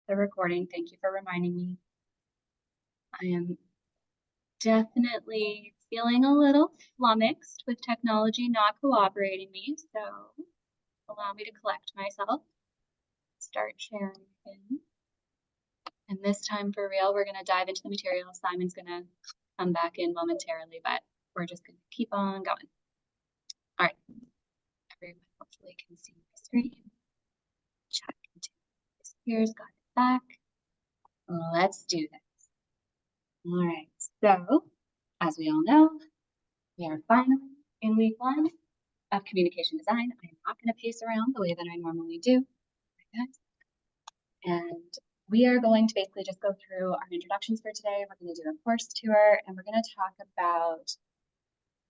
the recording. Thank you for reminding me. I am definitely feeling a little flummoxed with technology not cooperating me, so allow me to collect myself, start sharing again. And this time for real, we're gonna dive into the material. Simon's gonna come back in momentarily, but we're just gonna keep on going. All right, everyone hopefully can see the screen. Chat disappears, got it back. Let's do this. All right, so as we all know, we are finally in week 1 of communication design. I'm not going to pace around the way that I normally do. And we are going to basically just go through our introductions for today. We're going to do a course tour, and we're going to talk about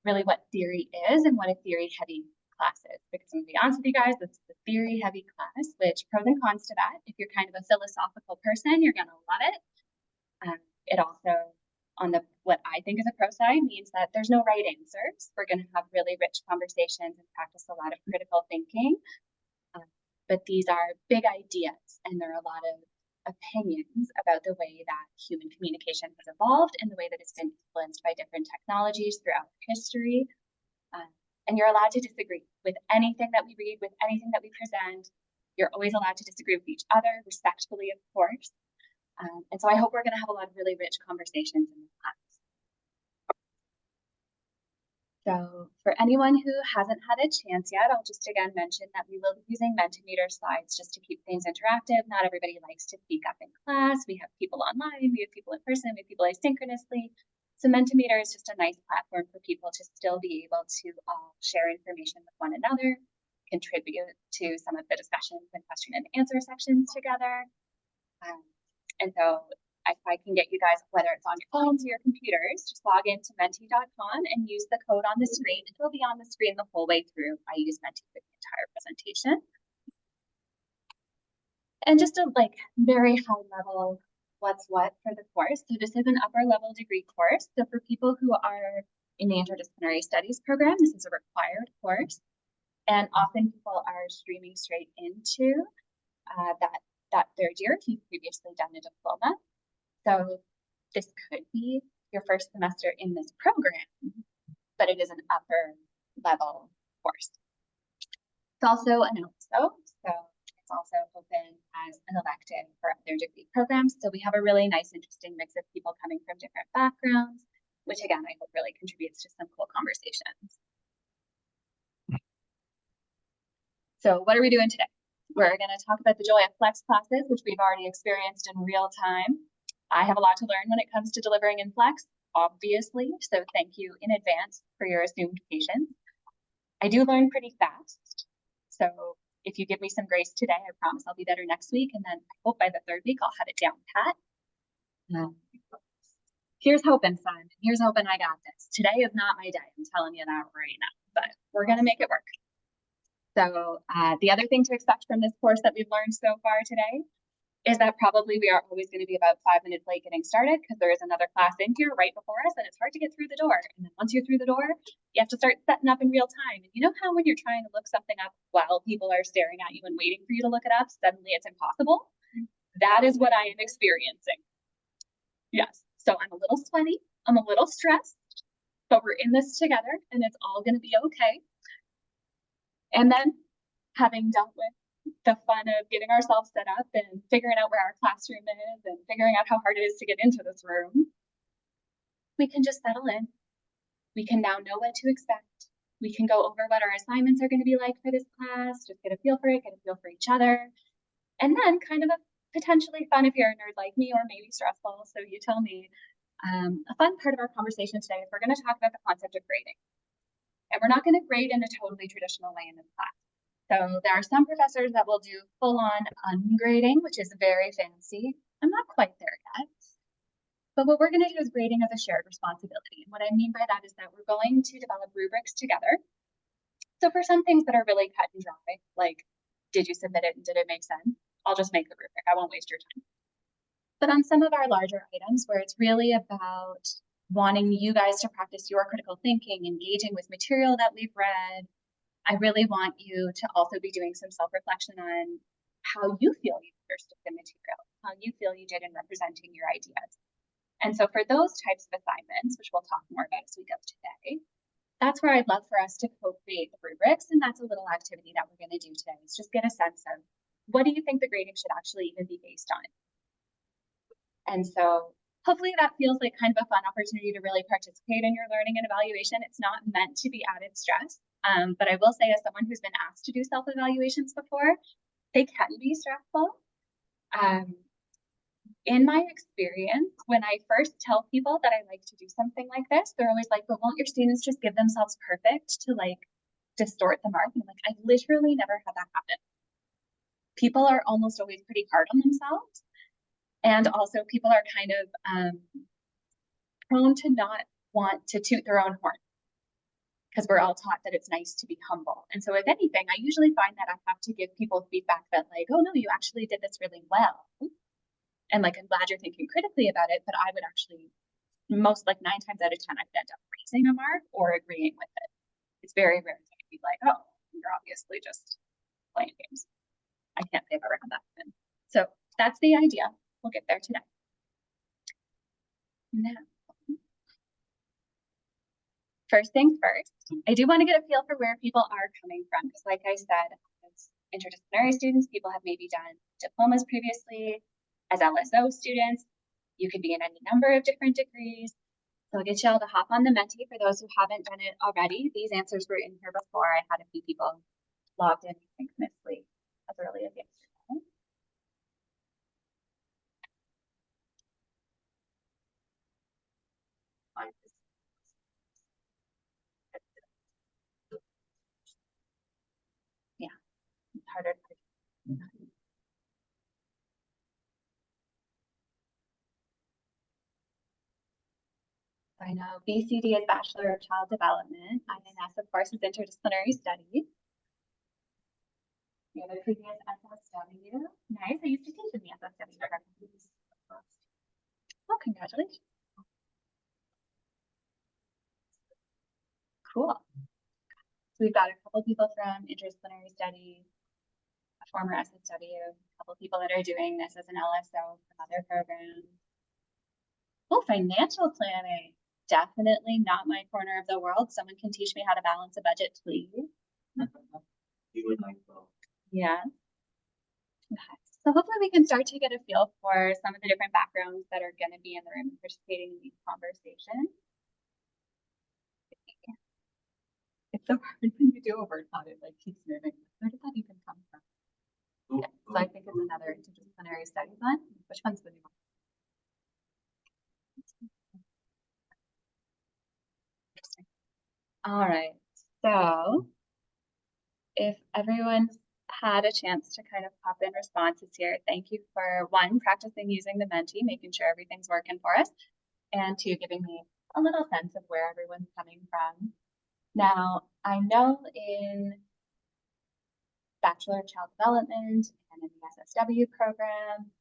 really what theory is and what a theory-heavy class is. Because I'm going to be honest with you guys, this is a theory-heavy class, which pros and cons to that. If you're kind of a philosophical person, you're going to love it. It also, on the what I think is a pro side, means that there's no right answers. We're going to have really rich conversations and practice a lot of critical thinking. But these are big ideas, and there are a lot of opinions about the way that human communication has evolved and the way that it's been influenced by different technologies throughout history. And you're allowed to disagree with anything that we read, with anything that we present. You're always allowed to disagree with each other, respectfully, of course. And so I hope we're going to have a lot of really rich conversations in this class. So for anyone who hasn't had a chance yet, I'll just again mention that we will be using Mentimeter slides just to keep things interactive. Not everybody likes to speak up in class. We have people online, we have people in person, we have people asynchronously. So Mentimeter is just a nice platform for people to still be able to share information with one another, contribute to some of the discussions and question and answer sections together. And so if I can get you guys, whether it's on your phones or your computers, just log into menti.com and use the code on the screen. It'll be on the screen the whole way through. I use Menti for the entire presentation. And just a very high level what's what for the course. So this is an upper level degree course. So for people who are in the interdisciplinary studies program, this is a required course. And often people are streaming straight into that third year if you've previously done a diploma. So this could be your first semester in this program, but it is an upper level course. It's also an OSO, so it's also open as an elective for other degree programs. So we have a really nice, interesting mix of people coming from different backgrounds, which again, I hope really contributes to some cool conversations. So what are we doing today? We're going to talk about the joy of flex classes, which we've already experienced in real time. I have a lot to learn when it comes to delivering in flex, obviously, so thank you in advance for your assumed patience. I do learn pretty fast, so if you give me some grace today, I promise I'll be better next week, and then I hope by the 3rd week I'll have it down pat. Here's hoping, Simon. Here's hoping I got this. Today is not my day, I'm telling you that right now, but we're going to make it work. So the other thing to expect from this course that we've learned so far today is that probably we are always going to be about 5 minutes late getting started because there is another class in here right before us and it's hard to get through the door. And then once you're through the door, you have to start setting up in real time. And you know how when you're trying to look something up while people are staring at you and waiting for you to look it up, suddenly it's impossible? That is what I am experiencing. Yes, so I'm a little sweaty, I'm a little stressed, but we're in this together and it's all going to be okay. And then having dealt with the fun of getting ourselves set up and figuring out where our classroom is and figuring out how hard it is to get into this room, we can just settle in. We can now know what to expect. We can go over what our assignments are going to be like for this class, just get a feel for it, get a feel for each other. And then kind of a potentially fun if you're a nerd like me, or maybe stressful, so you tell me. A fun part of our conversation today is we're going to talk about the concept of grading. And we're not going to grade in a totally traditional way in this class. So there are some professors that will do full-on ungrading, which is very fancy. I'm not quite there yet. But what we're going to do is grading as a shared responsibility. And what I mean by that is that we're going to develop rubrics together. So for some things that are really cut and dry, like did you submit it and did it make sense? I'll just make the rubric. I won't waste your time. But on some of our larger items where it's really about wanting you guys to practice your critical thinking, engaging with material that we've read, I really want you to also be doing some self-reflection on how you feel you understood the material. how you feel you did in representing your ideas. And so for those types of assignments, which we'll talk more about as we go today, that's where I'd love for us to co-create the rubrics. And that's a little activity that we're going to do today. Is just get a sense of what do you think the grading should actually even be based on? And so hopefully that feels like kind of a fun opportunity to really participate in your learning and evaluation. It's not meant to be added stress. But I will say, as someone who's been asked to do self-evaluations before, they can be stressful. In my experience, when I first tell people that I like to do something like this, they're always like, but won't your students just give themselves perfect to like distort the mark? And I'm like, I literally never had that happen. People are almost always pretty hard on themselves. And also people are kind of prone to not want to toot their own horn, because we're all taught that it's nice to be humble. And so if anything, I usually find that I have to give people feedback that like, oh no, you actually did this really well. And like, I'm glad you're thinking critically about it, but I would actually, most like 9 times out of 10, I would end up raising a mark or agreeing with it. It's very rare to be like, oh, you're obviously just playing games. I can't say I've ever had that happen. So that's the idea. We'll get there today. Now, first things first, I do want to get a feel for where people are coming from. Because like I said, as interdisciplinary students, people have maybe done diplomas previously. As LSO students, you could be in any number of different degrees. So I'll get you all to hop on the Menti for those who haven't done it already. These answers were in here before. I had a few people logged in synchronously as early as yesterday. Yeah, it's harder. I know BCD is Bachelor of Child Development. INS, of course, is Interdisciplinary Studies. You have a previous SSW. Nice. I used to teach in the SSW program. Oh, congratulations. Cool. So we've got a couple people from Interdisciplinary Studies, a former SSW, a couple people that are doing this as an LSO from other programs. Oh, financial planning. Definitely not my corner of the world. Someone can teach me how to balance a budget, please. You would like to. Yeah. Okay. So hopefully we can start to get a feel for some of the different backgrounds that are going to be in the room participating in these conversations. It's so hard when you do a word cloud, it like keeps moving. Where did that even come from? Yeah, so I think it's another interdisciplinary studies one. Which one's the new one? Interesting. All right. So if everyone's had a chance to kind of pop in responses here, thank you for one, practicing using the Menti, making sure everything's working for us, and two, giving me a little sense of where everyone's coming from. Now, I know in Bachelor of Child Development and in the SSW program,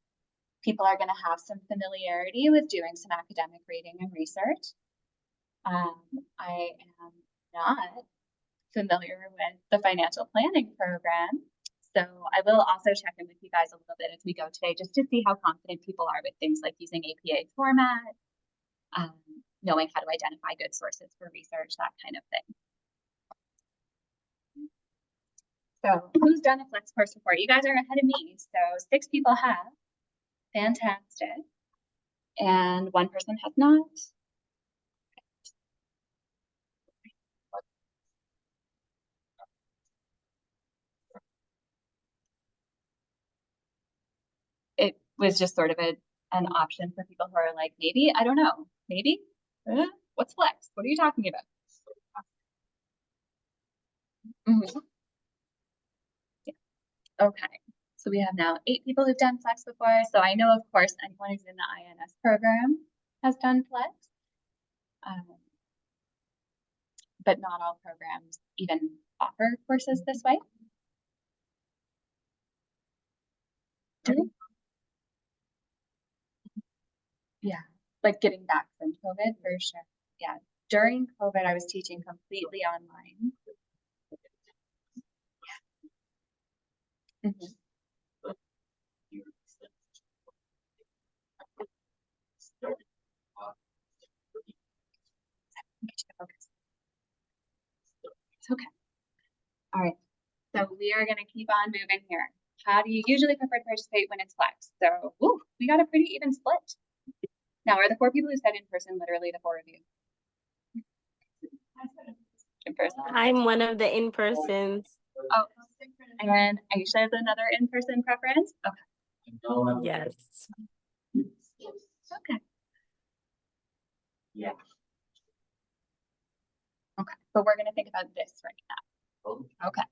people are going to have some familiarity with doing some academic reading and research. I am not familiar with the financial planning program. So I will also check in with you guys a little bit as we go today, just to see how confident people are with things like using APA format, knowing how to identify good sources for research, that kind of thing. So who's done a Flex course before? You guys are ahead of me. So 6 people have. Fantastic. And 1 person has not. It was just sort of an option for people who are like, maybe, I don't know, maybe, what's Flex? What are you talking about? Mm-hmm. Yeah. Okay. So we have now 8 people who've done Flex before. So I know, of course, anyone who's in the INS program has done Flex. But not all programs even offer courses this way. Yeah, like getting back from COVID for sure. Yeah, during COVID, I was teaching completely online. Mm-hmm. It's okay. All right. So we are going to keep on moving here. How do you usually prefer to participate when it's flex? So we got a pretty even split. Now, are the 4 people who said in person literally the 4 of you? In person. I'm one of the in-persons. Oh, and Aisha has another in-person preference? Okay. Yes. Okay. Yeah. Okay, but we're going to think about this right now. Okay.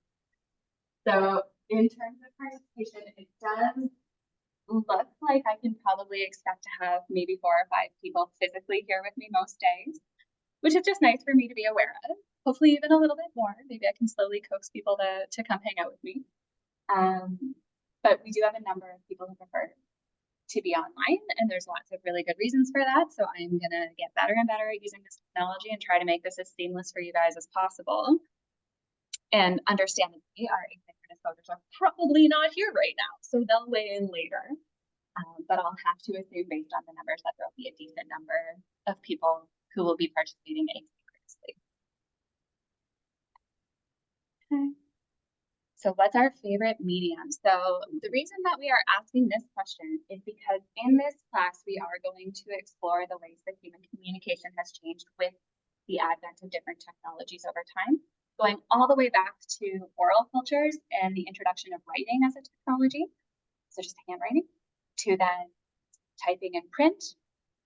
So in terms of participation, it does look like I can probably expect to have maybe 4 or 5 people physically here with me most days, which is just nice for me to be aware of. Hopefully even a little bit more. Maybe I can slowly coax people to come hang out with me. But we do have a number of people who prefer to be online, and there's lots of really good reasons for that. So I'm gonna get better and better at using this technology and try to make this as seamless for you guys as possible. And understandably, our asynchronous voters are probably not here right now, so they'll weigh in later. But I'll have to assume based on the numbers that there'll be a decent number of people who will be participating asynchronously. Okay. So what's our favorite medium? So the reason that we are asking this question is because in this class, we are going to explore the ways that human communication has changed with the advent of different technologies over time, going all the way back to oral cultures and the introduction of writing as a technology, so just handwriting, to then typing and print,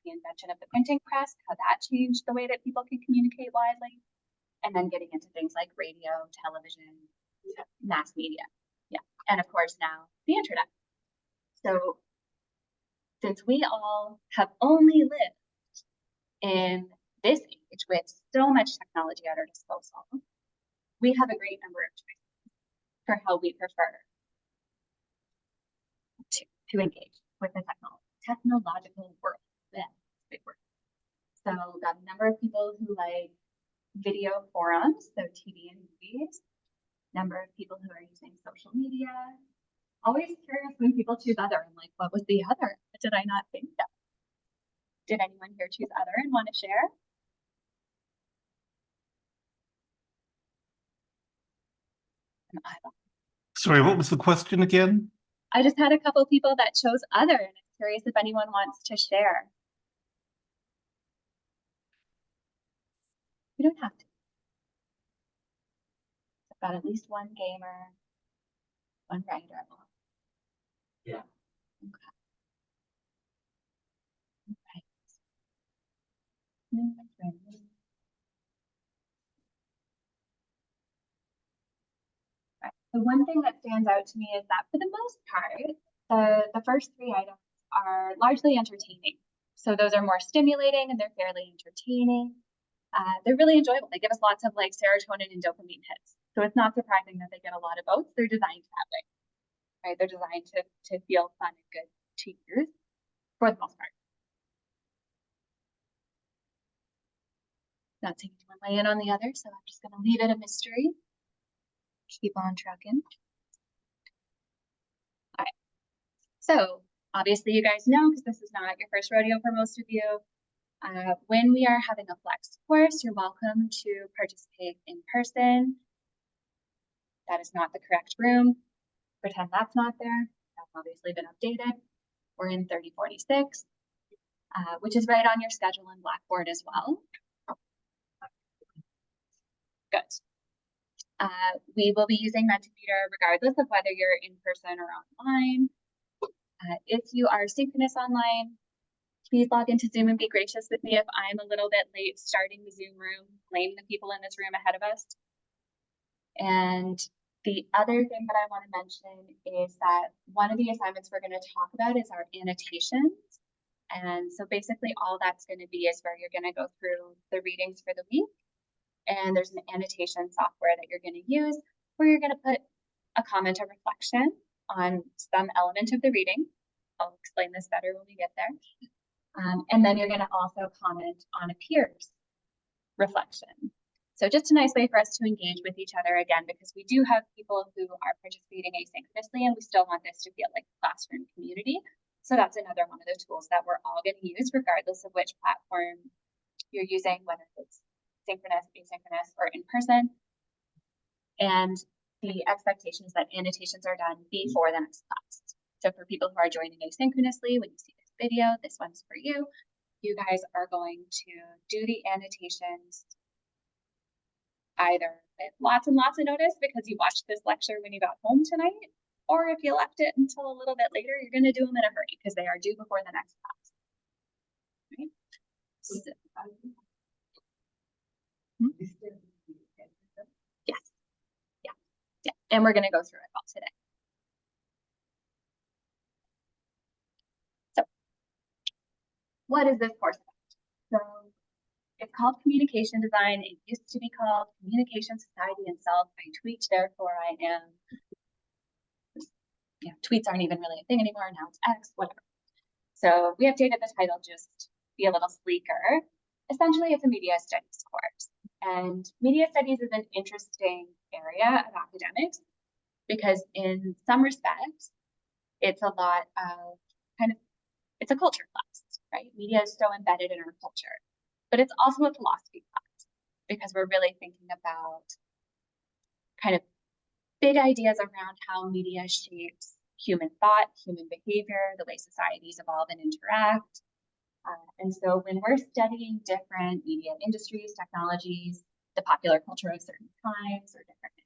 the invention of the printing press, how that changed the way that people can communicate widely, and then getting into things like radio, television, mass media. Yeah. And of course now the internet. So since we all have only lived in this age with so much technology at our disposal, we have a great number of choices for how we prefer to engage with the technological world. Yeah, big word. So we've got a number of people who like video forums, so TV and movies, number of people who are using social media. Always curious when people choose other and like, what was the other? What did I not think of? Did anyone here choose other and want to share? Sorry, what was the question again? I just had a couple people that chose other, and I'm curious if anyone wants to share. You don't have to. I've got at least one gamer, one writer. Yeah. Okay. Right. Right. The one thing that stands out to me is that for the most part, the first 3 items are largely entertaining. So those are more stimulating and they're fairly entertaining. They're really enjoyable. They give us lots of like serotonin and dopamine hits. So it's not surprising that they get a lot of votes. They're designed that way, right? They're designed to feel fun and good to use for the most part. Not seeing anyone weigh in on the other, so I'm just going to leave it a mystery. Keep on trucking. All right. So obviously you guys know, because this is not your first rodeo for most of you, when we are having a flex course, you're welcome to participate in person. That is not the correct room. Pretend that's not there. That's obviously been updated. We're in 3046, which is right on your schedule in Blackboard as well. Good. We will be using Mentimeter regardless of whether you're in person or online. If you are synchronous online, please log into Zoom and be gracious with me if I'm a little bit late starting the Zoom room. Blame the people in this room ahead of us. And the other thing that I want to mention is that one of the assignments we're going to talk about is our annotations. And so basically all that's going to be is where you're going to go through the readings for the week. And there's an annotation software that you're going to use where you're going to put a comment or reflection on some element of the reading. I'll explain this better when we get there. And then you're going to also comment on a peer's reflection. So just a nice way for us to engage with each other again, because we do have people who are participating asynchronously and we still want this to feel like a classroom community. So that's another one of the tools that we're all going to use regardless of which platform you're using, whether it's synchronous, asynchronous, or in person. And the expectation is that annotations are done before the next class. So for people who are joining asynchronously, when you see this video, this one's for you. You guys are going to do the annotations either with lots and lots of notice because you watched this lecture when you got home tonight, or if you left it until a little bit later, you're going to do them in a hurry because they are due before the next class. Right? So, yes. Yeah. And we're going to go through it all today. So, what is this course about? So, it's called Communication Design. It used to be called Communication Society and Self. I tweet, therefore I am. Yeah, tweets aren't even really a thing anymore. Now it's X, whatever. So we updated the title just to be a little sleeker. Essentially, it's a media studies course. And media studies is an interesting area of academics because in some respects, it's a lot of it's a culture class, right? Media is so embedded in our culture. But it's also a philosophy class because we're really thinking about kind of big ideas around how media shapes human thought, human behavior, the way societies evolve and interact. And so when we're studying different media industries, technologies, the popular culture of certain times or different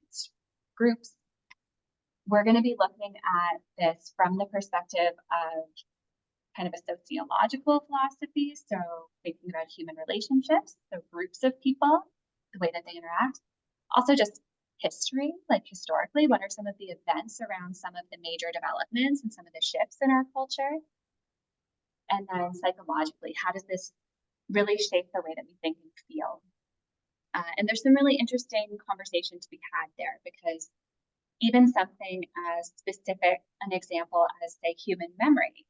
groups, we're going to be looking at this from the perspective of kind of a sociological philosophy, so thinking about human relationships, so groups of people, the way that they interact. Also just history, like historically, what are some of the events around some of the major developments and some of the shifts in our culture? And then psychologically, how does this really shape the way that we think and feel? And there's some really interesting conversation to be had there because even something as specific an example as, say, human memory,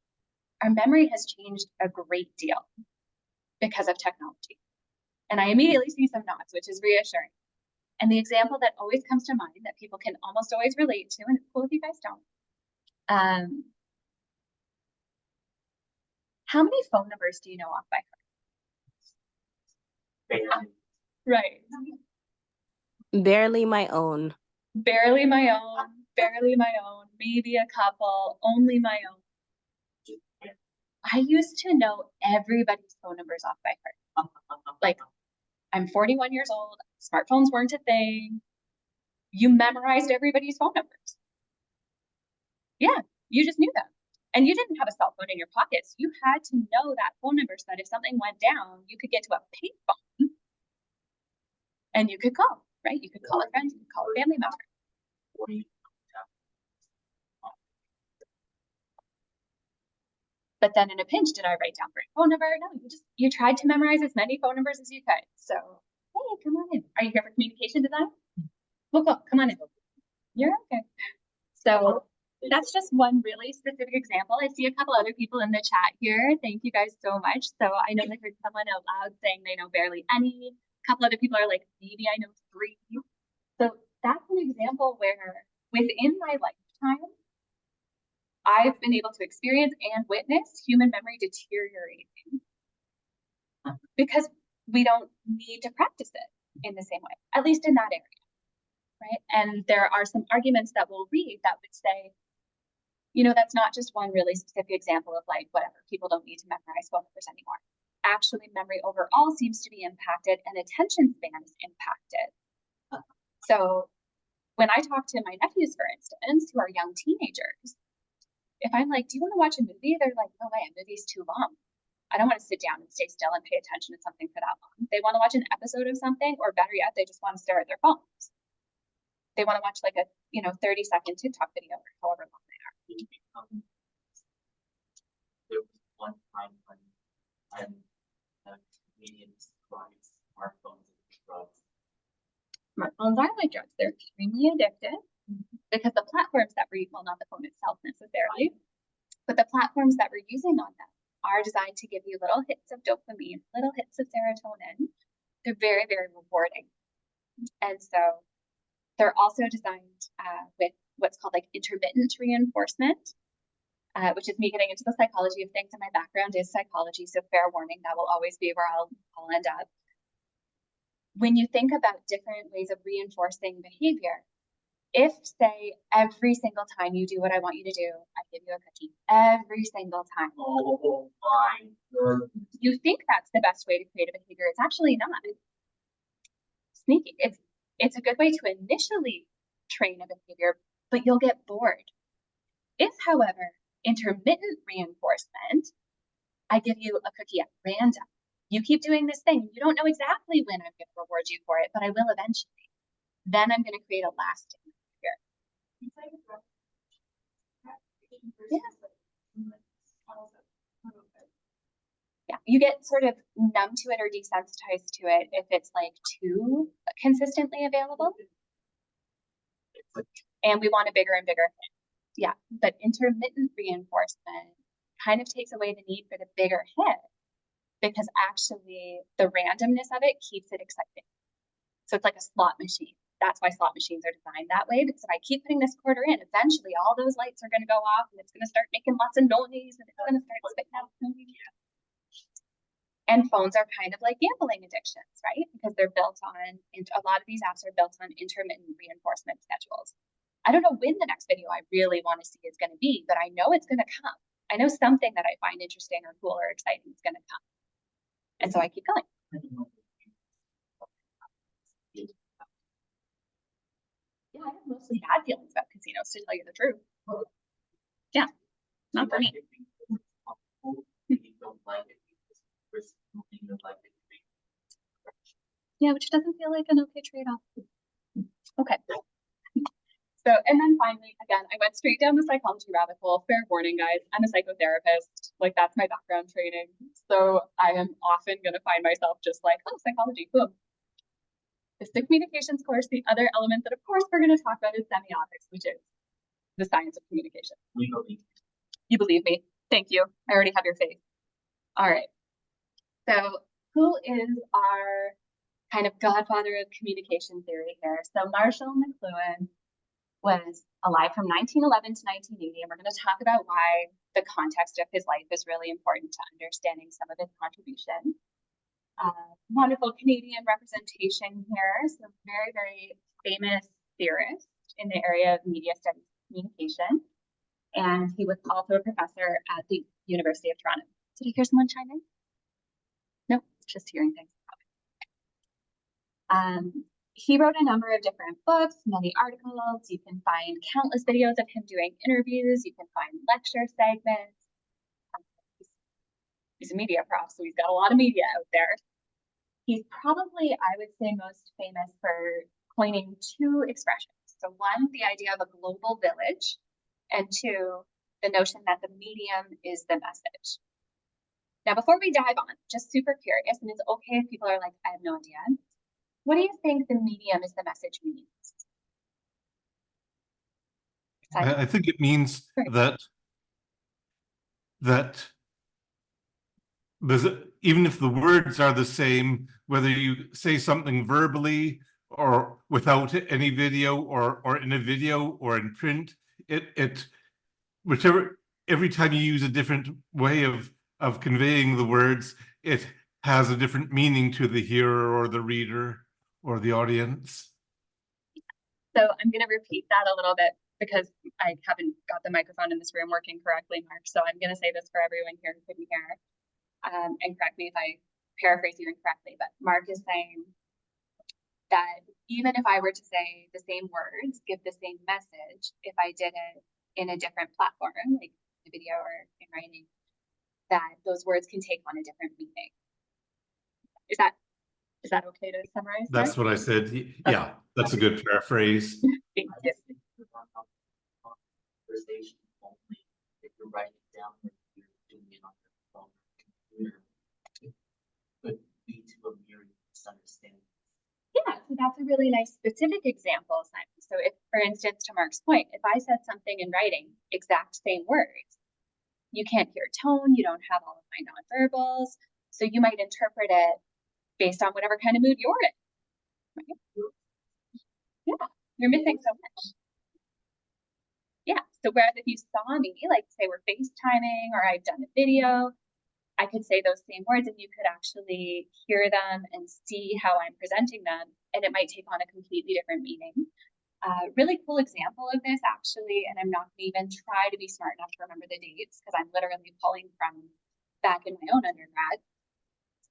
our memory has changed a great deal because of technology. And I immediately see some nods, which is reassuring. And the example that always comes to mind that people can almost always relate to, and it's cool if you guys don't. How many phone numbers do you know off by heart? Right. Barely my own. Barely my own, barely my own, maybe a couple, only my own. I used to know everybody's phone numbers off by heart. Like, I'm 41 years old, smartphones weren't a thing. You memorized everybody's phone numbers. Yeah, you just knew them. And you didn't have a cell phone in your pockets. You had to know that phone number so that if something went down, you could get to a payphone and you could call, right? You could call a friend, you could call a family member. But then in a pinch, did I write down the right phone number? No, you tried to memorize as many phone numbers as you could. So, hey, come on in. Are you here for communication design? Well, go, come on in. You're okay. So that's just one really specific example. I see a couple other people in the chat here. Thank you guys so much. So I know I heard someone out loud saying they know barely any. A couple other people are like, maybe I know 3. So that's an example where within my lifetime, I've been able to experience and witness human memory deteriorating because we don't need to practice it in the same way, at least in that area, right? And there are some arguments that we'll read that would say, you know, that's not just one really specific example of like, whatever, people don't need to memorize phone numbers anymore. Actually, memory overall seems to be impacted and attention span is impacted. So when I talk to my nephews, for instance, who are young teenagers, if I'm like, do you want to watch a movie? They're like, no way, a movie's too long. I don't want to sit down and stay still and pay attention to something for that long. They want to watch an episode of something, or better yet, they just want to stare at their phones. They want to watch like a 30-second TikTok video or however long they are. There was one time when comedians tried smartphones as drugs. Smartphones are like drugs. They're extremely addictive because the platforms that we're, well, not the phone itself necessarily, but the platforms that we're using on them are designed to give you little hits of dopamine, little hits of serotonin. They're very, very rewarding. And so they're also designed with what's called like intermittent reinforcement, which is me getting into the psychology of things. And my background is psychology, so fair warning, that will always be where I'll end up. When you think about different ways of reinforcing behavior, If, say, every single time you do what I want you to do, I give you a cookie. Every single time. Oh my goodness. You think that's the best way to create a behavior. It's actually not. Sneaky. It's a good way to initially train a behavior, but you'll get bored. If, however, intermittent reinforcement, I give you a cookie at random. You keep doing this thing. You don't know exactly when I'm going to reward you for it, but I will eventually. Then I'm going to create a lasting behavior. Yeah, you get sort of numb to it or desensitized to it if it's like too consistently available. And we want a bigger and bigger hit. Yeah, but intermittent reinforcement kind of takes away the need for the bigger hit because actually the randomness of it keeps it exciting. So it's like a slot machine. That's why slot machines are designed that way, because if I keep putting this quarter in, eventually all those lights are going to go off and it's going to start making lots of noise and it's going to start spitting out noise. And phones are kind of like gambling addictions, right? Because they're built on, a lot of these apps are built on intermittent reinforcement schedules. I don't know when the next video I really want to see is going to be, but I know it's going to come. I know something that I find interesting or cool or exciting is going to come. And so I keep going. Yeah, I have mostly bad feelings about casinos, to tell you the truth. Yeah, not for me. Yeah, which doesn't feel like an okay trade-off. Okay. So, and then finally, again, I went straight down the psychology rabbit hole. Fair warning, guys, I'm a psychotherapist. Like, that's my background training. So I am often going to find myself just like, oh, psychology, boom. It's the communications course. The other element that, of course, we're going to talk about is semiotics, which is the science of communication. You believe me. Thank you. I already have your faith. All right. So who is our kind of godfather of communication theory here? So Marshall McLuhan was alive from 1911 to 1980, and we're going to talk about why the context of his life is really important to understanding some of his contribution. Wonderful Canadian representation here. So very, very famous theorist in the area of media studies communication. And he was also a professor at the University of Toronto. Did I hear someone chime in? Nope, just hearing things. He wrote a number of different books, many articles. You can find countless videos of him doing interviews. You can find lecture segments. He's a media prof, so he's got a lot of media out there. He's probably, I would say, most famous for coining two expressions. So one, the idea of a global village, and two, the notion that the medium is the message. Now, before we dive on, just super curious, and it's okay if people are like, I have no idea. What do you think the medium is the message means? I think it means that there's even if the words are the same, whether you say something verbally or without any video or in a video or in print, whichever, every time you use a different way of conveying the words, it has a different meaning to the hearer or the reader or the audience. So I'm going to repeat that a little bit because I haven't got the microphone in this room working correctly, Mark. So I'm going to say this for everyone here who couldn't hear. And correct me if I paraphrase you incorrectly, but Mark is saying that even if I were to say the same words, give the same message, if I did it in a different platform, like a video or in writing, that those words can take on a different meaning. Is that okay to summarize? That's what I said. Yeah, that's a good paraphrase. Thank you. Conversation only if you're writing down what you're doing it on your phone or computer, it could lead to a myriad of misunderstandings. Yeah, so that's a really nice specific example, Simon. So if, for instance, to Mark's point, if I said something in writing, exact same words, you can't hear tone, you don't have all of my nonverbals, so you might interpret it based on whatever kind of mood you're in. Right? Yeah, you're missing so much. Yeah, so whereas if you saw me, like say we're FaceTiming or I've done a video, I could say those same words and you could actually hear them and see how I'm presenting them, and it might take on a completely different meaning. A really cool example of this actually, and I'm not gonna even try to be smart enough to remember the dates because I'm literally pulling from back in my own undergrad.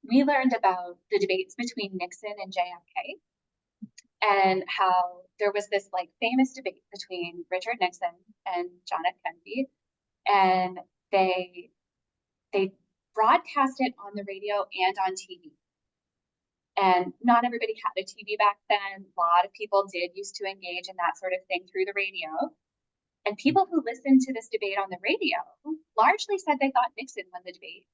We learned about the debates between Nixon and JFK and how there was this like famous debate between Richard Nixon and John F. Kennedy, and they broadcast it on the radio and on TV. And not everybody had a TV back then. A lot of people did used to engage in that sort of thing through the radio. And people who listened to this debate on the radio largely said they thought Nixon won the debate.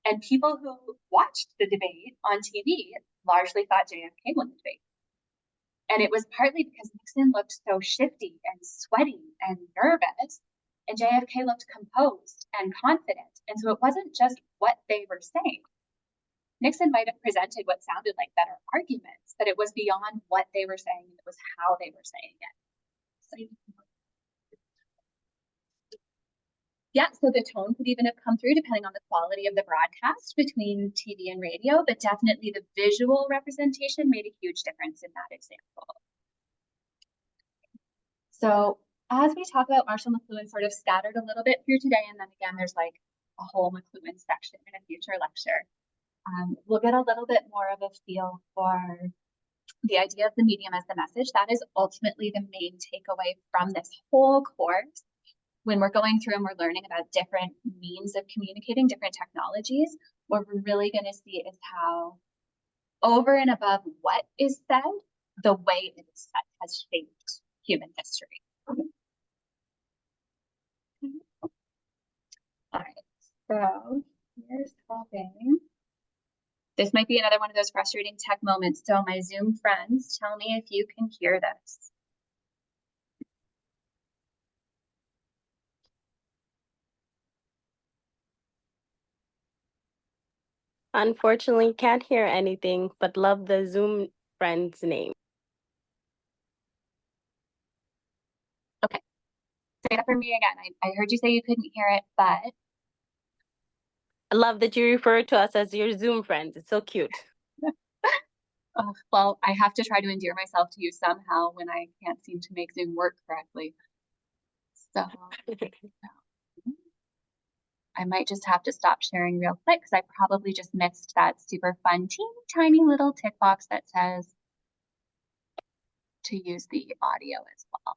And people who watched the debate on TV largely thought JFK won the debate. And it was partly because Nixon looked so shifty and sweaty and nervous, and JFK looked composed and confident. And so it wasn't just what they were saying. Nixon might have presented what sounded like better arguments, but it was beyond what they were saying. It was how they were saying it. Yeah, so the tone could even have come through depending on the quality of the broadcast between TV and radio, but definitely the visual representation made a huge difference in that example. So as we talk about Marshall McLuhan sort of scattered a little bit through today, and then again, there's like a whole McLuhan section in a future lecture. We'll get a little bit more of a feel for the idea of the medium as the message. That is ultimately the main takeaway from this whole course. When we're going through and we're learning about different means of communicating, different technologies, what we're really going to see is how over and above what is said, the way it is said has shaped human history. All right, so here's hoping. This might be another one of those frustrating tech moments. So my Zoom friends, tell me if you can hear this. Unfortunately, can't hear anything, but love the Zoom friend's name. Okay, say that for me again. I heard you say you couldn't hear it, but. I love that you refer to us as your Zoom friends. It's so cute. Well, I have to try to endear myself to you somehow when I can't seem to make Zoom work correctly. So I might just have to stop sharing real quick because I probably just missed that super fun, teeny tiny little tick box that says to use the audio as well.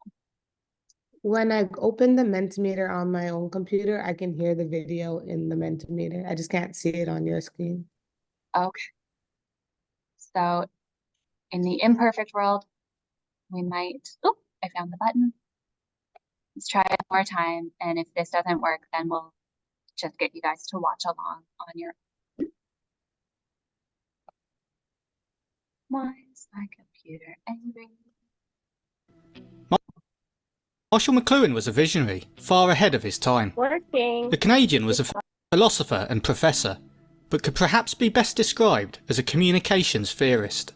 When I open the Mentimeter on my own computer, I can hear the video in the Mentimeter. I just can't see it on your screen. Okay. So in the imperfect world, we might, oh, I found the button. Let's try it one more time. And if this doesn't work, then we'll just get you guys to watch along on your own. Why is my computer angry? Marshall McLuhan was a visionary, far ahead of his time. Working. The Canadian was a philosopher and professor, but could perhaps be best described as a communications theorist.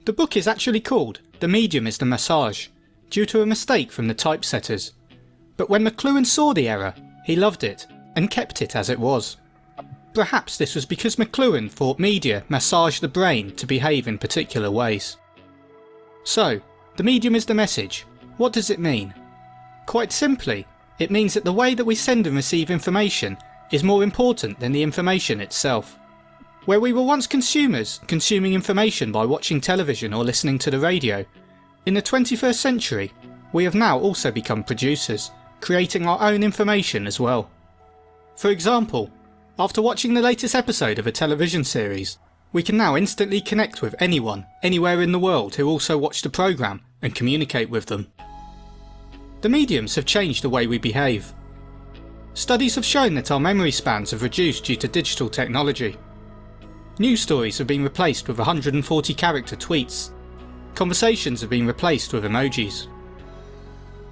The book is actually called The Medium is the Massage, due to a mistake from the typesetters. But when McLuhan saw the error, he loved it, and kept it as it was. Perhaps this was because McLuhan thought media massaged the brain to behave in particular ways. So, the medium is the message. What does it mean? Quite simply, it means that the way that we send and receive information is more important than the information itself. Where we were once consumers, consuming information by watching television or listening to the radio, in the 21st century, we have now also become producers, creating our own information as well. For example, after watching the latest episode of a television series, we can now instantly connect with anyone, anywhere in the world who also watched the programme and communicate with them. The mediums have changed the way we behave. Studies have shown that our memory spans have reduced due to digital technology. News stories have been replaced with 140 character tweets. Conversations have been replaced with emojis.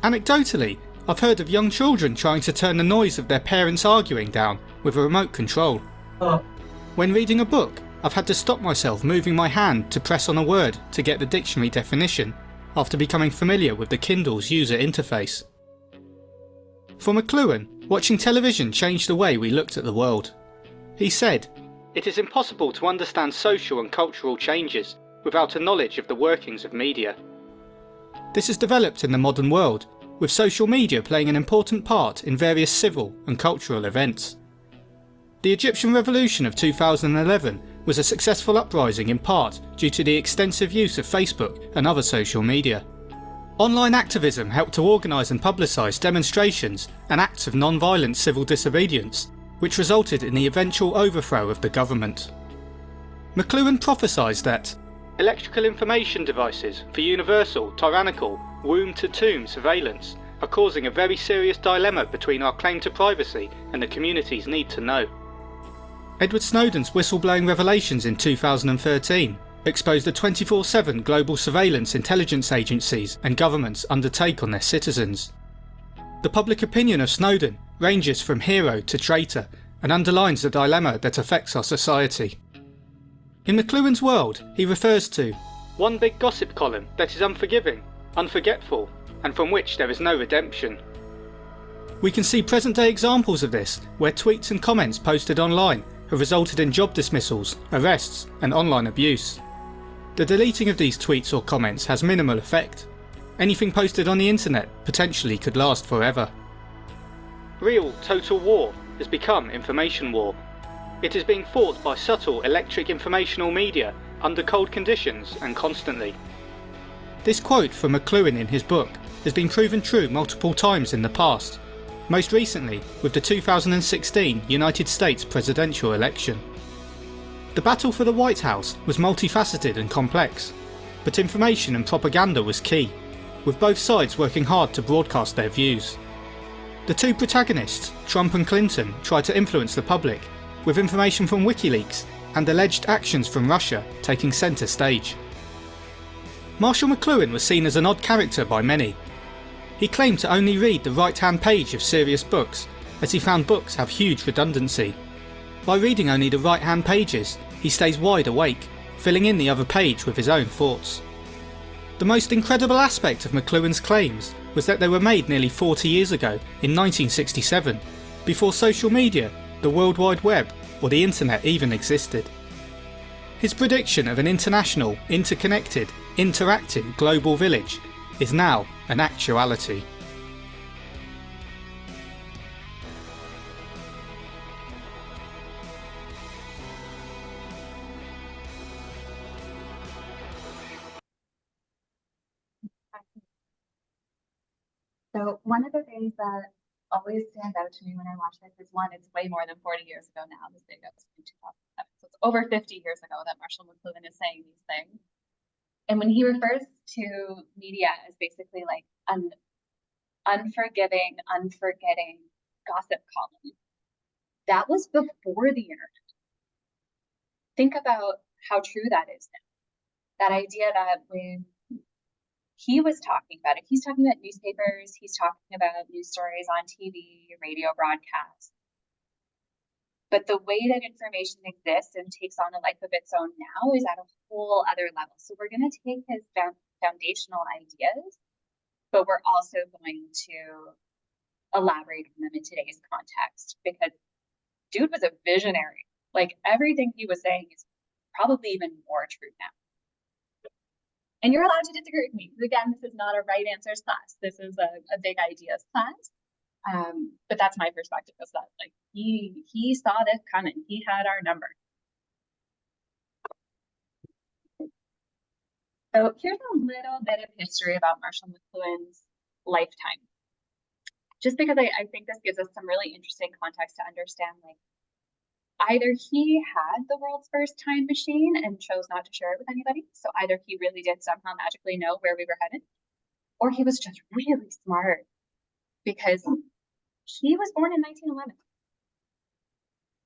Anecdotally, I've heard of young children trying to turn the noise of their parents arguing down with a remote control. When reading a book, I've had to stop myself moving my hand to press on a word to get the dictionary definition, after becoming familiar with the Kindle's user interface. For McLuhan, watching television changed the way we looked at the world. He said, "It is impossible to understand social and cultural changes without a knowledge of the workings of media. This has developed in the modern world, with social media playing an important part in various civil and cultural events. The Egyptian Revolution of 2011 was a successful uprising in part due to the extensive use of Facebook and other social media. Online activism helped to organise and publicise demonstrations and acts of non-violent civil disobedience, which resulted in the eventual overthrow of the government. McLuhan prophesied that electrical information devices for universal, tyrannical, womb-to-tomb surveillance are causing a very serious dilemma between our claim to privacy and the community's need to know. Edward Snowden's whistleblowing revelations in 2013 exposed the 24/7 global surveillance intelligence agencies and governments undertake on their citizens. The public opinion of Snowden ranges from hero to traitor and underlines the dilemma that affects our society. In McLuhan's world, he refers to one big gossip column that is unforgiving, unforgetful, and from which there is no redemption. We can see present-day examples of this, where tweets and comments posted online have resulted in job dismissals, arrests, and online abuse. The deleting of these tweets or comments has minimal effect. Anything posted on the internet potentially could last forever. Real total war has become information war. It is being fought by subtle electric informational media under cold conditions and constantly. This quote from McLuhan in his book has been proven true multiple times in the past, most recently with the 2016 United States presidential election. The battle for the White House was multifaceted and complex, but information and propaganda was key, with both sides working hard to broadcast their views. The two protagonists, Trump and Clinton, tried to influence the public, with information from WikiLeaks and alleged actions from Russia taking centre stage. Marshall McLuhan was seen as an odd character by many. He claimed to only read the right-hand page of serious books, as he found books have huge redundancy. By reading only the right-hand pages, he stays wide awake, filling in the other page with his own thoughts. The most incredible aspect of McLuhan's claims was that they were made nearly 40 years ago, in 1967, before social media, the World Wide Web, or the internet even existed. His prediction of an international, interconnected, interactive global village is now an actuality. So one of the things that always stands out to me when I watch this is one, it's way more than 40 years ago now. This video was in 2007. So it's over 50 years ago that Marshall McLuhan is saying these things. And when he refers to media as basically like an unforgiving, unforgetting gossip column, that was before the internet. Think about how true that is now. That idea that when he was talking about it, he's talking about newspapers, he's talking about news stories on TV, radio broadcasts. But the way that information exists and takes on a life of its own now is at a whole other level. So we're going to take his foundational ideas, but we're also going to elaborate on them in today's context, because dude was a visionary. Like, everything he was saying is probably even more true now. And you're allowed to disagree with me. Again, this is not a right answers class. This is a big ideas class. But that's my perspective, is that like he saw this coming. He had our number. So here's a little bit of history about Marshall McLuhan's lifetime. Just because I think this gives us some really interesting context to understand, like, either he had the world's first time machine and chose not to share it with anybody. So either he really did somehow magically know where we were headed, or he was just really smart, because he was born in 1911.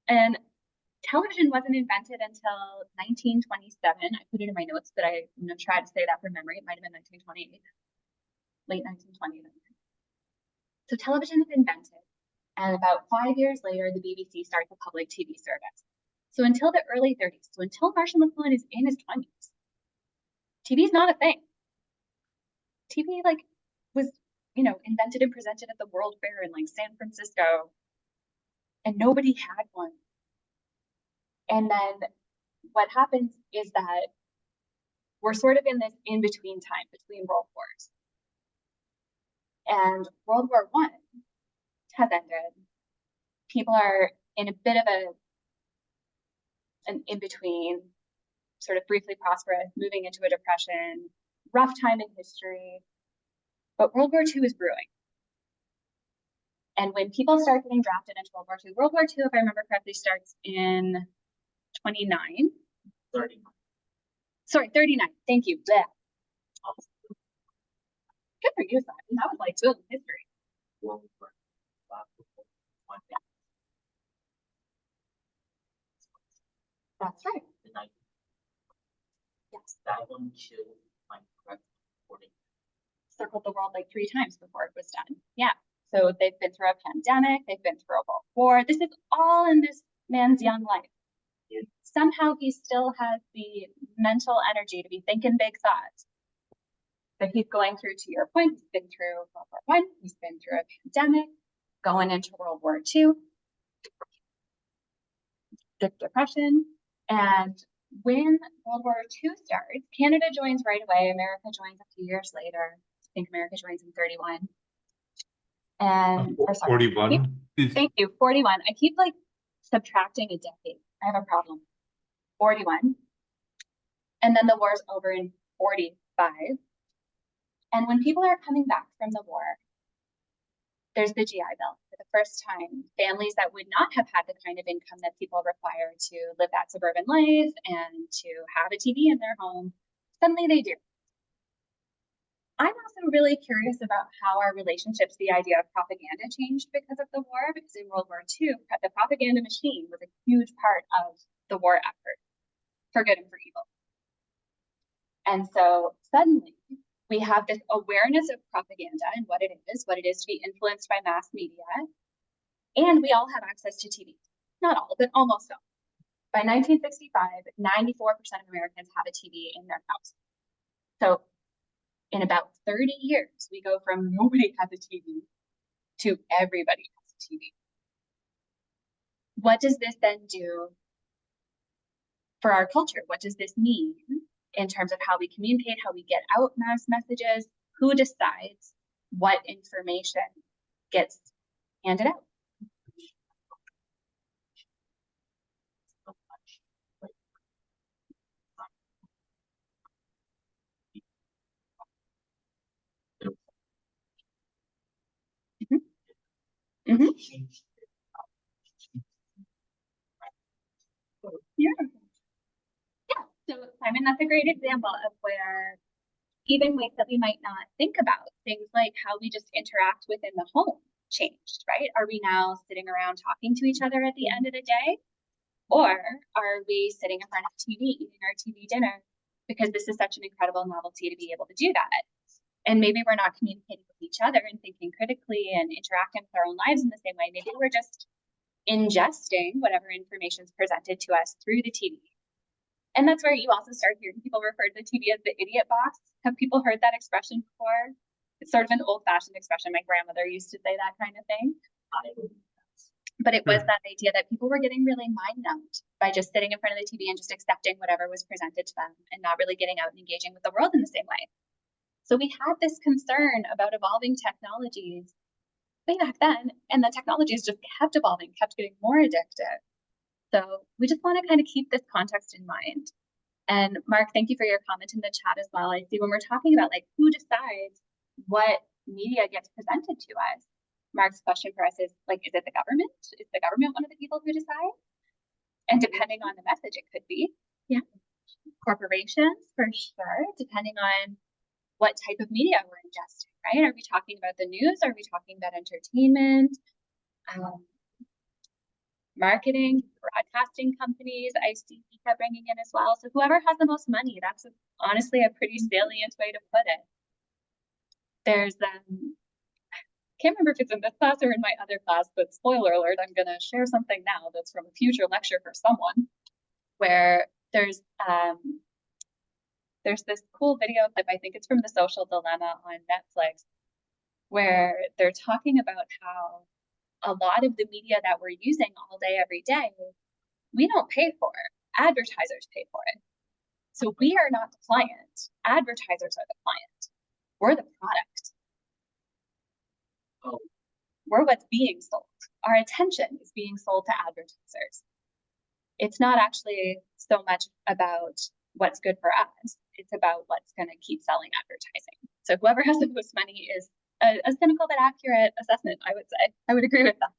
And television wasn't invented until 1927. I put it in my notes, but I'm going to try to say that from memory. It might have been 1928, late 1920. So television is invented. And about 5 years later, the BBC starts a public TV service. So until the early 30s, so until Marshall McLuhan is in his 20s, TV is not a thing. TV was, invented and presented at the World Fair in San Francisco, and nobody had one. And then what happens is that we're sort of in this in-between time between world wars. And World War I has ended. People are in a bit of an in-between, sort of briefly prosperous, moving into a depression, rough time in history. But World War II is brewing. And when people start getting drafted into World War II, if I remember correctly, starts in 29. 39. Sorry, 39. Thank you. Blech. Good for you, Simon. That was like good history. World War I. That's right. The night Yes. that one killed my correct recording. Circled the world like 3 times before it was done. Yeah. So they've been through a pandemic, they've been through a world war. This is all in this man's young life. Somehow he still has the mental energy to be thinking big thoughts. But he's going through, to your point, he's been through World War I, he's been through a pandemic, going into World War II, the Depression. And when World War II starts, Canada joins right away. America joins a few years later. I think America joins in 31. And or sorry, 41. thank you, 41. I keep like subtracting a decade. I have a problem. 41. And then the war's over in 45. And when people are coming back from the war, there's the GI Bill. For the first time, families that would not have had the kind of income that people require to live that suburban life and to have a TV in their home, suddenly they do. I'm also really curious about how our relationships, the idea of propaganda changed because of the war, because in World War II, the propaganda machine was a huge part of the war effort, for good and for evil. And so suddenly we have this awareness of propaganda and what it is to be influenced by mass media. And we all have access to TV. Not all, but almost all. By 1965, 94% of Americans have a TV in their house. So in about 30 years, we go from nobody has a TV to everybody has a TV. What does this then do for our culture? What does this mean in terms of how we communicate, how we get out mass messages? Who decides what information gets handed out? Mm-hmm. Yeah. Yeah. So Simon, that's a great example of where even ways that we might not think about, things like how we just interact within the home changed, right? Are we now sitting around talking to each other at the end of the day? Or are we sitting in front of TV, eating our TV dinner? Because this is such an incredible novelty to be able to do that. And maybe we're not communicating with each other and thinking critically and interacting with our own lives in the same way. Maybe we're just ingesting whatever information is presented to us through the TV. And that's where you also start hearing people refer to the TV as the idiot box. Have people heard that expression before? It's sort of an old-fashioned expression. My grandmother used to say that kind of thing. But it was that idea that people were getting really mind-numbed by just sitting in front of the TV and just accepting whatever was presented to them and not really getting out and engaging with the world in the same way. So we had this concern about evolving technologies way back then, and the technologies just kept evolving, kept getting more addictive. So we just want to kind of keep this context in mind. And Mark, thank you for your comment in the chat as well. I see when we're talking about like who decides what media gets presented to us, Mark's question for us is like, is it the government? Is the government one of the people who decide? And depending on the message, it could be, yeah, corporations for sure, depending on what type of media we're ingesting, right? Are we talking about the news? Are we talking about entertainment? Marketing, broadcasting companies, I see Mika bringing in as well. So whoever has the most money, that's honestly a pretty salient way to put it. There's, can't remember if it's in this class or in my other class, but spoiler alert, I'm gonna share something now that's from a future lecture for someone, where there's this cool video clip, I think it's from The Social Dilemma on Netflix, where they're talking about how a lot of the media that we're using all day, every day, we don't pay for it. Advertisers pay for it. So we are not the client. Advertisers are the client. We're the product. Oh, We're what's being sold. Our attention is being sold to advertisers. It's not actually so much about what's good for us. It's about what's going to keep selling advertising. So whoever has the most money is a cynical but accurate assessment, I would say. I would agree with that.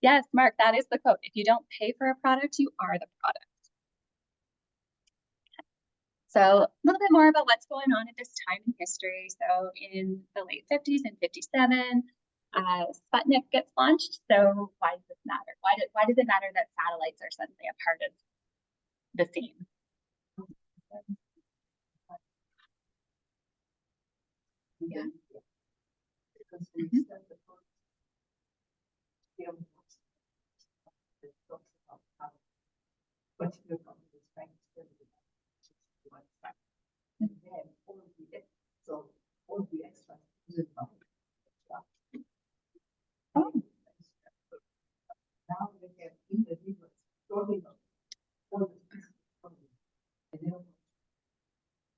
Yes, Mark, that is the quote. If you don't pay for a product, you are the product. So a little bit more about what's going on at this time in history. So in the late 50s and 57, Sputnik gets launched. So why does this matter? Why does it matter that satellites are suddenly a part of the scene? Yeah.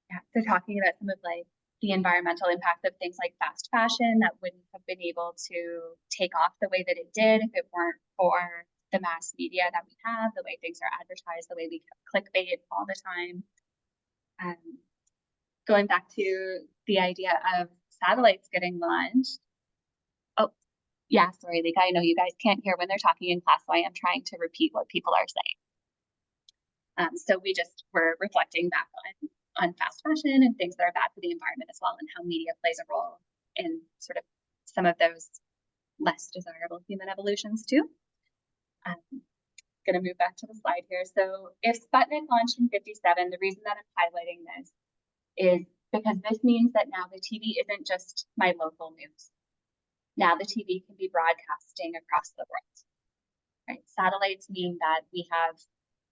Yeah, so talking about some of like the environmental impact of things like fast fashion that wouldn't have been able to take off the way that it did if it weren't for the mass media that we have, the way things are advertised, the way we have clickbait all the time. Going back to the idea of satellites getting launched. Oh, yeah, sorry, Lika, I know you guys can't hear when they're talking in class, so I am trying to repeat what people are saying. So we're reflecting back on fast fashion and things that are bad for the environment as well, and how media plays a role in sort of some of those less desirable human evolutions too. Going to move back to the slide here. So if Sputnik launched in 57, the reason that I'm highlighting this is because this means that now the TV isn't just my local news. Now the TV can be broadcasting across the world. Right? Satellites mean that we have,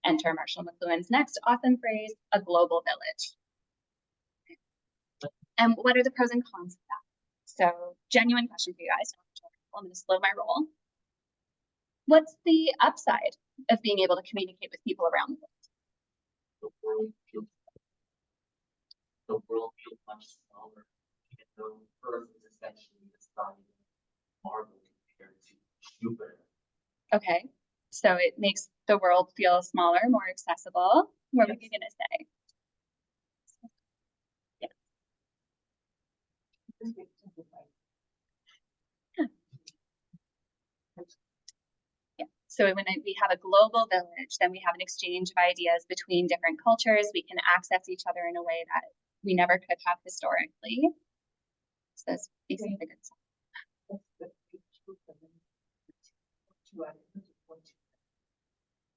enter Marshall McLuhan's next awesome phrase, a global village. And what are the pros and cons of that? So genuine question for you guys. I'm going to slow my roll. What's the upside of being able to communicate with people around the world? The world feels much smaller, even though Earth is essentially the size of Marvel compared to Jupiter. Okay, so it makes the world feel smaller, more accessible. What were you gonna say? Yeah. Yeah. So when we have a global village, then we have an exchange of ideas between different cultures. We can access each other in a way that we never could have historically. So that's basically the good stuff.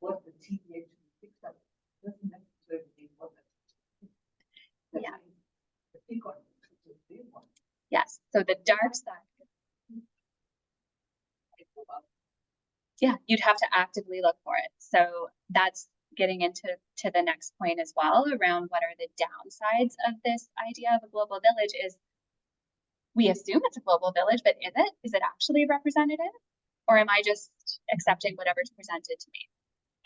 What the TV actually picks up doesn't necessarily mean what the Yeah. the big one, the big one. Yes. So the dark side. Yeah, you'd have to actively look for it. So that's getting into the next point as well around what are the downsides of this idea of a global village is we assume it's a global village, but is it actually representative? Or am I just accepting whatever's presented to me?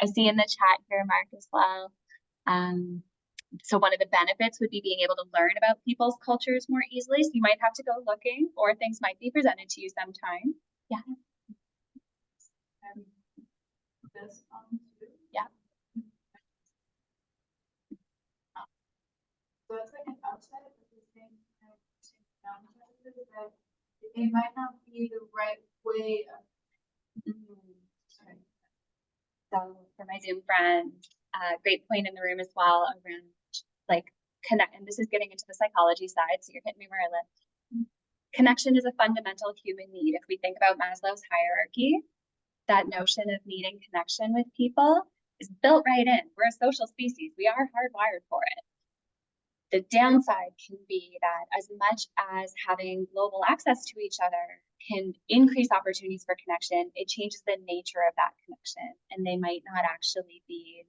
I see in the chat here, Mark, as well. So one of the benefits would be being able to learn about people's cultures more easily. So you might have to go looking, or things might be presented to you sometime. Yeah. This too. Yeah. So it's like an upside at the same time, downside is that it might not be the right way of. Sorry. So for my Zoom friends, great point in the room as well around like connect, and this is getting into the psychology side, so you're hitting me where I live. Connection is a fundamental human need. If we think about Maslow's hierarchy, that notion of needing connection with people is built right in. We're a social species. We are hardwired for it. The downside can be that as much as having global access to each other can increase opportunities for connection, it changes the nature of that connection, and they might not actually be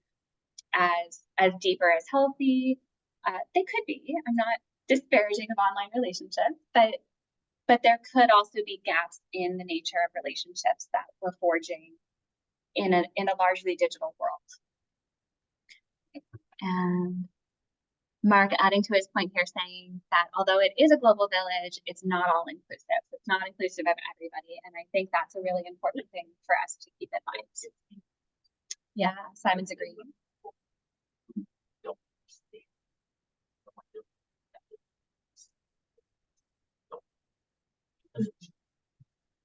as deep or as healthy. They could be. I'm not disparaging of online relationships, but there could also be gaps in the nature of relationships that we're forging in a largely digital world. And Mark adding to his point here saying that although it is a global village, it's not all inclusive. It's not inclusive of everybody. And I think that's a really important thing for us to keep in mind. Yeah, Simon's agreeing.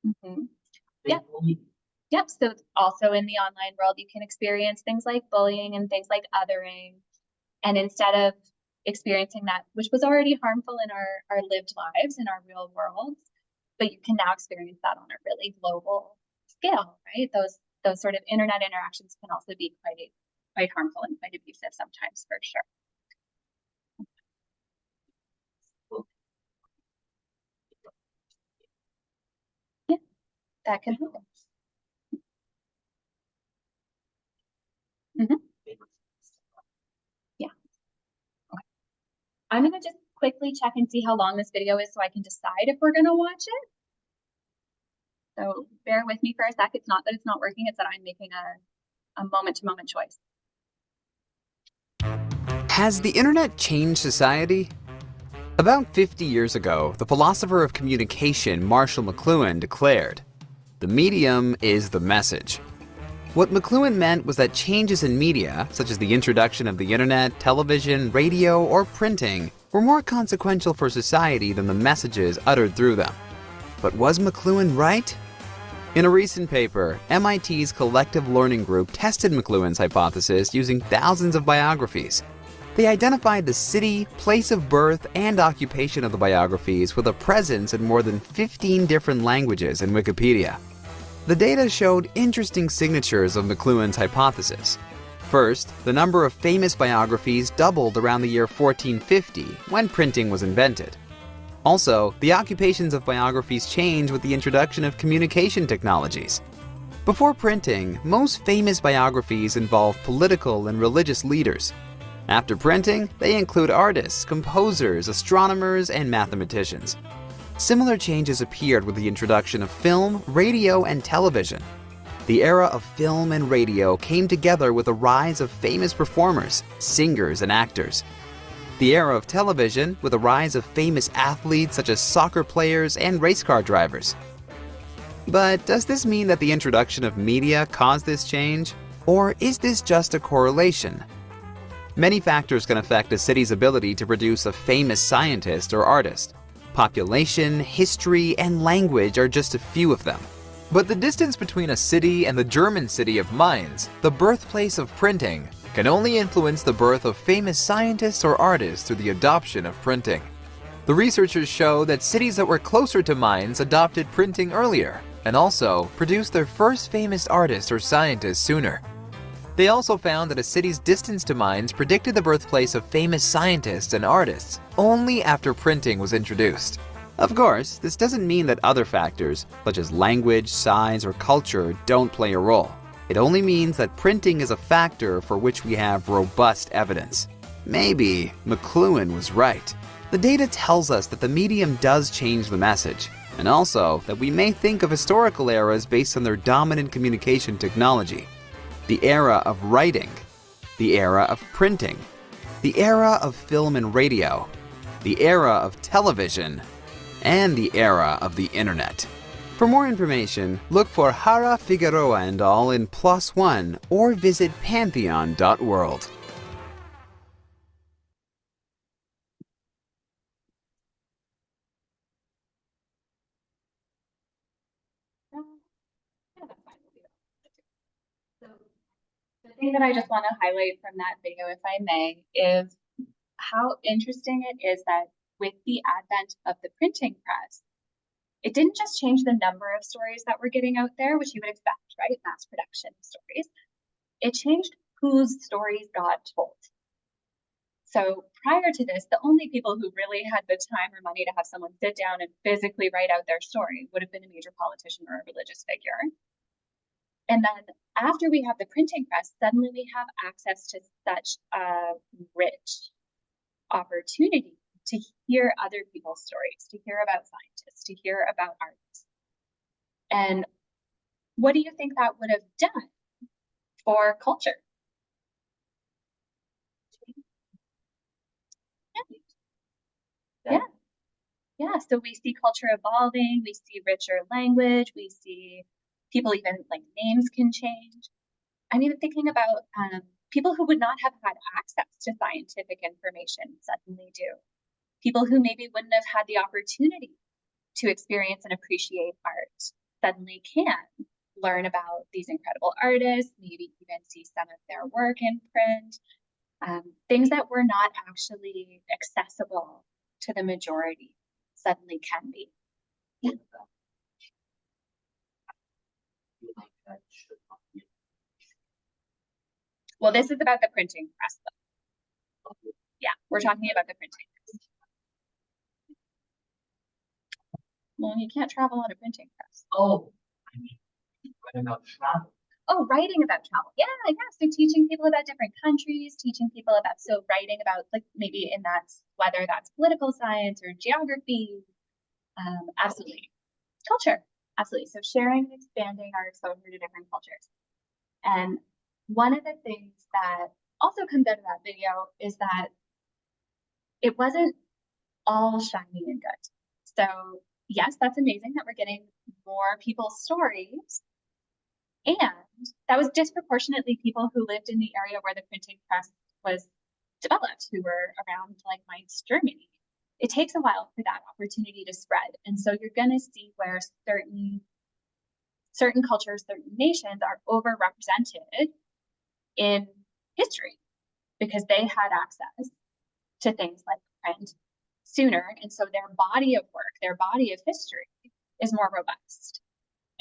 Mm-hmm. Yeah. Yep. So also in the online world, you can experience things like bullying and things like othering. And instead of experiencing that, which was already harmful in our lived lives, in our real worlds, but you can now experience that on a really global scale, right? Those sort of internet interactions can also be quite harmful and quite abusive sometimes, for sure. Yeah, that can happen. Mm-hmm. Yeah. Okay. I'm gonna just quickly check and see how long this video is so I can decide if we're gonna watch it. So bear with me for a sec. It's not that it's not working, it's that I'm making a moment-to-moment choice. Has the internet changed society? About 50 years ago, the philosopher of communication Marshall McLuhan declared, "The medium is the message." What McLuhan meant was that changes in media, such as the introduction of the internet, television, radio, or printing, were more consequential for society than the messages uttered through them. But was McLuhan right? In a recent paper, MIT's Collective Learning Group tested McLuhan's hypothesis using thousands of biographies. They identified the city, place of birth, and occupation of the biographies with a presence in more than 15 different languages in Wikipedia. The data showed interesting signatures of McLuhan's hypothesis. First, the number of famous biographies doubled around the year 1450, when printing was invented. Also, the occupations of biographies changed with the introduction of communication technologies. Before printing, most famous biographies involved political and religious leaders. After printing, they include artists, composers, astronomers, and mathematicians. Similar changes appeared with the introduction of film, radio, and television. The era of film and radio came together with the rise of famous performers, singers, and actors. The era of television with the rise of famous athletes such as soccer players and race car drivers. But does this mean that the introduction of media caused this change? Or is this just a correlation? Many factors can affect a city's ability to produce a famous scientist or artist. Population, history, and language are just a few of them. But the distance between a city and the German city of Mainz, the birthplace of printing, can only influence the birth of famous scientists or artists through the adoption of printing. The researchers show that cities that were closer to Mainz adopted printing earlier, and also produced their first famous artists or scientists sooner. They also found that a city's distance to Mainz predicted the birthplace of famous scientists and artists only after printing was introduced. Of course, this doesn't mean that other factors, such as language, size, or culture, don't play a role. It only means that printing is a factor for which we have robust evidence. Maybe McLuhan was right. The data tells us that the medium does change the message, and also that we may think of historical eras based on their dominant communication technology. The era of writing, the era of printing, the era of film and radio, the era of television, and the era of the internet. For more information, look for Hara Figueroa and al. In PLOS ONE or visit pantheon.world. Yeah, that's fine. We'll do that. So the thing that I just want to highlight from that video, if I may, is how interesting it is that with the advent of the printing press, it didn't just change the number of stories that were getting out there, which you would expect, right? Mass production stories. It changed whose stories got told. So prior to this, the only people who really had the time or money to have someone sit down and physically write out their story would have been a major politician or a religious figure. And then after we have the printing press, suddenly we have access to such a rich opportunity to hear other people's stories, to hear about scientists, to hear about artists. And what do you think that would have done for culture? Yeah, so we see culture evolving, we see richer language, we see people even like names can change. I'm even thinking about people who would not have had access to scientific information suddenly do. People who maybe wouldn't have had the opportunity to experience and appreciate art suddenly can learn about these incredible artists, maybe even see some of their work in print, things that were not actually accessible to the majority suddenly can be. Yeah. feel like that should not be. Well, this is about the printing press, though. Yeah, we're talking about the printing press. Well, you can't travel on a printing press. Oh, I mean, what about travel? Oh, writing about travel. Yeah. So teaching people about different countries, teaching people about, so writing about, like, maybe in that, whether that's political science or geography. Absolutely. Culture. Absolutely. So sharing and expanding our exposure to different cultures. And one of the things that also comes out of that video is that it wasn't all shiny and good. So yes, that's amazing that we're getting more people's stories. And that was disproportionately people who lived in the area where the printing press was developed, who were around like Mainz, Germany. It takes a while for that opportunity to spread. And so you're going to see where certain cultures, certain nations are overrepresented in history because they had access to things like print sooner. And so their body of work, their body of history is more robust.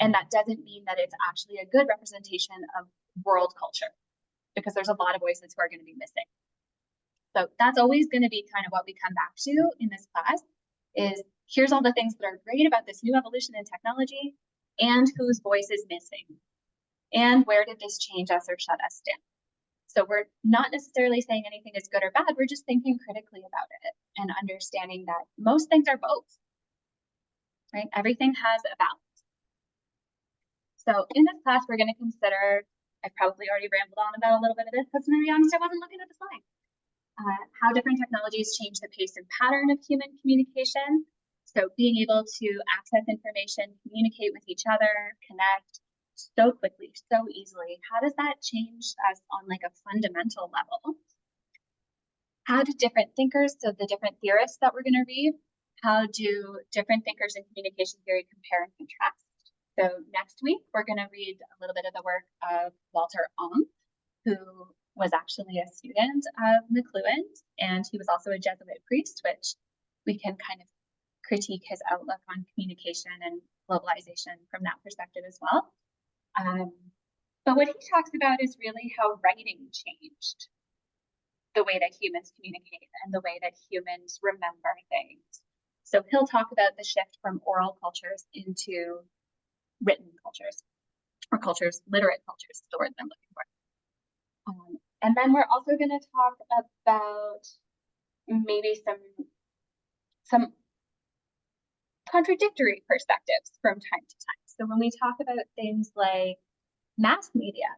And that doesn't mean that it's actually a good representation of world culture, because there's a lot of voices who are going to be missing. So that's always going to be kind of what we come back to in this class is here's all the things that are great about this new evolution in technology and whose voice is missing. And where did this change us or shut us down? So we're not necessarily saying anything is good or bad. We're just thinking critically about it and understanding that most things are both, right? Everything has a balance. So in this class, we're going to consider, I've probably already rambled on about a little bit of this, because to be honest, I wasn't looking at the slide. How different technologies change the pace and pattern of human communication. So being able to access information, communicate with each other, connect so quickly, so easily. How does that change us on like a fundamental level? How do different thinkers, so the different theorists that we're going to read, how do different thinkers in communication theory compare and contrast? So next week, we're going to read a little bit of the work of Walter Ong, who was actually a student of McLuhan, and he was also a Jesuit priest, which we can kind of critique his outlook on communication and globalization from that perspective as well. But what he talks about is really how writing changed the way that humans communicate and the way that humans remember things. So he'll talk about the shift from oral cultures into written cultures, or cultures, literate cultures, the word I'm looking for. And then we're also going to talk about maybe some contradictory perspectives from time to time. So when we talk about things like mass media,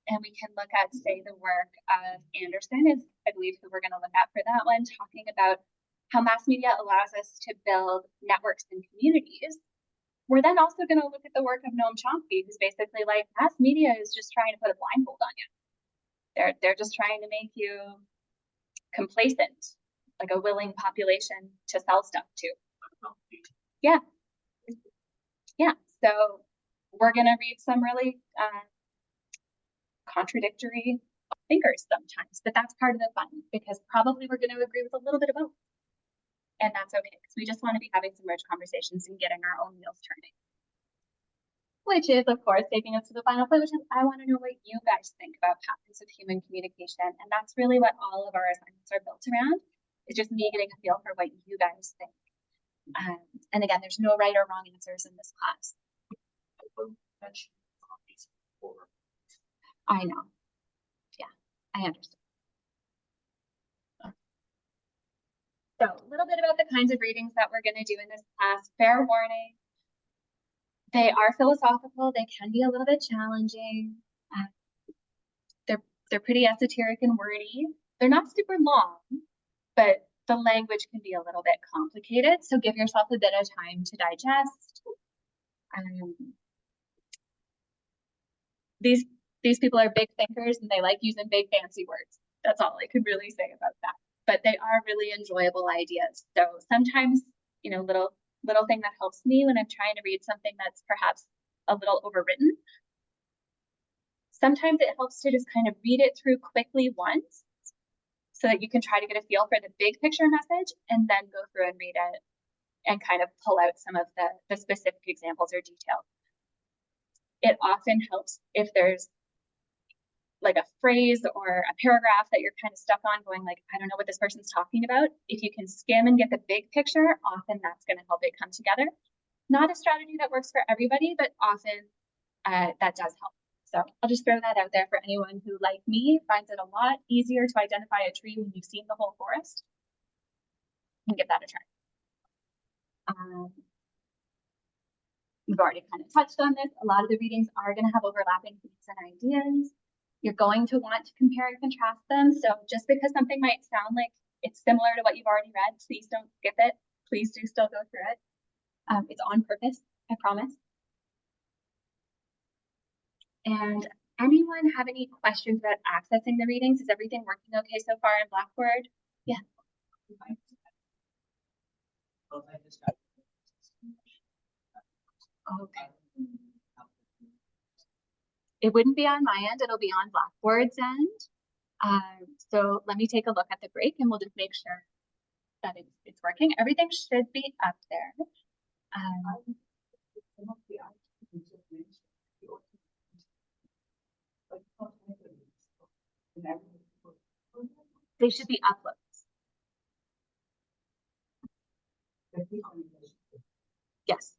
and we can look at, say, the work of Anderson, is I believe who we're going to look at for that one, talking about how mass media allows us to build networks and communities. We're then also going to look at the work of Noam Chomsky, who's basically like, mass media is just trying to put a blindfold on you. They're just trying to make you complacent, like a willing population to sell stuff to. Yeah. So we're going to read some really contradictory thinkers sometimes, but that's part of the fun, because probably we're going to agree with a little bit of both. And that's okay, because we just want to be having some rich conversations and getting our own wheels turning. Which is, of course, taking us to the final point, which is I want to know what you guys think about patterns of human communication. And that's really what all of our assignments are built around. It's just me getting a feel for what you guys think. And again, there's no right or wrong answers in this class. I know. Yeah, I understand. So a little bit about the kinds of readings that we're going to do in this class. Fair warning. They are philosophical. They can be a little bit challenging. They're pretty esoteric and wordy. They're not super long, but the language can be a little bit complicated, so give yourself a bit of time to digest. These people are big thinkers and they like using big fancy words. That's all I could really say about that. But they are really enjoyable ideas. So sometimes, you know, little thing that helps me when I'm trying to read something that's perhaps a little overwritten. Sometimes it helps to just kind of read it through quickly once so that you can try to get a feel for the big picture message and then go through and read it and kind of pull out some of the specific examples or details. It often helps if there's like a phrase or a paragraph that you're kind of stuck on going like, I don't know what this person's talking about. If you can skim and get the big picture, often that's going to help it come together. Not a strategy that works for everybody, but often that does help. So I'll just throw that out there for anyone who, like me, finds it a lot easier to identify a tree when you've seen the whole forest. And give that a try. We've already kind of touched on this. A lot of the readings are going to have overlapping themes and ideas. You're going to want to compare and contrast them. So just because something might sound like it's similar to what you've already read, please don't skip it. Please do still go through it. It's on purpose, I promise. And anyone have any questions about accessing the readings? Is everything working okay so far in Blackboard? Yeah. Okay. It wouldn't be on my end, it'll be on Blackboard's end. So let me take a look at the break and we'll just make sure that it's working. Everything should be up there. They should be uploads. Yes.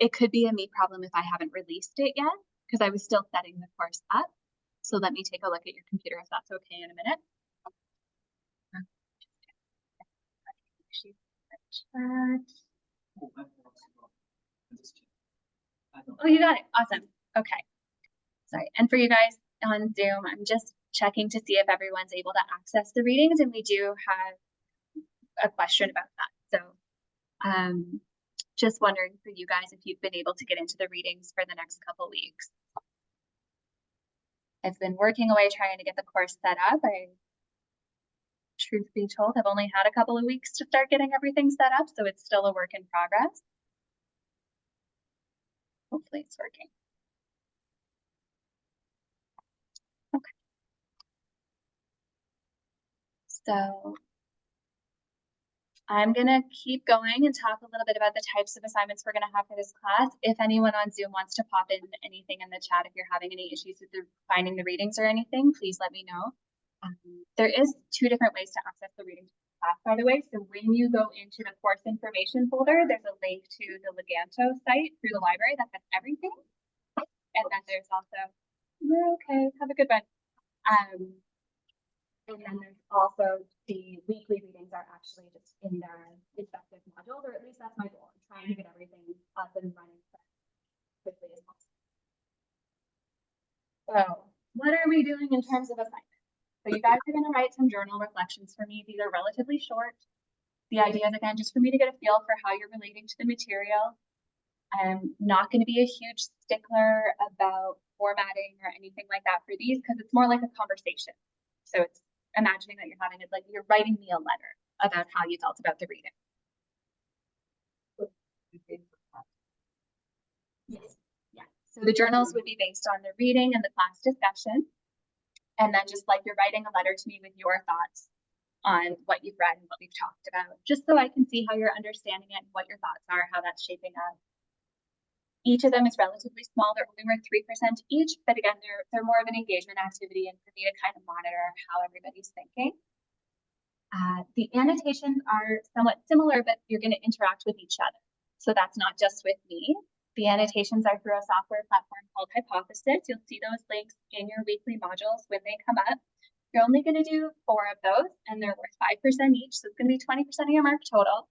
It could be a me problem if I haven't released it yet, because I was still setting the course up. So let me take a look at your computer if that's okay in a minute. Oh, you got it. Awesome. Okay. Sorry. And for you guys on Zoom, I'm just checking to see if everyone's able to access the readings, and we do have a question about that. So just wondering for you guys if you've been able to get into the readings for the next couple weeks. I've been working away trying to get the course set up. Truth be told, I've only had a couple of weeks to start getting everything set up, so it's still a work in progress. Hopefully it's working. Okay. So I'm gonna keep going and talk a little bit about the types of assignments we're gonna have for this class. If anyone on Zoom wants to pop in anything in the chat, if you're having any issues with finding the readings or anything, please let me know. There is 2 different ways to access the readings class, by the way. So when you go into the course information folder, there's a link to the Leganto site through the library that has everything. And then there's also, you're okay, have a good one. And then there's also the weekly readings are actually just in their respective modules, or at least that's my goal. I'm trying to get everything up and running as quickly as possible. So what are we doing in terms of assignments? So you guys are going to write some journal reflections for me. These are relatively short. The idea is, again, just for me to get a feel for how you're relating to the material. I'm not going to be a huge stickler about formatting or anything like that for these because it's more like a conversation. So it's imagining that you're having it like you're writing me a letter about how you felt about the reading. Yes. Yeah. So the journals would be based on the reading and the class discussion. And then just like you're writing a letter to me with your thoughts on what you've read and what we've talked about, just so I can see how you're understanding it and what your thoughts are, how that's shaping up. Each of them is relatively small. They're only worth 3% each, but again, they're more of an engagement activity and for me to kind of monitor how everybody's thinking. The annotations are somewhat similar, but you're going to interact with each other. So that's not just with me. The annotations are through a software platform called Hypothesis. You'll see those links in your weekly modules when they come up. You're only going to do 4 of those, and they're worth 5% each. So it's going to be 20% of your mark total.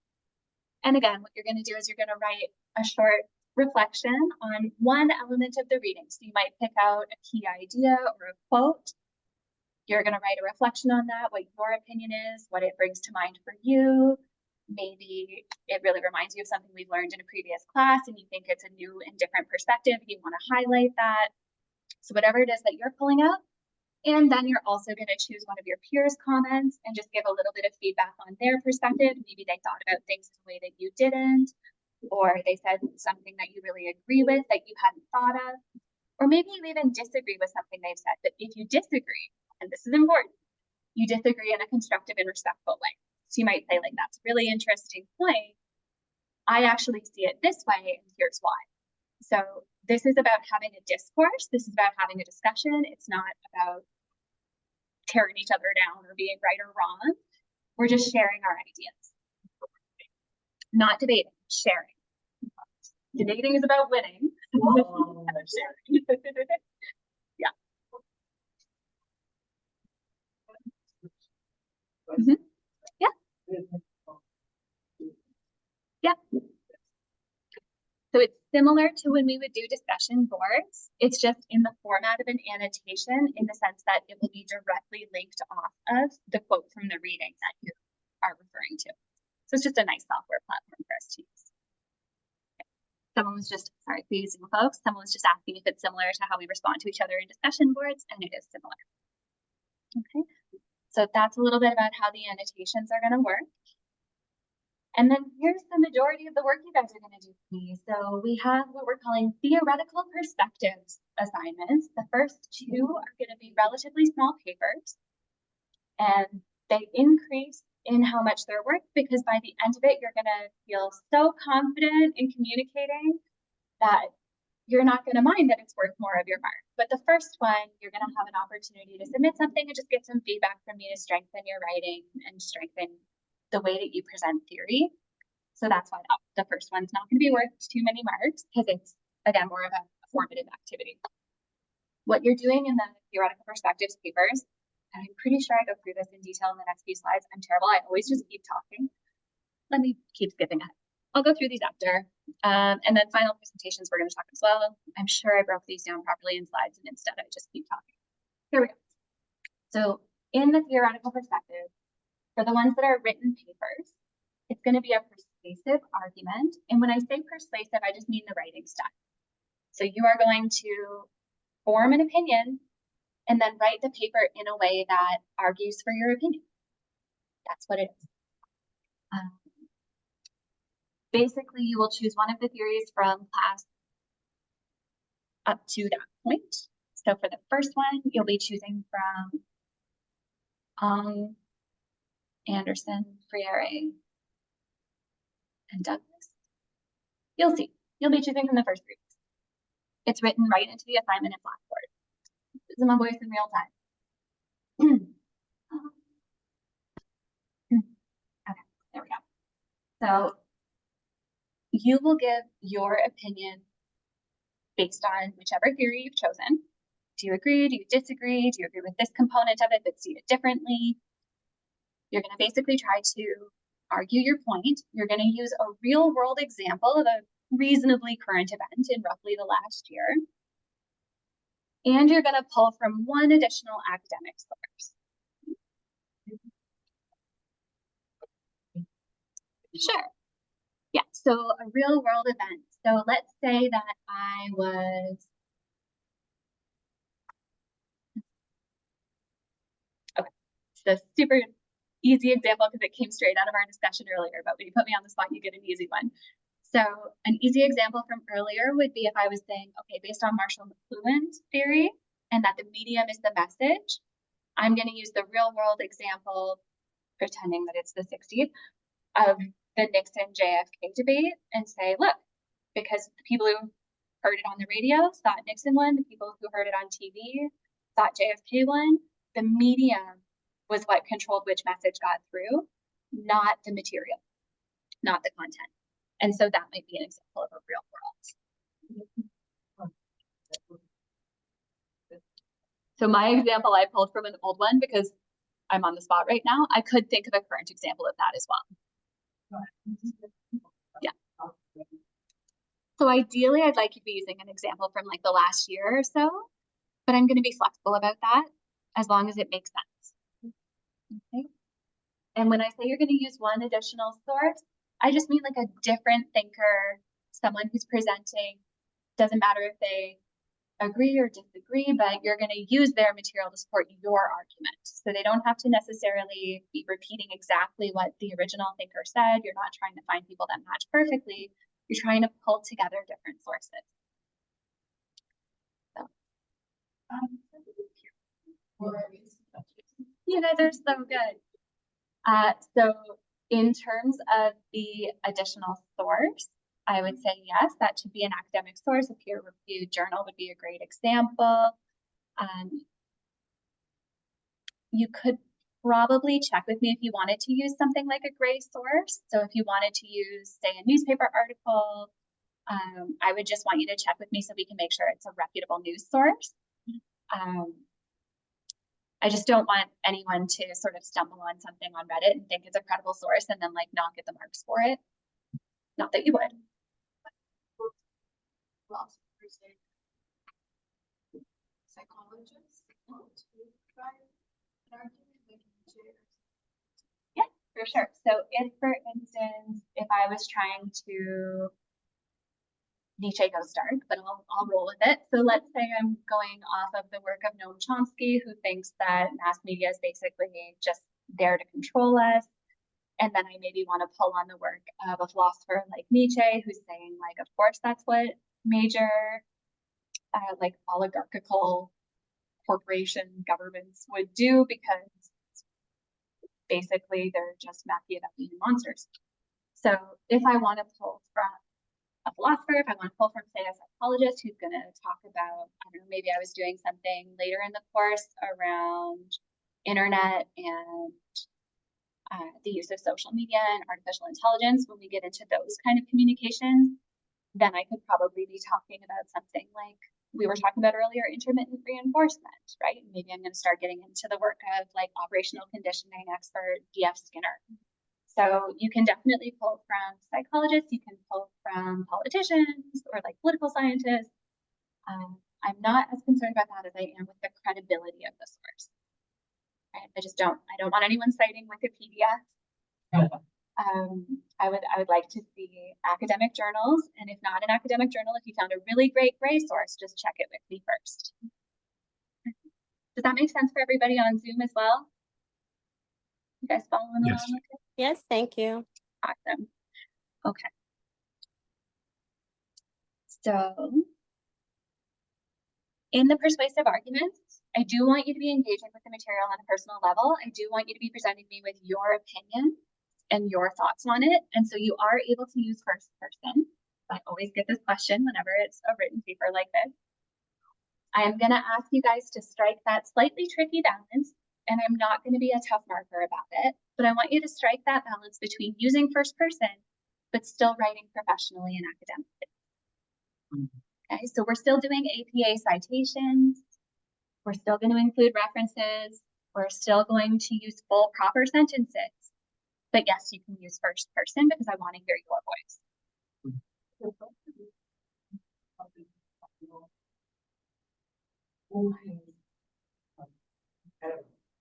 And again, what you're going to do is you're going to write a short reflection on one element of the reading. So you might pick out a key idea or a quote. You're going to write a reflection on that, what your opinion is, what it brings to mind for you. Maybe it really reminds you of something we've learned in a previous class and you think it's a new and different perspective. You want to highlight that. So whatever it is that you're pulling up. And then you're also going to choose one of your peers' comments and just give a little bit of feedback on their perspective. Maybe they thought about things in a way that you didn't, or they said something that you really agree with that you hadn't thought of, or maybe you even disagree with something they've said. But if you disagree, and this is important, you disagree in a constructive and respectful way. So you might say, like, that's a really interesting point. I actually see it this way, and here's why. So this is about having a discourse. This is about having a discussion. It's not about tearing each other down or being right or wrong. We're just sharing our ideas. Not debating, sharing. Debating is about winning. Sharing. Yeah. Mm-hmm. Yeah. Yeah. So it's similar to when we would do discussion boards. It's just in the format of an annotation in the sense that it will be directly linked off of the quote from the reading that you are referring to. So it's just a nice software platform for us to use. Someone was just, sorry for using folks, someone was just asking if it's similar to how we respond to each other in discussion boards, and it is similar. Okay, so that's a little bit about how the annotations are going to work. And then here's the majority of the work you guys are going to do for me. So we have what we're calling theoretical perspectives assignments. The first two are going to be relatively small papers, and they increase in how much they're worth because by the end of it, you're going to feel so confident in communicating that you're not going to mind that it's worth more of your mark. But the first one, you're going to have an opportunity to submit something and just get some feedback from me to strengthen your writing and strengthen the way that you present theory. So that's why the first one's not going to be worth too many marks because it's, again, more of a formative activity. What you're doing in the theoretical perspectives papers, and I'm pretty sure I go through this in detail in the next few slides. I'm terrible. I always just keep talking. Let me keep skipping ahead. I'll go through these after. And then final presentations, we're going to talk as well. I'm sure I broke these down properly in slides and instead I just keep talking. Here we go. So in the theoretical perspective, for the ones that are written papers, it's going to be a persuasive argument. And when I say persuasive, I just mean the writing style. So you are going to form an opinion and then write the paper in a way that argues for your opinion. That's what it is. Basically, you will choose one of the theories from class up to that point. So for the first one, you'll be choosing from Anderson, Freire, and Douglas. You'll see. You'll be choosing from the first three. It's written right into the assignment in Blackboard. This is my voice in real time. Okay, there we go. So you will give your opinion based on whichever theory you've chosen. Do you agree? Do you disagree? Do you agree with this component of it but see it differently? You're going to basically try to argue your point. You're going to use a real world example of a reasonably current event in roughly the last year. And you're going to pull from one additional academic source. Sure. Yeah, so a real world event. So let's say that I was, okay, it's a super easy example because it came straight out of our discussion earlier, but when you put me on the spot, you get an easy one. So an easy example from earlier would be if I was saying, okay, based on Marshall McLuhan's theory and that the medium is the message, I'm going to use the real world example, pretending that it's the 60s, of the Nixon JFK debate and say, look, because the people who heard it on the radio thought Nixon won, the people who heard it on TV thought JFK won, the medium was what controlled which message got through, not the material, not the content. And so that might be an example of a real world. So my example I pulled from an old one because I'm on the spot right now. I could think of a current example of that as well. Yeah. So ideally, I'd like you to be using an example from like the last year or so, but I'm going to be flexible about that as long as it makes sense. Okay. And when I say you're going to use one additional source, I just mean like a different thinker, someone who's presenting. Doesn't matter if they agree or disagree, but you're going to use their material to support your argument. So they don't have to necessarily be repeating exactly what the original thinker said. You're not trying to find people that match perfectly. You're trying to pull together different sources. So, you guys are so good. So in terms of the additional source, I would say yes, that should be an academic source. A peer-reviewed journal would be a great example. You could probably check with me if you wanted to use something like a gray source. So if you wanted to use, say, a newspaper article, I would just want you to check with me so we can make sure it's a reputable news source. I just don't want anyone to sort of stumble on something on Reddit and think it's a credible source and then like not get the marks for it. Not that you would. Psychologists want to try an argument, they can share. Yeah, for sure. So if, for instance, if I was trying to Nietzsche goes dark, but I'll roll with it. So let's say I'm going off of the work of Noam Chomsky, who thinks that mass media is basically just there to control us. And then I maybe want to pull on the work of a philosopher like Nietzsche, who's saying, like, of course, that's what major, like, oligarchical corporation governments would do, because basically they're just Machiavellian monsters. So if I want to pull from a philosopher, if I want to pull from, say, a psychologist who's going to talk about, I don't know, maybe I was doing something later in the course around internet and the use of social media and artificial intelligence, when we get into those kind of communications, then I could probably be talking about something like we were talking about earlier, intermittent reinforcement, right? Maybe I'm going to start getting into the work of like operational conditioning expert D.F. Skinner. So you can definitely pull from psychologists, you can pull from politicians or like political scientists. I'm not as concerned about that as I am with the credibility of the source. Right? I don't want anyone citing Wikipedia. I would like to see academic journals, and if not an academic journal, if you found a really great gray source, just check it with me first. Does that make sense for everybody on Zoom as well? You guys following Yes. along with it? Yes, thank you. Awesome. Okay. So in the persuasive arguments, I do want you to be engaging with the material on a personal level. I do want you to be presenting me with your opinion and your thoughts on it. And so you are able to use first person. I always get this question whenever it's a written paper like this. I am going to ask you guys to strike that slightly tricky balance, and I'm not going to be a tough marker about it, but I want you to strike that balance between using first person, but still writing professionally and academically. Okay, so we're still doing APA citations. We're still going to include references. We're still going to use full proper sentences. But yes, you can use first person because I want to hear your voice.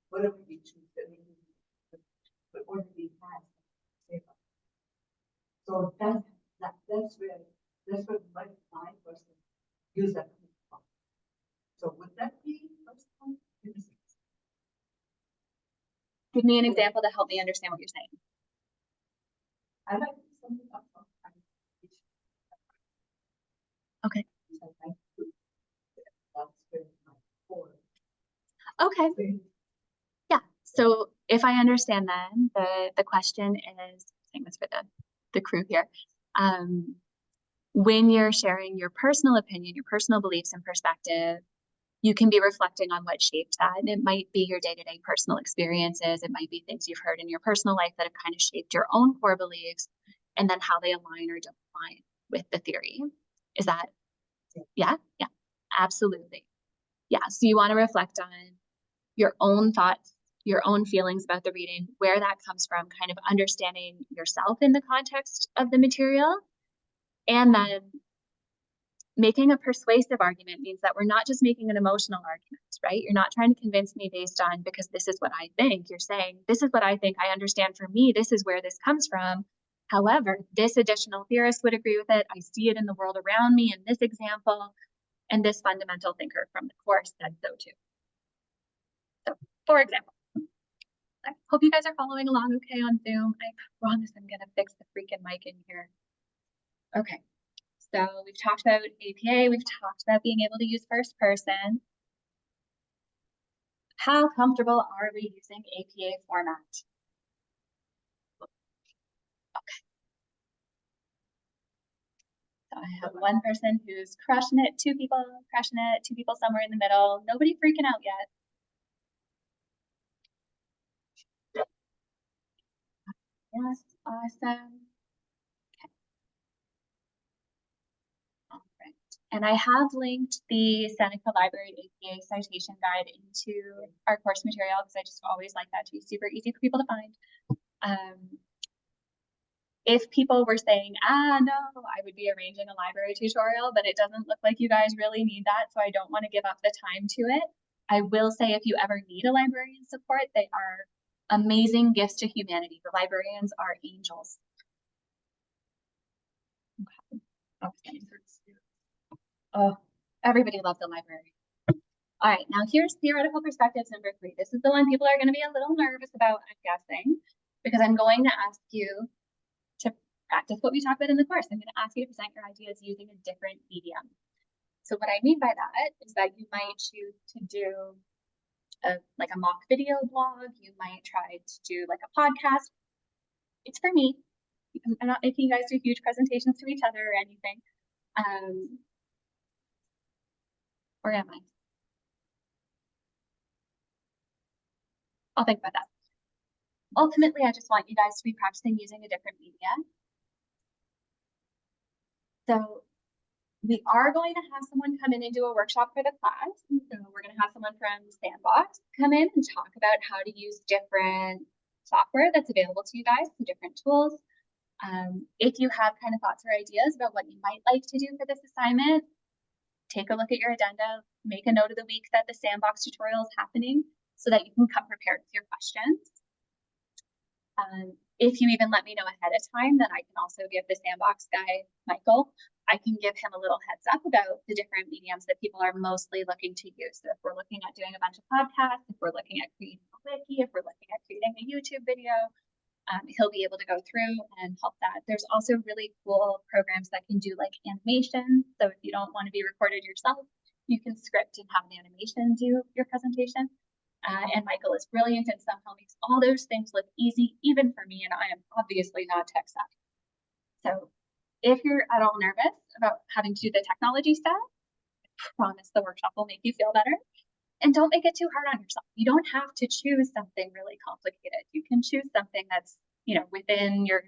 Whatever you choose, but what we have. So that's where my person use that. So would that be first one? Give me an example to help me understand what you're saying. I like something up. Okay. That's where my core. Okay. Yeah. So if I understand then, the question is, saying this for the crew here, when you're sharing your personal opinion, your personal beliefs and perspective, you can be reflecting on what shaped that. And it might be your day-to-day personal experiences. It might be things you've heard in your personal life that have kind of shaped your own core beliefs, and then how they align or don't align with the theory. Is that, yeah, absolutely. Yeah, so you want to reflect on your own thoughts, your own feelings about the reading, where that comes from, kind of understanding yourself in the context of the material, and then Making a persuasive argument means that we're not just making an emotional argument, right? You're not trying to convince me based on because this is what I think. You're saying, this is what I think. I understand for me, this is where this comes from. However, this additional theorist would agree with it. I see it in the world around me in this example, and this fundamental thinker from the course said so too. So, for example, I hope you guys are following along okay on Zoom. I promise I'm gonna fix the freaking mic in here. Okay. So we've talked about APA, we've talked about being able to use first person. How comfortable are we using APA format? Okay. So I have one person who's crushing it, two people crushing it, two people somewhere in the middle, nobody freaking out yet. Yes, awesome. And I have linked the Seneca Library APA citation guide into our course material because I just always like that to be super easy for people to find. If people were saying, no, I would be arranging a library tutorial, but it doesn't look like you guys really need that, so I don't want to give up the time to it. I will say if you ever need a librarian support, they are amazing gifts to humanity. The librarians are angels. Okay. Oh, everybody loves the library. All right, now here's theoretical perspectives number 3. This is the one people are going to be a little nervous about, I'm guessing, because I'm going to ask you to practice what we talked about in the course. I'm going to ask you to present your ideas using a different medium. So what I mean by that is that you might choose to do like a mock video blog. You might try to do like a podcast. It's for me. I'm not making you guys do huge presentations to each other or anything. Where am I? I'll think about that. Ultimately, I just want you guys to be practicing using a different media. So we are going to have someone come in and do a workshop for the class. So we're going to have someone from Sandbox come in and talk about how to use different software that's available to you guys, the different tools. If you have kind of thoughts or ideas about what you might like to do for this assignment, take a look at your addenda, make a note of the week that the Sandbox tutorial is happening so that you can come prepared with your questions. If you even let me know ahead of time, then I can also give the Sandbox guy, Michael, I can give him a little heads up about the different mediums that people are mostly looking to use. So if we're looking at doing a bunch of podcasts, if we're looking at creating a wiki, if we're looking at creating a YouTube video, he'll be able to go through and help that. There's also really cool programs that can do like animation. So if you don't want to be recorded yourself, you can script and have an animation do your presentation. And Michael is brilliant and somehow makes all those things look easy, even for me, and I am obviously not tech savvy. So if you're at all nervous about having to do the technology stuff, I promise the workshop will make you feel better. And don't make it too hard on yourself. You don't have to choose something really complicated. You can choose something that's, you know, within your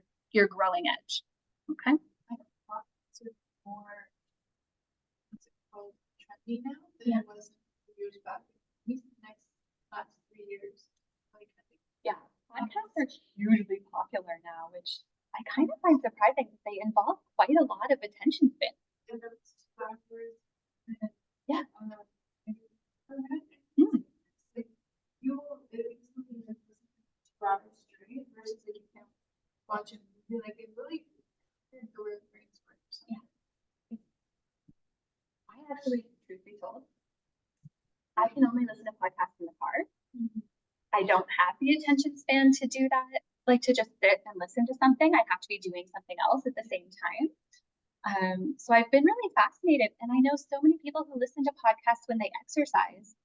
growing edge. Okay. I thought sort of more, what's it called, trendy now than it was a few years back. At least the last 3 years. Like, I think. Yeah, podcasts are hugely popular now, which I kind of find surprising because they involve quite a lot of attention span. And that's backwards. Yeah. Like you will, it's something that's rather straight versus like you can't watch a movie. Like it really the way the brains work. Yeah. I actually, truth be told, I can only listen to podcasts in the car. I don't have the attention span to do that, like to just sit and listen to something. I have to be doing something else at the same time. So I've been really fascinated, and I know so many people who listen to podcasts when they exercise,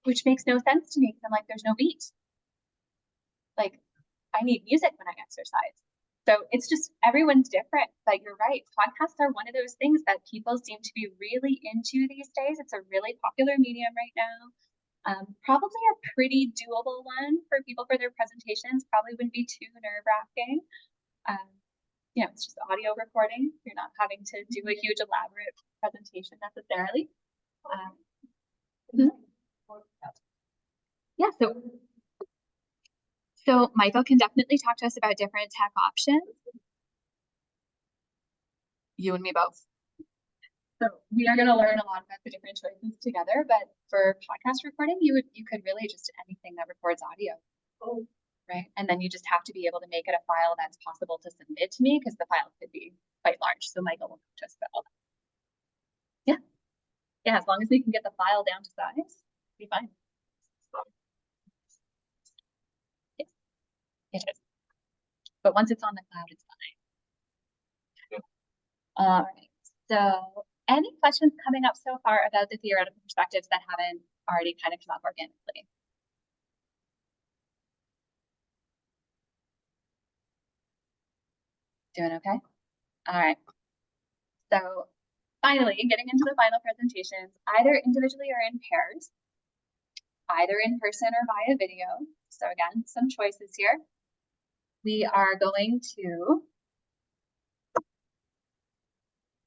which makes no sense to me because I'm like, there's no beat. Like, I need music when I exercise. So it's just, everyone's different, but you're right. Podcasts are one of those things that people seem to be really into these days. It's a really popular medium right now. Probably a pretty doable one for people for their presentations. Probably wouldn't be too nerve-wracking. You know, it's just audio recording. You're not having to do a huge elaborate presentation necessarily. Yeah, so Michael can definitely talk to us about different tech options. You and me both. So we are going to learn a lot about the different choices together, but for podcast recording, you could really just anything that records audio. Oh, Right? And then you just have to be able to make it a file that's possible to submit to me because the file could be quite large. So Michael will just fit all that. Yeah. Yeah, as long as we can get the file down to size, it'll be fine. Yes, it is. But once it's on the cloud, it's fine. All right. So any questions coming up so far about the theoretical perspectives that haven't already kind of come up organically? Doing okay? All right. So finally, getting into the final presentations, either individually or in pairs, either in person or via video. So again, some choices here. We are going to,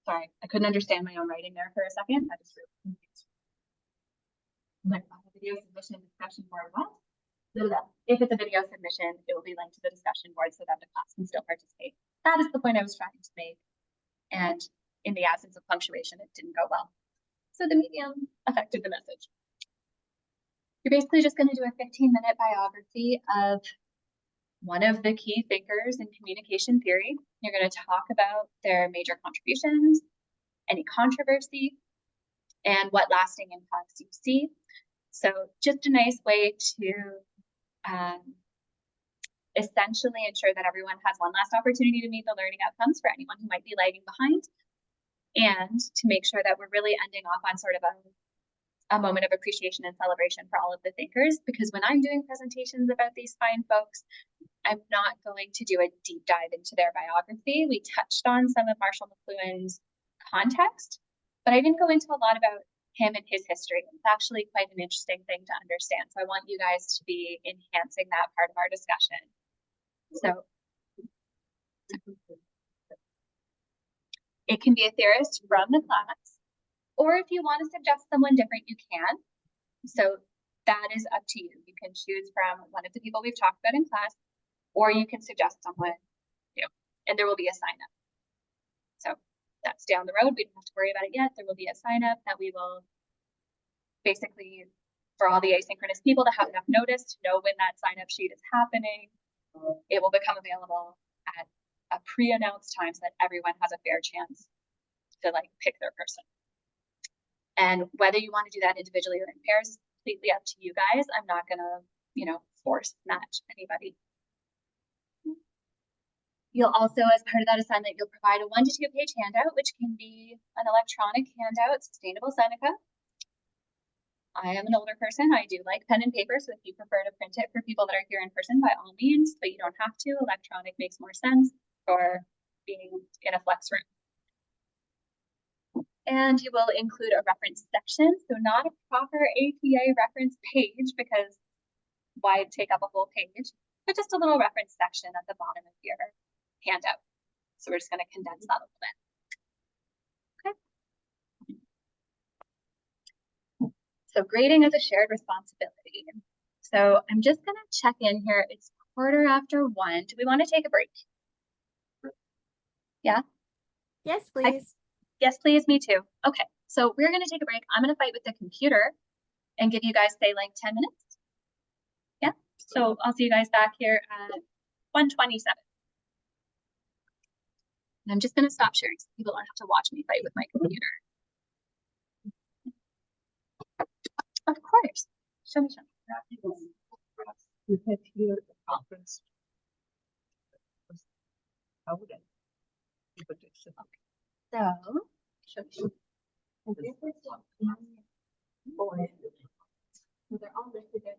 sorry, I couldn't understand my own writing there for a second. I just really confused. Video submission discussion board, what? If it's a video submission, it will be linked to the discussion board so that the class can still participate. That is the point I was trying to make. And in the absence of punctuation, it didn't go well. So the medium affected the message. You're basically just going to do a 15-minute biography of one of the key thinkers in communication theory. You're going to talk about their major contributions, any controversy, and what lasting impacts you see. So just a nice way to essentially ensure that everyone has one last opportunity to meet the learning outcomes for anyone who might be lagging behind, and to make sure that we're really ending off on sort of a moment of appreciation and celebration for all of the thinkers, because when I'm doing presentations about these fine folks, I'm not going to do a deep dive into their biography. We touched on some of Marshall McLuhan's context, but I didn't go into a lot about him and his history. It's actually quite an interesting thing to understand. So I want you guys to be enhancing that part of our discussion. So it can be a theorist from the class, or if you want to suggest someone different, you can. So that is up to you. You can choose from one of the people we've talked about in class, or you can suggest someone new, and there will be a sign up. So that's down the road. We don't have to worry about it yet. There will be a sign up that we will basically, for all the asynchronous people to have enough notice to know when that sign up sheet is happening. It will become available at a pre-announced time so that everyone has a fair chance to like pick their person. And whether you want to do that individually or in pairs is completely up to you guys. I'm not gonna, force match anybody. You'll also, as part of that assignment, you'll provide a 1 to 2 page handout, which can be an electronic handout, Sustainable Seneca. I am an older person. I do like pen and paper, so if you prefer to print it for people that are here in person, by all means, but you don't have to. Electronic makes more sense for being in a flex room. And you will include a reference section, so not a proper APA reference page, because why take up a whole page, but just a little reference section at the bottom of your handout. So we're just going to condense that a little bit. So grading is a shared responsibility. So I'm just going to check in here. It's 1:15. Do we want to take a break? Yeah? Yes, please. Yes, please. Me too. Okay. So we're going to take a break. I'm going to fight with the computer and give you guys, say, like 10 minutes. Yeah? So I'll see you guys back here at 1:27. And I'm just going to stop sharing so people don't have to watch me fight with my computer. Of course. Show me. You had here at the conference. How would I? So, show me. So they're all listed in.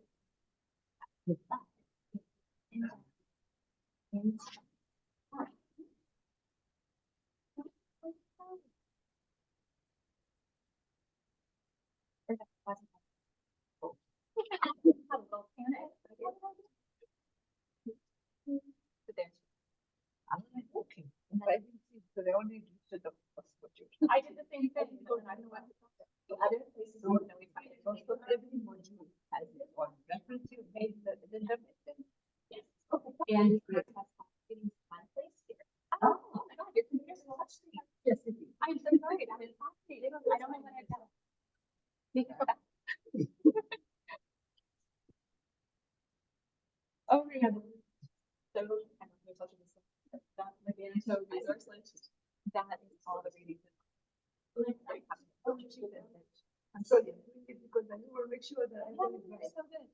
I'm like, okay. But I didn't see, so they only did the first what you. I did the same thing. The other places don't know we find it. Also, every module has one reference you made the definition. Yes. Okay. And it's going to test in one place here. Oh my God, your computer's touchscreen. Yes, it is. I'm so sorry. That is fascinating. make sure that I get it right. So good.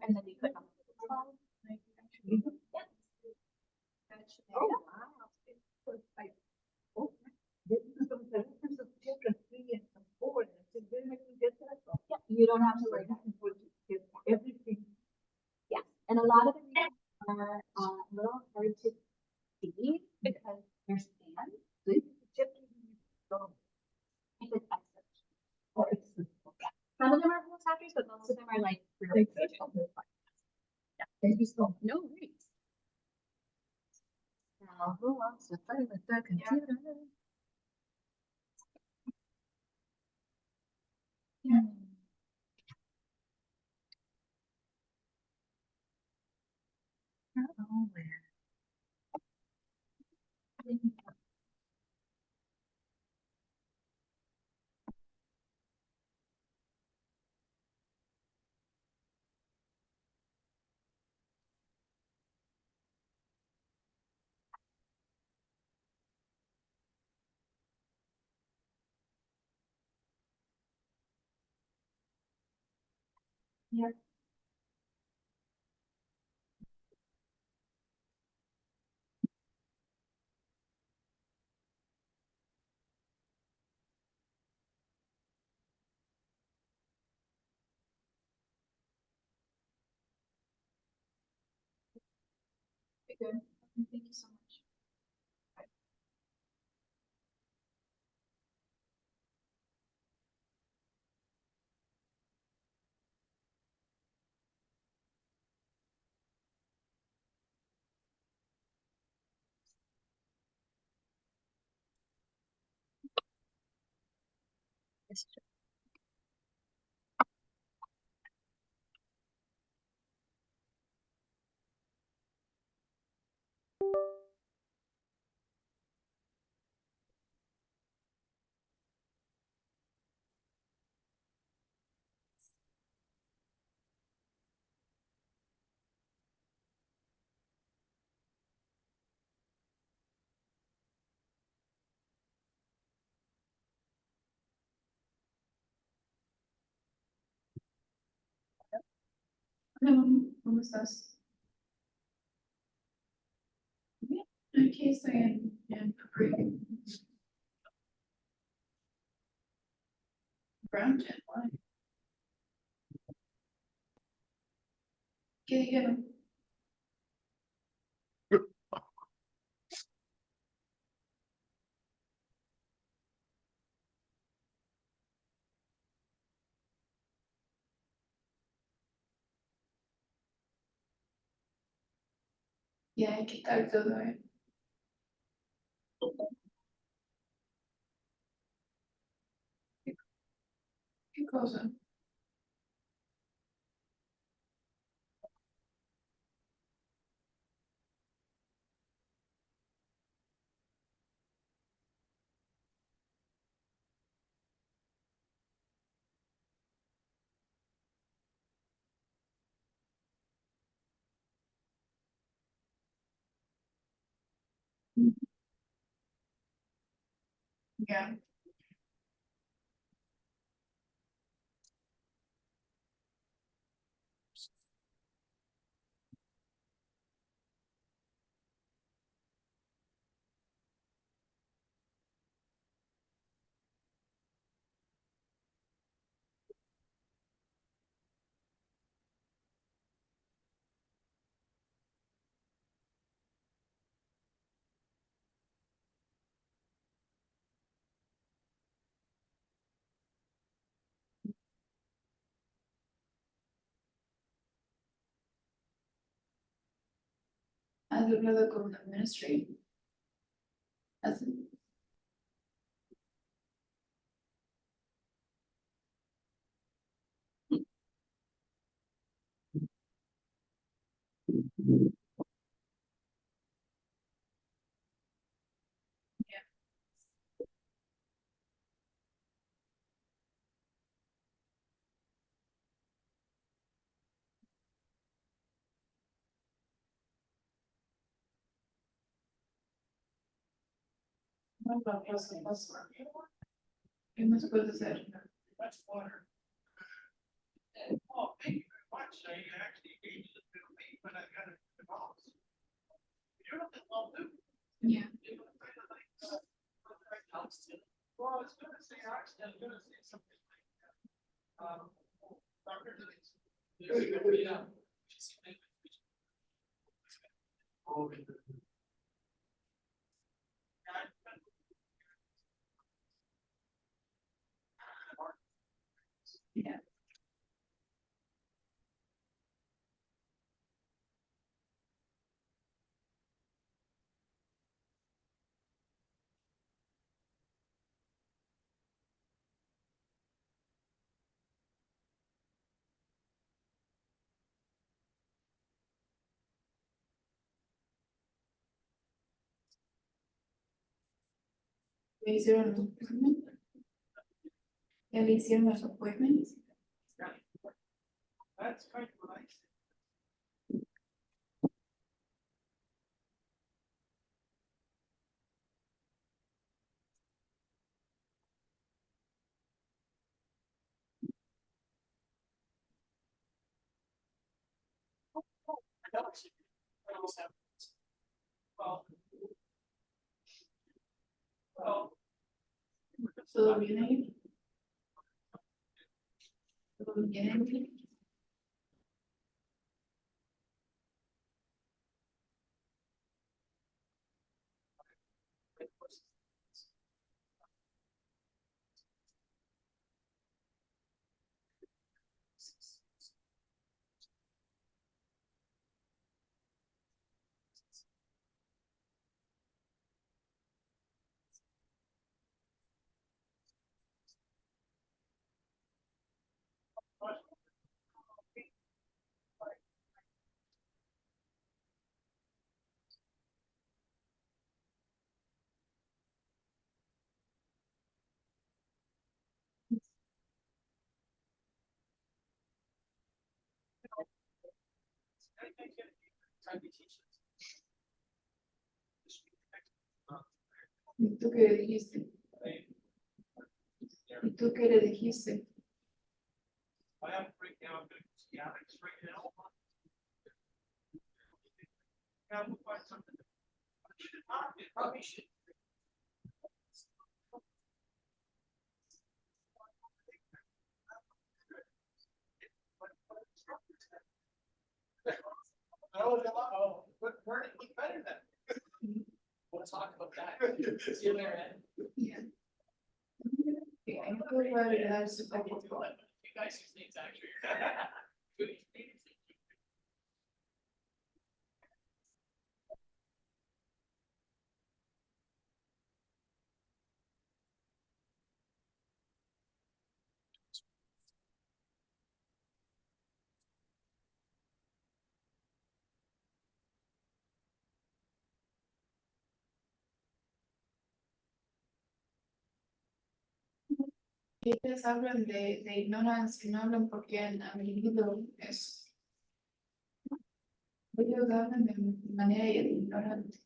And then you click on the little phone. Like, actually, Yeah. that should- Oh, wow. So it's like, oh, this is the difference of children 3 and 4. And I said, where am I going to get that from? Yeah, you don't have to worry about it. Get everything. Yes, and a lot of the readings are a little hard to see because they're scanned. So you can check it in your phone. If it's excerpt. Or it's the- Some of them are whole chapters, but most of them are like. Thank you. Yeah. Thank you so much. No worries. Now, who wants to play with the computer? Yeah. Oh, man. Yeah. Good. Thank you so much. ¿Cómo estás? Bien, aquí estoy en Capri. Brampton, why? ¿Qué dijeron? Ya, ¿qué tal todo, ¿Qué cosa? Ya. ¿Has hablado con la administración? No, ¿qué más puedes hacer? Yeah. Yeah. Me hicieron los appointments. Ya le hicieron los appointments. ¿Todo bien ahí? ¿Todo bien ahí? ¿Y tú qué le dijiste? ¿Y tú qué le dijiste? Yeah. Okay, I go about it as a package. Ellos hablan de ignorancia, no hablan porque han vivido eso. Ellos hablan de manera ignorante.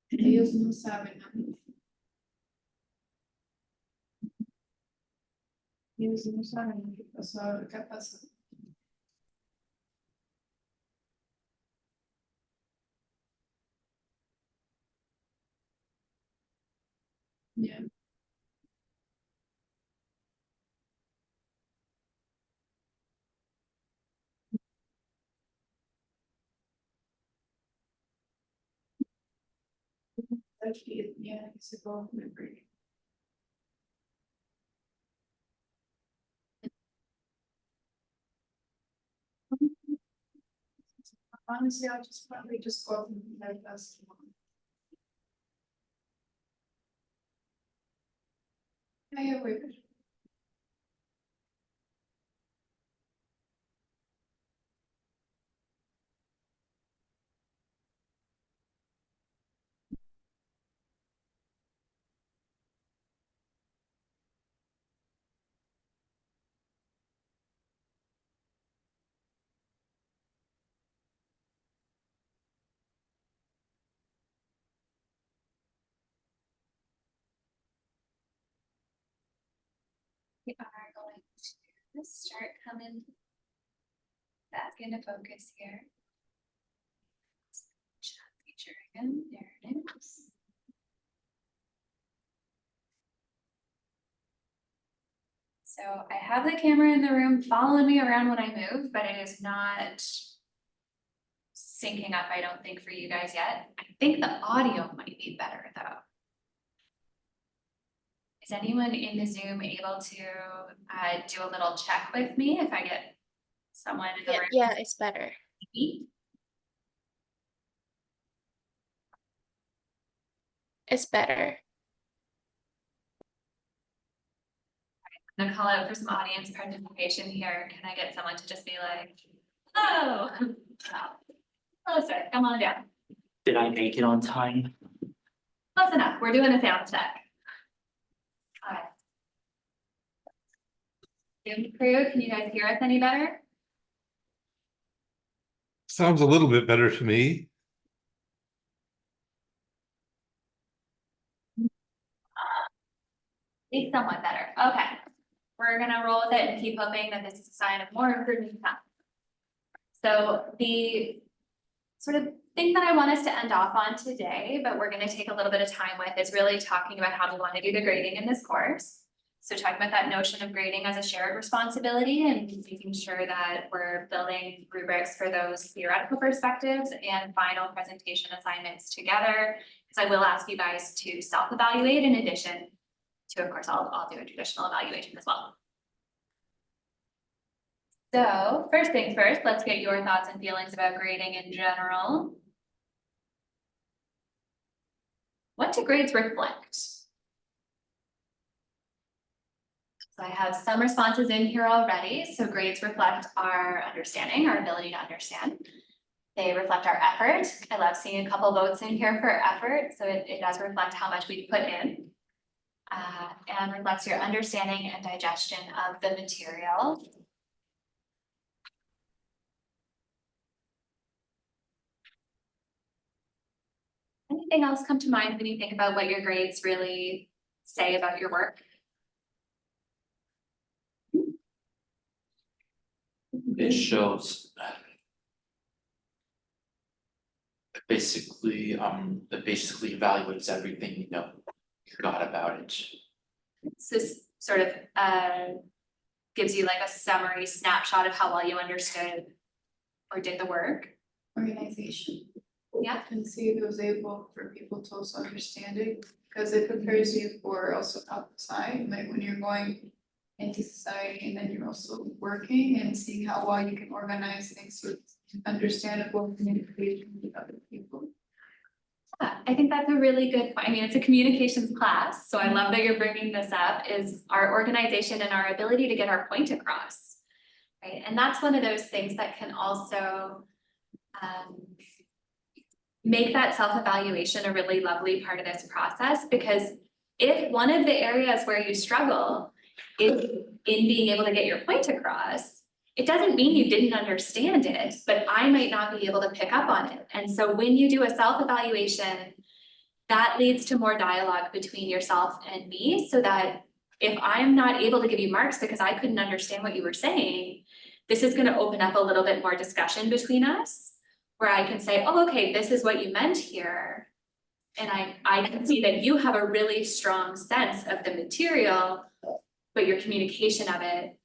Ellos no saben nada. Ellos no saben lo que pasó, lo que ha pasado. Yeah. Actually, yeah, it's a goal memory. Honestly, I'll just probably just go and like that's. Yeah, wait. Let's start coming back into focus here. Chat feature again, there it is. So I have the camera in the room following me around when I move, but it is not syncing up, I don't think, for you guys yet. I think the audio might be better though. Is anyone in the Zoom able to do a little check with me if I get someone in the room? Yeah, it's better. It's better. I'm gonna call out for some audience participation here. Can I get someone to just be like, oh, oh, sorry, come on down. Did I make it on time? Close enough. We're doing a sound check. All right. Zoom crew, can you guys hear us any better? Sounds a little bit better to me. It's somewhat better. Okay. We're gonna roll with it and keep hoping that this is a sign of more improvement to come. So the sort of thing that I want us to end off on today, but we're gonna take a little bit of time with, is really talking about how we want to do the grading in this course. So talking about that notion of grading as a shared responsibility and making sure that we're building rubrics for those theoretical perspectives and final presentation assignments together. Because I will ask you guys to self-evaluate in addition to, of course, I'll do a traditional evaluation as well. So first things first, let's get your thoughts and feelings about grading in general. What do grades reflect? So I have some responses in here already. So grades reflect our understanding, our ability to understand. They reflect our effort. I love seeing a couple votes in here for effort. So it does reflect how much we put in. And reflects your understanding and digestion of the material. Anything else come to mind when you think about what your grades really say about your work? It shows basically, it basically evaluates everything you got about it. So this sort of gives you like a summary snapshot of how well you understood or did the work. Organization. Yeah. And see if it was able for people to also understand it, because it prepares you for also outside, like when you're going into society and then you're also working and seeing how well you can organize things so it's understandable communication with other people. Yeah, I think that's a really good point. I mean, it's a communications class, so I love that you're bringing this up, is our organization and our ability to get our point across, right? And that's one of those things that can also make that self-evaluation a really lovely part of this process, because if one of the areas where you struggle is in being able to get your point across, it doesn't mean you didn't understand it, but I might not be able to pick up on it. And so when you do a self-evaluation, that leads to more dialogue between yourself and me, so that if I'm not able to give you marks because I couldn't understand what you were saying, this is going to open up a little bit more discussion between us, where I can say, oh, okay, this is what you meant here. And I can see that you have a really strong sense of the material, but your communication of it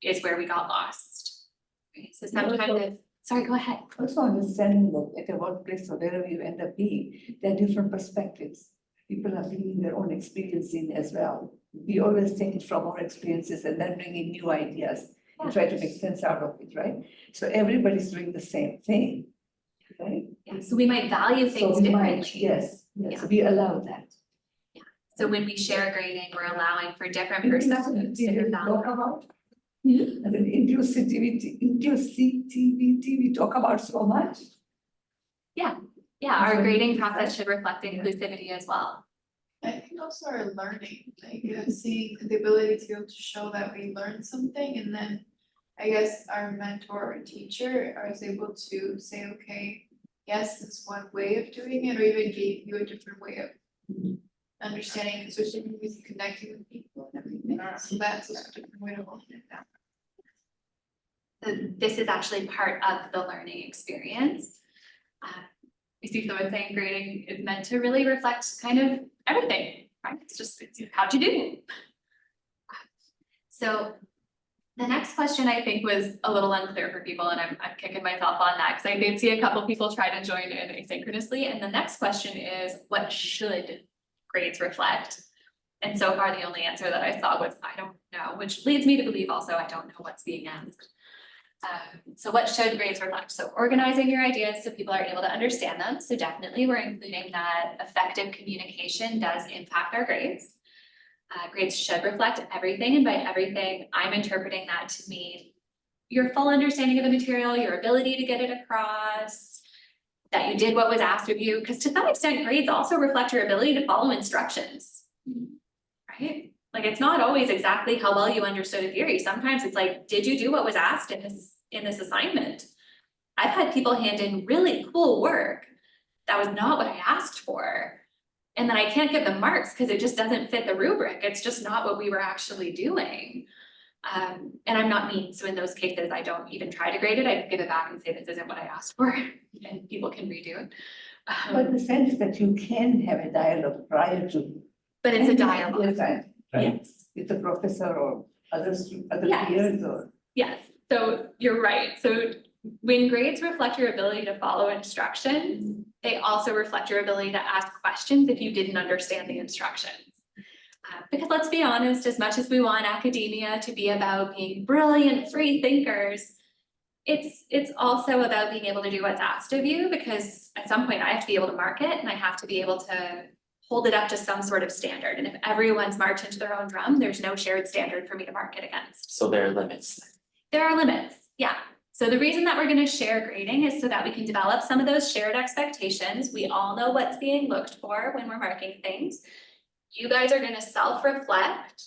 is where we got lost. Okay, so sometimes, sorry, go ahead. Also understanding that at a workplace or wherever you end up being, there are different perspectives. People are bringing their own experience in as well. We always take it from our experiences and then bring in new ideas and try to make sense out of it, right? So everybody's doing the same thing, right? Yeah, so we might value things So we differently. might, yes, Yeah. we allow that. So when we share grading, we're allowing for different perspectives. Did different we values. talk about? And then inclusivity, we talk about so much. Yeah, our grading process should reflect inclusivity as well. I think also our learning, like seeing the ability to be able to show that we learned something, and then I guess our mentor or teacher is able to say, okay, yes, it's one way of doing it, or even gave you a different way of understanding, because there's different ways of connecting with people and everything, so that's also a different way to look at that. So this is actually part of the learning experience. You see someone saying grading is meant to really reflect kind of everything, right? It's how'd you do? So the next question I think was a little unclear for people, and I'm kicking myself on that because I did see a couple people try to join in asynchronously. And the next question is, what should grades reflect? And so far, the only answer that I saw was, I don't know, which leads me to believe also I don't know what's being asked. So what should grades reflect? So organizing your ideas so people are able to understand them. So definitely we're including that effective communication does impact our grades. Grades should reflect everything, and by everything, I'm interpreting that to mean your full understanding of the material, your ability to get it across, that you did what was asked of you, because to some extent, grades also reflect your ability to follow instructions, right? Like, it's not always exactly how well you understood a theory. Sometimes it's like, did you do what was asked in this assignment? I've had people hand in really cool work that was not what I asked for. And then I can't give them marks because it just doesn't fit the rubric. It's just not what we were actually doing. And I'm not mean. So in those cases, I don't even try to grade it. I give it back and say, this isn't what I asked for, and people can redo it. But the sense that you can have a dialogue prior to. But it's a dialogue. Right? Yes. With the professor or other Yes. peers or. Yes, so you're right. So when grades reflect your ability to follow instructions, they also reflect your ability to ask questions if you didn't understand the instructions. Because let's be honest, as much as we want academia to be about being brilliant, free thinkers, it's also about being able to do what's asked of you, because at some point I have to be able to mark it and I have to be able to hold it up to some sort of standard. And if everyone's marched into their own drum, there's no shared standard for me to mark it against. So there are limits. There are limits, yeah. So the reason that we're going to share grading is so that we can develop some of those shared expectations. We all know what's being looked for when we're marking things. You guys are going to self-reflect.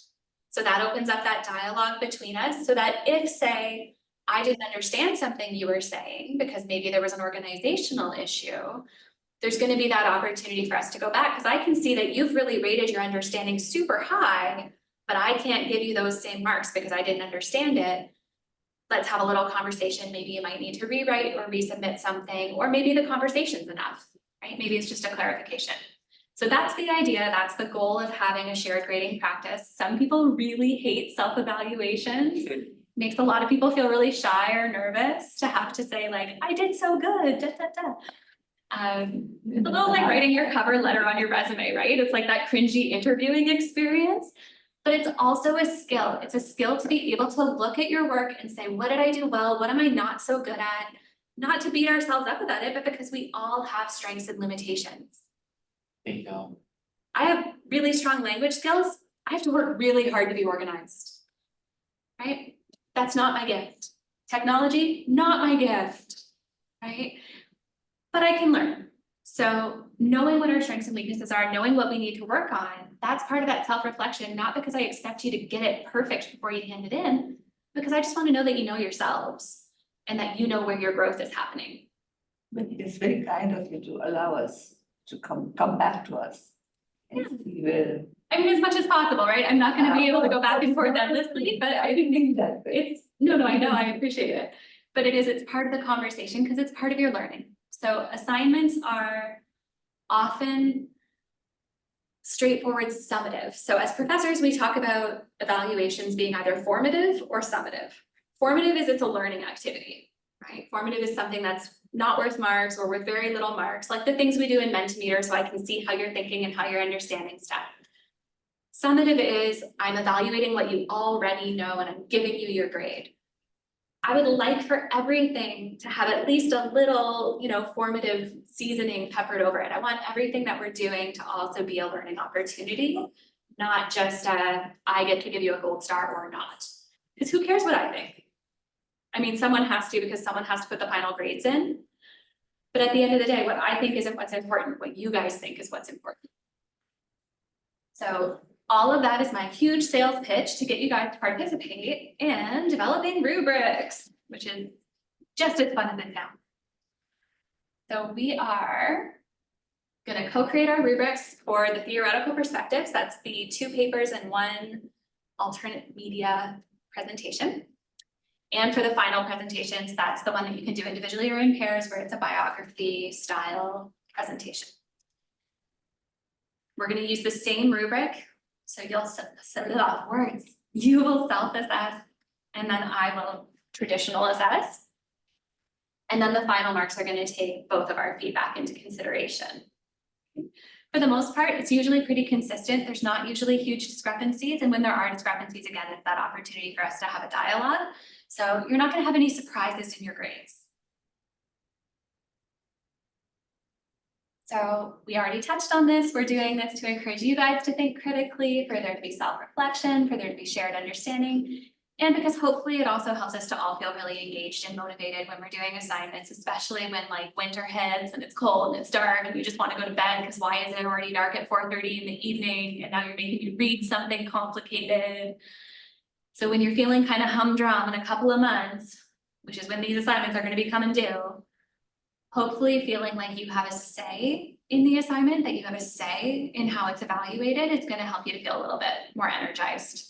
So that opens up that dialogue between us, so that if, say, I didn't understand something you were saying because maybe there was an organizational issue, there's going to be that opportunity for us to go back, because I can see that you've really rated your understanding super high, but I can't give you those same marks because I didn't understand it. Let's have a little conversation. Maybe you might need to rewrite or resubmit something, or maybe the conversation's enough, right? Maybe it's just a clarification. So that's the idea. That's the goal of having a shared grading practice. Some people really hate self-evaluation. Makes a lot of people feel really shy or nervous to have to say, like, I did so good, da, da, da. It's a little like writing your cover letter on your resume, right? It's like that cringy interviewing experience. But it's also a skill. It's a skill to be able to look at your work and say, what did I do well? What am I not so good at? Not to beat ourselves up about it, but because we all have strengths and limitations. There you go. I have really strong language skills. I have to work really hard to be organized, right? That's not my gift. Technology, not my gift, right? But I can learn. So knowing what our strengths and weaknesses are, knowing what we need to work on, that's part of that self-reflection, not because I expect you to get it perfect before you hand it in, because I just want to know that you know yourselves and that you know where your growth is happening. But it's very kind of you to allow us to come back to us. And see where. I mean, as much as possible, right? I'm not going to be able to go back and forth endlessly, but I think that way. it's, no, I know, I appreciate it. But it's part of the conversation because it's part of your learning. So assignments are often straightforward summative. So as professors, we talk about evaluations being either formative or summative. Formative is it's a learning activity, right? Formative is something that's not worth marks or worth very little marks, like the things we do in Mentimeter, so I can see how you're thinking and how you're understanding stuff. Summative is I'm evaluating what you already know and I'm giving you your grade. I would like for everything to have at least a little, formative seasoning peppered over it. I want everything that we're doing to also be a learning opportunity, not just I get to give you a gold star or not. Because who cares what I think? I mean, someone has to, because someone has to put the final grades in. But at the end of the day, what I think isn't what's important. What you guys think is what's important. So all of that is my huge sales pitch to get you guys to participate in developing rubrics, which is just as fun as it sounds. So we are going to co-create our rubrics for the theoretical perspectives. That's the 2 papers and 1 alternate media presentation. And for the final presentations, that's the one that you can do individually or in pairs where it's a biography style presentation. We're gonna use the same rubric. So you'll set it off words. You will self-assess and then I will traditional assess. And then the final marks are gonna take both of our feedback into consideration. For the most part, it's usually pretty consistent. There's not usually huge discrepancies. And when there are discrepancies, again, it's that opportunity for us to have a dialogue. So you're not gonna have any surprises in your grades. So we already touched on this. We're doing this to encourage you guys to think critically, for there to be self-reflection, for there to be shared understanding. And because hopefully it also helps us to all feel really engaged and motivated when we're doing assignments, especially when like winter hits and it's cold and it's dark and you just want to go to bed because why is it already dark at 4:30 in the evening and now you're making you read something complicated. So when you're feeling kind of humdrum in a couple of months, which is when these assignments are going to be coming due, hopefully feeling like you have a say in the assignment, that you have a say in how it's evaluated, it's going to help you to feel a little bit more energized.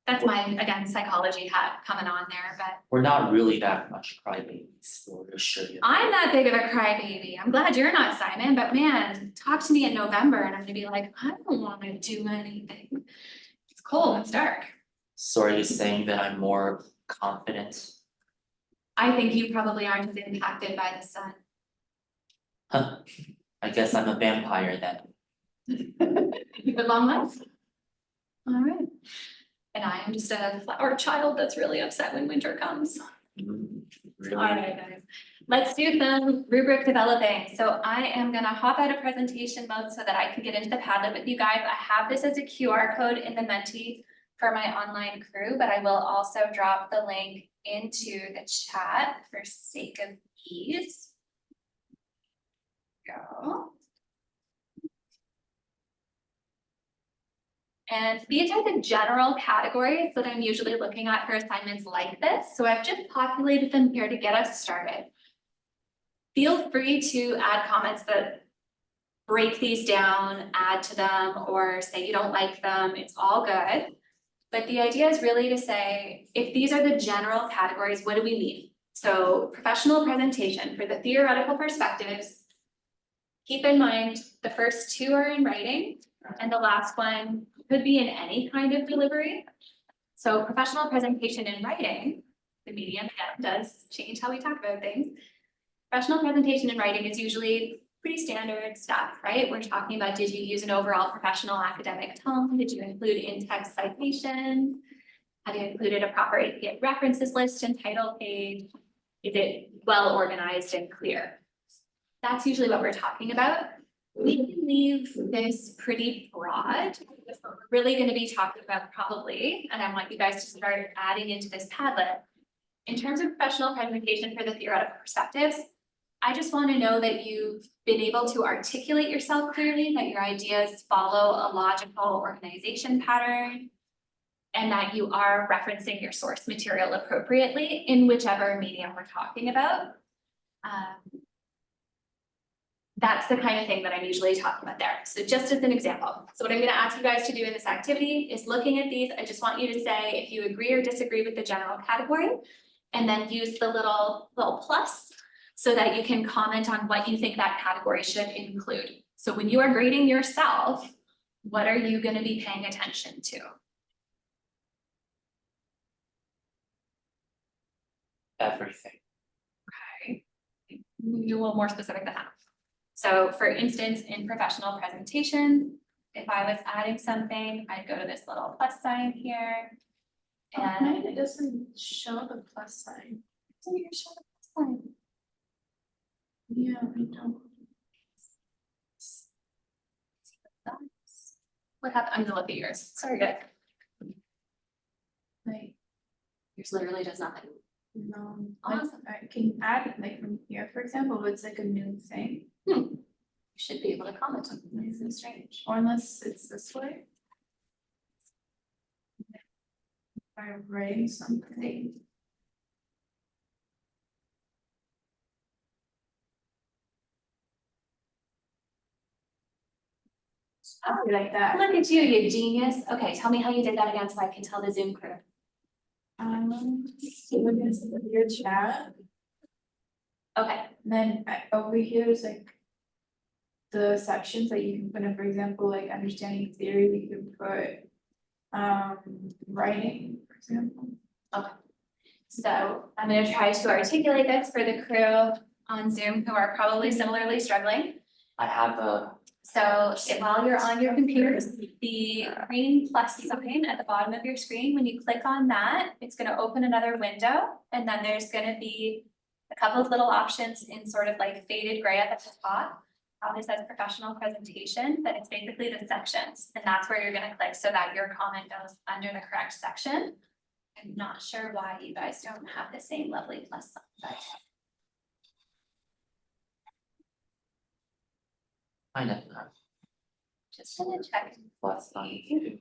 That's my, again, psychology hat coming on there, but We're not really that much crybabies, we'll assure you. I'm not big of a crybaby. I'm glad you're not, Simon, but man, talk to me in November and I'm gonna be like, I don't wanna do anything. It's cold, it's dark. So are you saying that I'm more confident? I think you probably aren't as impacted by the sun. Huh, I guess I'm a vampire then. You have long life. All right. And I am just a flower child that's really upset when winter comes. Really? All right, guys, let's do some rubric developing. So I am gonna hop out of presentation mode so that I can get into the Padlet with you guys. I have this as a QR code in the Menti for my online crew, but I will also drop the link into the chat for sake of ease. Go. And these are the general categories that I'm usually looking at for assignments like this. So I've just populated them here to get us started. Feel free to add comments that break these down, add to them, or say you don't like them. It's all good. But the idea is really to say, if these are the general categories, what do we mean? So professional presentation for the theoretical perspectives. Keep in mind, the first two are in writing, and the last one could be in any kind of delivery. So professional presentation in writing, the medium does change how we talk about things. Professional presentation in writing is usually pretty standard stuff, right? We're talking about, did you use an overall professional academic tone? Did you include in-text citations? Have you included a proper APA references list and title page? Is it well organized and clear? That's usually what we're talking about. We can leave this pretty broad. That's what we're really going to be talking about probably, and I want you guys to start adding into this Padlet. In terms of professional presentation for the theoretical perspectives, I just want to know that you've been able to articulate yourself clearly, that your ideas follow a logical organization pattern, and that you are referencing your source material appropriately in whichever medium we're talking about. That's the kind of thing that I'm usually talking about there. So just as an example, so what I'm going to ask you guys to do in this activity is looking at these. I just want you to say if you agree or disagree with the general category, and then use the little plus so that you can comment on what you think that category should include. So when you are grading yourself, what are you going to be paying attention to? Everything. Okay. Be a little more specific than that. So for instance, in professional presentation, if I was adding something, I'd go to this little plus sign here. And It doesn't show the plus sign. so you show the plus sign. Yeah, I don't. What happened? I'm gonna look at yours. Sorry, guys. Like, Yours literally does nothing. no, Awesome. I can add it like from here, for example, if it's like a new thing, You should be able to comment on it. This is strange. or unless it's this way. If I'm writing something. Oh, like that. Look at you, you genius. Okay, tell me how you did that again so I can tell the Zoom crew. So we're gonna see your chat. Okay, And then over here is like the sections that you can put in, for example, like understanding theory, you can put writing, for example. so I'm gonna try to articulate this for the crew on Zoom who are probably similarly struggling. I have a, So while you're on your computers, the green plus sign at the bottom of your screen, when you click on that, it's gonna open another window. And then there's gonna be a couple of little options in sort of like faded gray at the top. It says professional presentation, but it's basically the sections. And that's where you're gonna click so that your comment goes under the correct section. I'm not sure why you guys don't have the same lovely plus sign, but I know that. just gonna check. What's on you?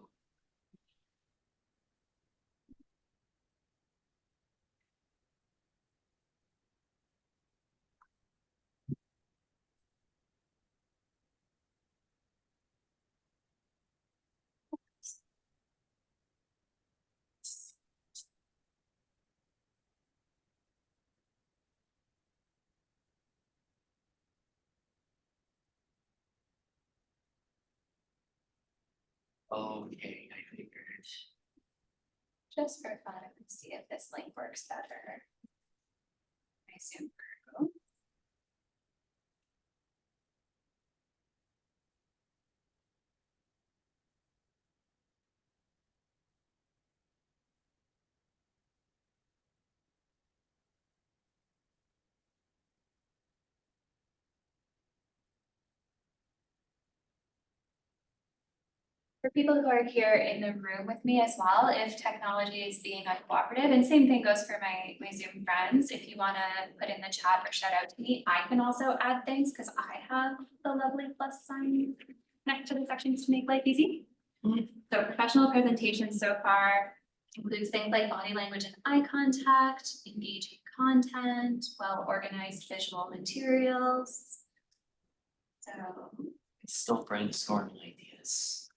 Okay, I figured. Just for fun, let's see if this link works better. I assume. Virgo. For people who are here in the room with me as well, if technology is being uncooperative, and same thing goes for my Zoom friends, if you wanna put in the chat or shout out to me, I can also add things, because I have the lovely plus sign next to the sections to make life easy. So professional presentations so far includes things like body language and eye contact, engaging content, well-organized visual materials. So It's still brainstorming ideas.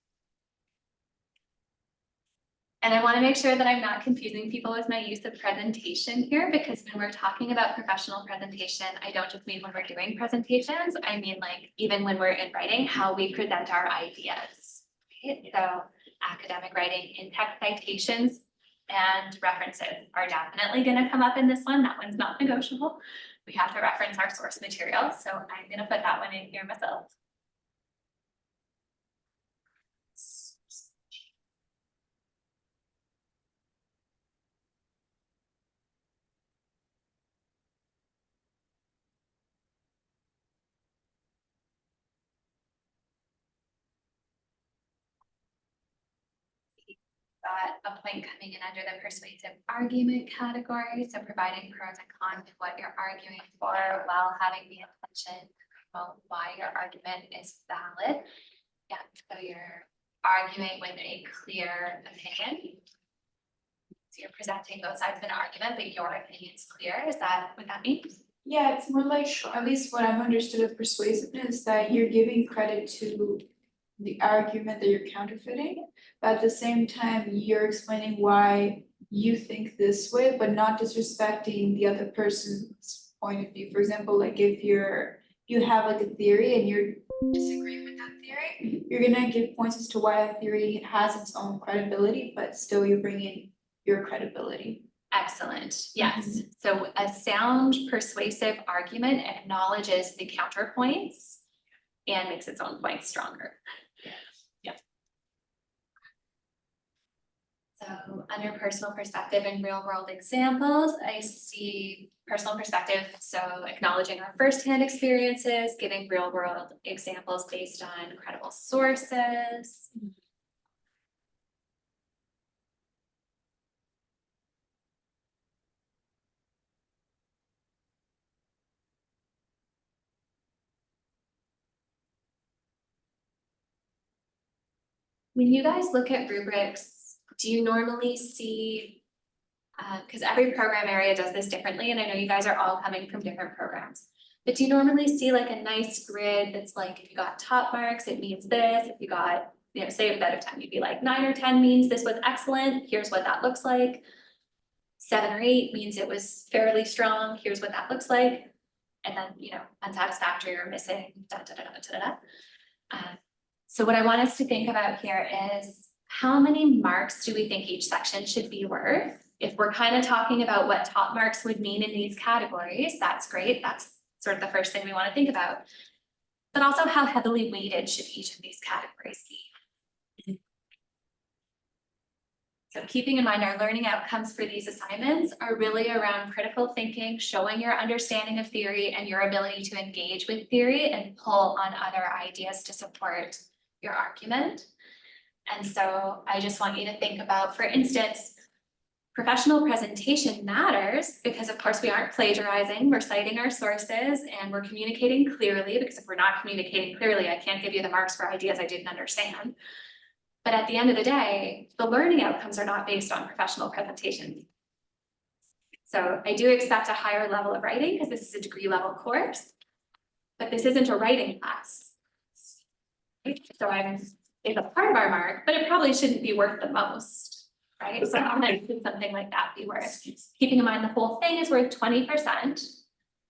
and I want to make sure that I'm not confusing people with my use of presentation here, because when we're talking about professional presentation, I don't just mean when we're doing presentations, I mean like even when we're in writing, how we present our ideas. Right? So academic writing, in-text citations and references are definitely going to come up in this one. That one's not negotiable. We have to reference our source material. So I'm going to put that one in here myself. Got a point coming in under the persuasive argument category, so providing pros and cons of what you're arguing for while having the intention about why your argument is valid. Yeah, so you're arguing with a clear opinion. So you're presenting both sides of an argument, but your opinion's clear. Is that what that means? Yeah, it's more like, at least what I've understood of persuasiveness, that you're giving credit to the argument that you're counterfeiting, but at the same time, you're explaining why you think this way, but not disrespecting the other person's point of view. For example, like if you have like a theory and you're disagreeing with that theory, you're gonna give points as to why that theory has its own credibility, but still you're bringing your credibility. Excellent, yes. So a sound persuasive argument acknowledges the counterpoints and makes its own point stronger. Yeah. So under personal perspective and real world examples, I see personal perspective, so acknowledging our firsthand experiences, giving real world examples based on credible sources. When you guys look at rubrics, do you normally see, because every program area does this differently, and I know you guys are all coming from different programs, but do you normally see like a nice grid that's like, if you got top marks, it means this, if you got, say out of 10, you'd be like 9 or 10 means this was excellent, here's what that looks like. 7 or 8 means it was fairly strong, here's what that looks like. And then, you know, unsatisfactory or missing, da, da, da, da, da, da, da. So what I want us to think about here is how many marks do we think each section should be worth? If we're kind of talking about what top marks would mean in these categories, that's great. That's sort of the first thing we want to think about. But also, how heavily weighted should each of these categories be? So keeping in mind our learning outcomes for these assignments are really around critical thinking, showing your understanding of theory and your ability to engage with theory and pull on other ideas to support your argument. And so I just want you to think about, for instance, professional presentation matters because of course we aren't plagiarizing, we're citing our sources and we're communicating clearly, because if we're not communicating clearly, I can't give you the marks for ideas I didn't understand. But at the end of the day, the learning outcomes are not based on professional presentation. So I do expect a higher level of writing because this is a degree level course, but this isn't a writing class. So it's a part of our mark, but it probably shouldn't be worth the most, right? So I'm gonna do something like that be worth. Keeping in mind the whole thing is worth 20%.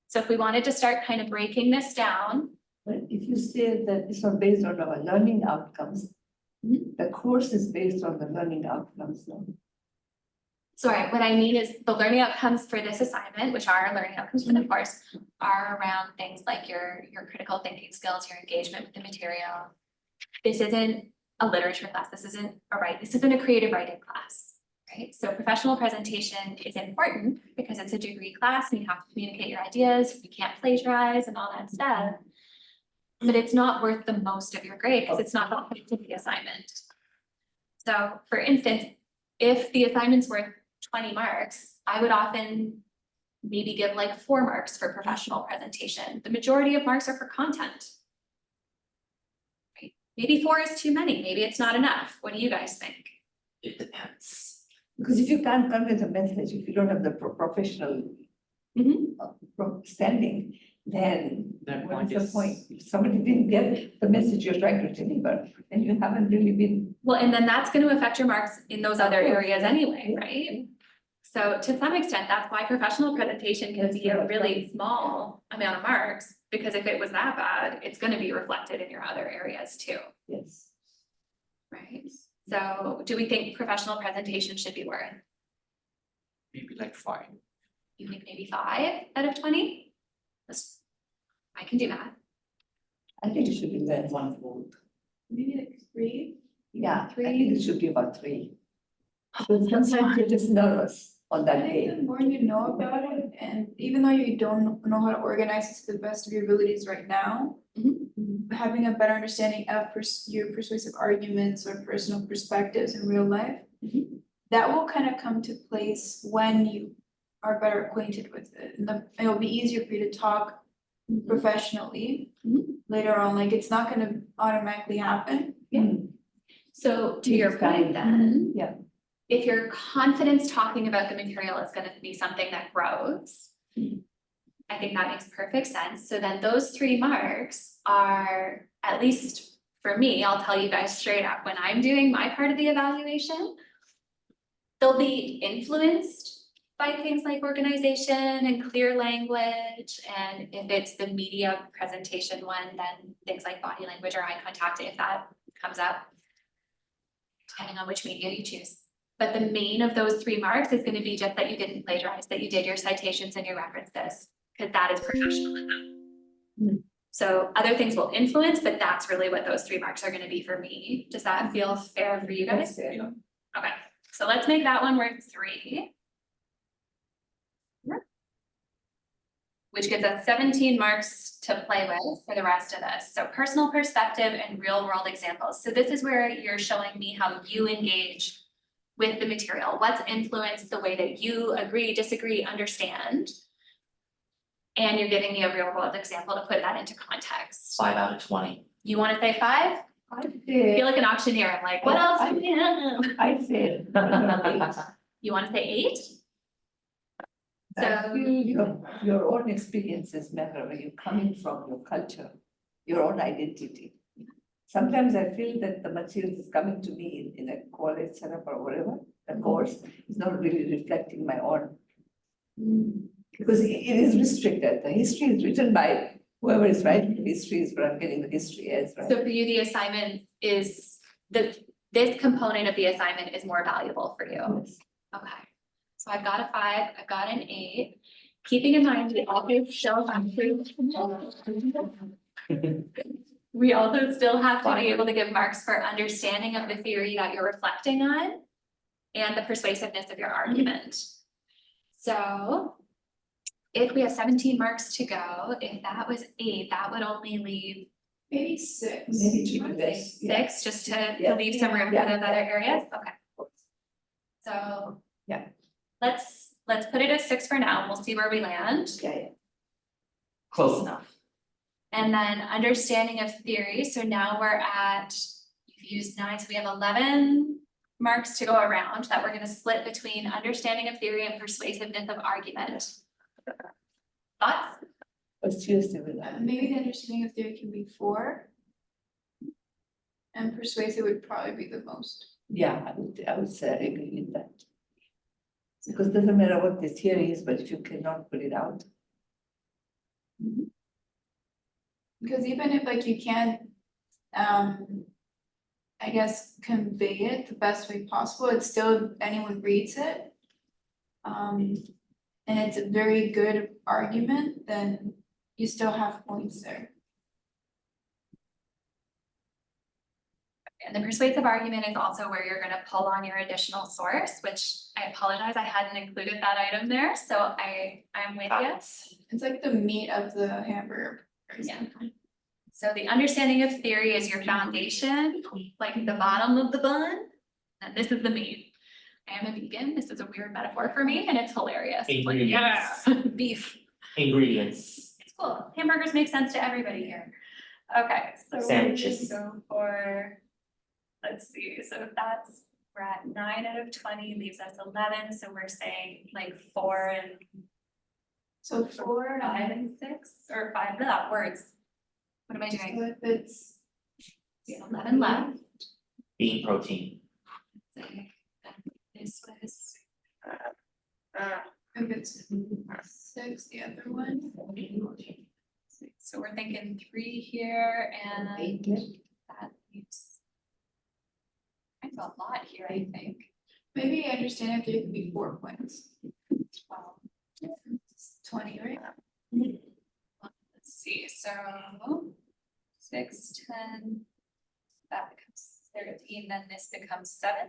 So if we wanted to start kind of breaking this down. But if you say that it's not based on our learning outcomes, the course is based on the learning outcomes, no? Sorry, what I mean is the learning outcomes for this assignment, which are our learning outcomes for the course, are around things like your critical thinking skills, your engagement with the material. This isn't a literature class. This isn't a creative writing class, right? So professional presentation is important because it's a degree class and you have to communicate your ideas. You can't plagiarize and all that stuff. But it's not worth the most of your grade because it's not relevant to the assignment. So for instance, if the assignment's worth 20 marks, I would often maybe give like 4 marks for professional presentation. The majority of marks are for content. Right? Maybe 4 is too many, maybe it's not enough. What do you guys think? It depends. Because if you can't convey the message, if you don't have the professional standing, then what is the point? If somebody didn't get the message you're trying to deliver, then you haven't really been. Well, and then that's going to affect your marks in those other areas anyway, right? So to some extent, that's why professional presentation can be a really small amount of marks, because if it was that bad, it's going to be reflected in your other areas too. Yes. Right? So do we think professional presentation should be worth? Maybe like 5. You think maybe 5 out of 20? I can do that. I think it should be less. 1/4. Maybe like 3. Yeah, I 3. think it should be about 3. But sometimes you're just nervous on that I think day. the more you know about it, and even though you don't know how to organize it to the best of your abilities right now, having a better understanding of your persuasive arguments or personal perspectives in real life, that will kind of come to place when you are better acquainted with it. And it will be easier for you to talk professionally later on. Like it's not going to automatically happen. So to your point then, Yeah. if your confidence talking about the material is going to be something that grows, I think that makes perfect sense. So then those 3 marks are, at least for me, I'll tell you guys straight up, when I'm doing my part of the evaluation, they'll be influenced by things like organization and clear language. And if it's the media presentation one, then things like body language or eye contact, if that comes up, depending on which media you choose. But the main of those 3 marks is going to be just that you didn't plagiarize, that you did your citations and your references, because that is professionalism. So other things will influence, but that's really what those 3 marks are going to be for me. Does that feel fair for you guys? Yeah. Okay, so let's make that one worth 3. Which gives us 17 marks to play with for the rest of this. So personal perspective and real world examples. So this is where you're showing me how you engage with the material. What's influenced the way that you agree, disagree, understand. And you're giving me a real world example to put that into context. 5 out of 20. You want to say 5? I feel like an auctioneer. I'm like, what else? I said. You want to say 8? I feel your own experiences matter where you're coming from, your culture, your own identity. Sometimes I feel that the material is coming to me in a college setup or whatever, the course is not really reflecting my own. Because it is restricted. The history is written by whoever is writing the history is what I'm getting the history as, right? So for you, the assignment is, this component of the assignment is more valuable for you. Yes. Okay, so I've got a 5, I've got an 8. Keeping in mind, we also still have we also still have to be able to give marks for understanding of the theory that you're reflecting on and the persuasiveness of your argument. So if we have 17 marks to go, if that was 8, that would only leave Maybe 6. Maybe do you want to say less, yeah. 6, just to Yeah. leave some room for Yeah. those other areas, okay. So. Yeah. Let's put it at 6 for now, and we'll see where we land. Yeah. Close enough. And then understanding of theory, so now we're at, you've used 9, so we have 11 marks to go around that we're gonna split between understanding of theory and persuasiveness of argument. Thoughts? Persuasive with that. Maybe the understanding of theory can be 4. And persuasive would probably be the most. Yeah, I would say I agree with that. Because it doesn't matter what the theory is, but if you cannot put it out. Because even if like you can't, I guess, convey it the best way possible, it's still, anyone reads it. And it's a very good argument, then you still have points there. And the persuasive argument is also where you're gonna pull on your additional source, which I apologize, I hadn't included that item there, so I'm with you. It's like the meat of the hamburger. Yeah. So the understanding of theory is your foundation, like the bottom of the bun, and this is the meat. I am a vegan, this is a weird metaphor for me, and it's hilarious. Like, Ingredients. yeah, beef. Ingredients. It's cool. Hamburgers make sense to everybody here. Okay, so we're Sandwiches. gonna go for, let's see, so if that's, we're at 9 out of 20, leaves us 11, so we're saying like 4 and So 4, 5 and 6, or 5, blah, words. What am I doing? so if it's 11 left. Bean protein. This was. if it's 6, the other one. So we're thinking 3 here and that leaves. That's a lot here, I think. Maybe I understand if there could be 4 points. 12. It's 20, right? Let's see, so 6, 10, that becomes 13, then this becomes 7.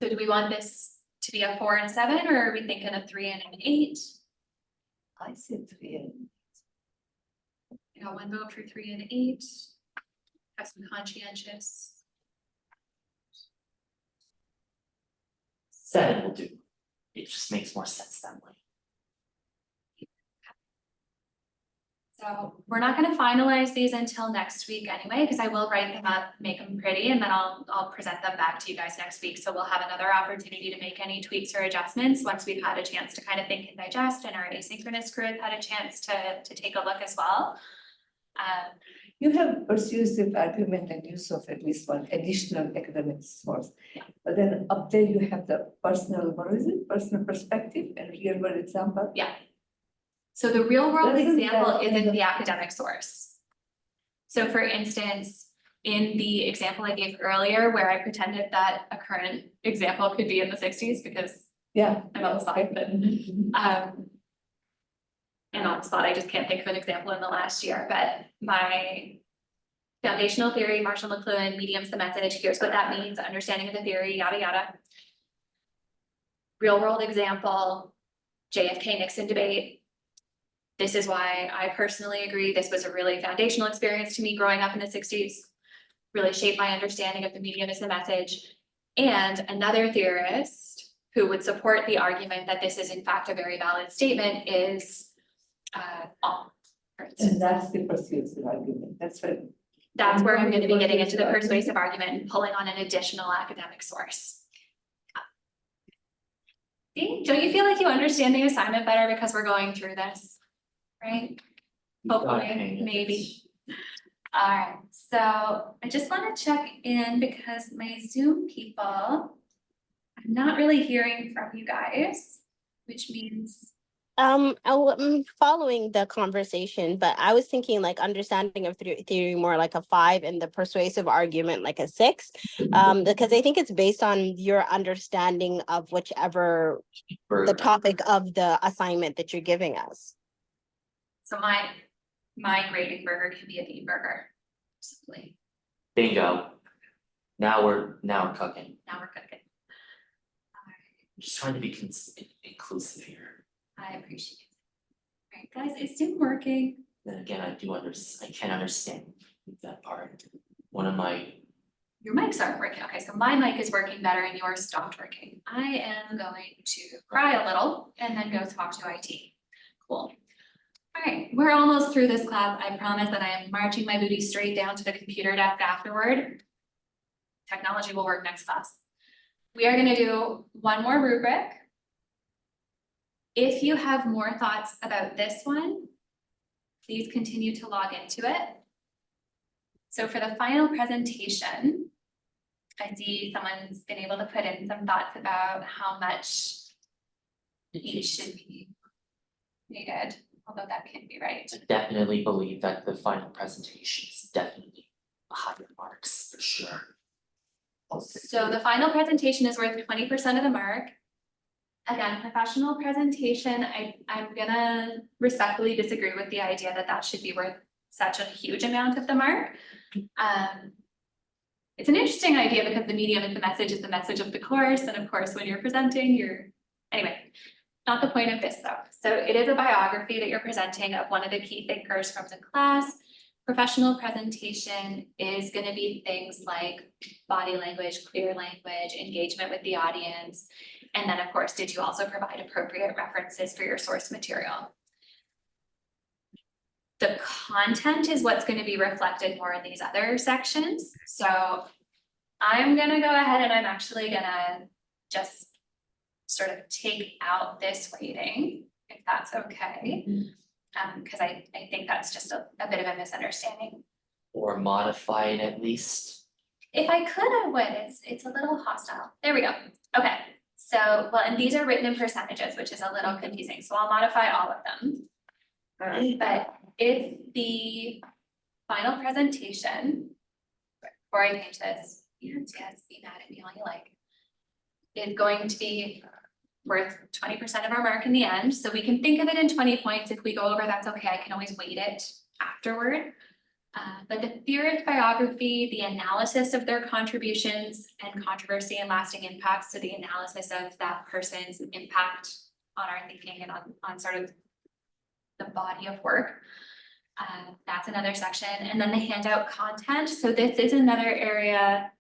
So do we want this to be a 4 and a 7, or are we thinking a 3 and an 8? I said 3 and I got 1 vote for 3 and 8. Have some conscientious. 7 will do. It just makes more sense that way. So we're not gonna finalize these until next week anyway, because I will write them up, make them pretty, and then I'll present them back to you guys next week. So we'll have another opportunity to make any tweaks or adjustments once we've had a chance to kind of think and digest, and our asynchronous crew has had a chance to take a look as well. You have persuasive argument and use of at least one additional academic source. Yeah. But then up there you have the personal, what is it, personal perspective and real world example. Yeah. So the real world Doesn't example that isn't kind of- the academic source. So for instance, in the example I gave earlier, where I pretended that a current example could be in the 60s because Yeah. I'm on the spot, but and on the spot, I just can't think of an example in the last year, but my foundational theory, Marshall McLuhan, medium's the message, here's what that means, understanding of the theory, yada, yada. Real world example, JFK Nixon debate. This is why I personally agree this was a really foundational experience to me growing up in the 60s. Really shaped my understanding of the medium as the message. And another theorist who would support the argument that this is in fact a very valid statement is And that's the persuasive argument, that's what. that's where I'm gonna be getting into the persuasive argument and pulling on an additional academic source. See, don't you feel like you understand the assignment better because we're going through this, right? You got it, Hopefully, hang it. maybe. All right, so I just want to check in because my Zoom people, I'm not really hearing from you guys, which means, I'm following the conversation, but I was thinking like understanding of theory more like a 5 and the persuasive argument like a 6, because I think it's based on your understanding of whichever the topic of the assignment that you're giving us. so my grading burger can be a bean burger. Simply, Bingo. Now we're cooking. now we're cooking. I'm just trying to be inclusive here. I appreciate it. All right, guys, is Zoom working? Then again, I can understand that part. One of my, Your mics aren't working. Okay, so my mic is working better and yours stopped working. I am going to cry a little and then go talk to IT. Cool. All right, we're almost through this class. I promise that I am marching my booty straight down to the computer desk afterward. Technology will work next class. We are gonna do one more rubric. If you have more thoughts about this one, please continue to log into it. So for the final presentation, I see someone's been able to put in some thoughts about how much each should be needed, although that can't be right. I definitely believe that the final presentation is definitely higher marks for sure. So the final presentation is worth 20% of the mark. Again, professional presentation, I'm gonna respectfully disagree with the idea that that should be worth such a huge amount of the mark. It's an interesting idea because the medium is the message of the course. And of course, when you're presenting, anyway, not the point of this though. So it is a biography that you're presenting of one of the key thinkers from the class. Professional presentation is going to be things like body language, clear language, engagement with the audience. And then of course, did you also provide appropriate references for your source material? The content is what's going to be reflected more in these other sections. So I'm going to go ahead and I'm actually going to just sort of take out this rating, if that's okay. Because I think that's just a bit of a misunderstanding. Or modify it at least. If I could, I would. It's a little hostile. There we go. Okay. So, well, and these are written in percentages, which is a little confusing. So I'll modify all of them. But if the final presentation, before I change this, yes, be mad at me all you like, is going to be worth 20% of our mark in the end. So we can think of it in 20 points. If we go over, that's okay. I can always weight it afterward. But the theorist biography, the analysis of their contributions and controversy and lasting impacts, so the analysis of that person's impact on our thinking and on sort of the body of work. That's another section. And then the handout content. So this is another area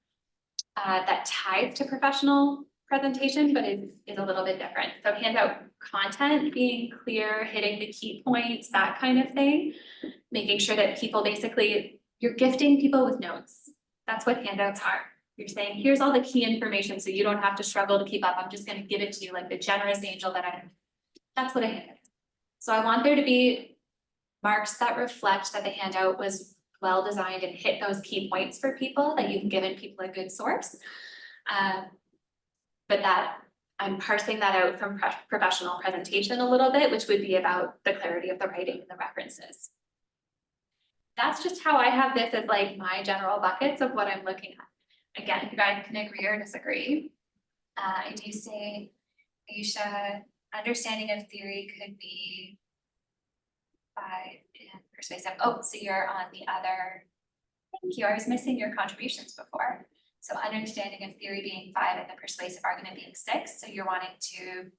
that ties to professional presentation, but is a little bit different. So handout content being clear, hitting the key points, that kind of thing, making sure that people basically, you're gifting people with notes. That's what handouts are. You're saying, here's all the key information so you don't have to struggle to keep up. I'm just going to give it to you like the generous angel that I am. That's what a handout is. So I want there to be marks that reflect that the handout was well designed and hit those key points for people, that you've given people a good source. But that I'm parsing that out from professional presentation a little bit, which would be about the clarity of the writing and the references. That's just how I have this as like my general buckets of what I'm looking at. Again, you guys can agree or disagree. I do say, Aisha, understanding of theory could be 5 and persuasive. Oh, so you're on the other. Thank you. I was missing your contributions before. So understanding of theory being 5 and the persuasive argument being 6. So you're wanting to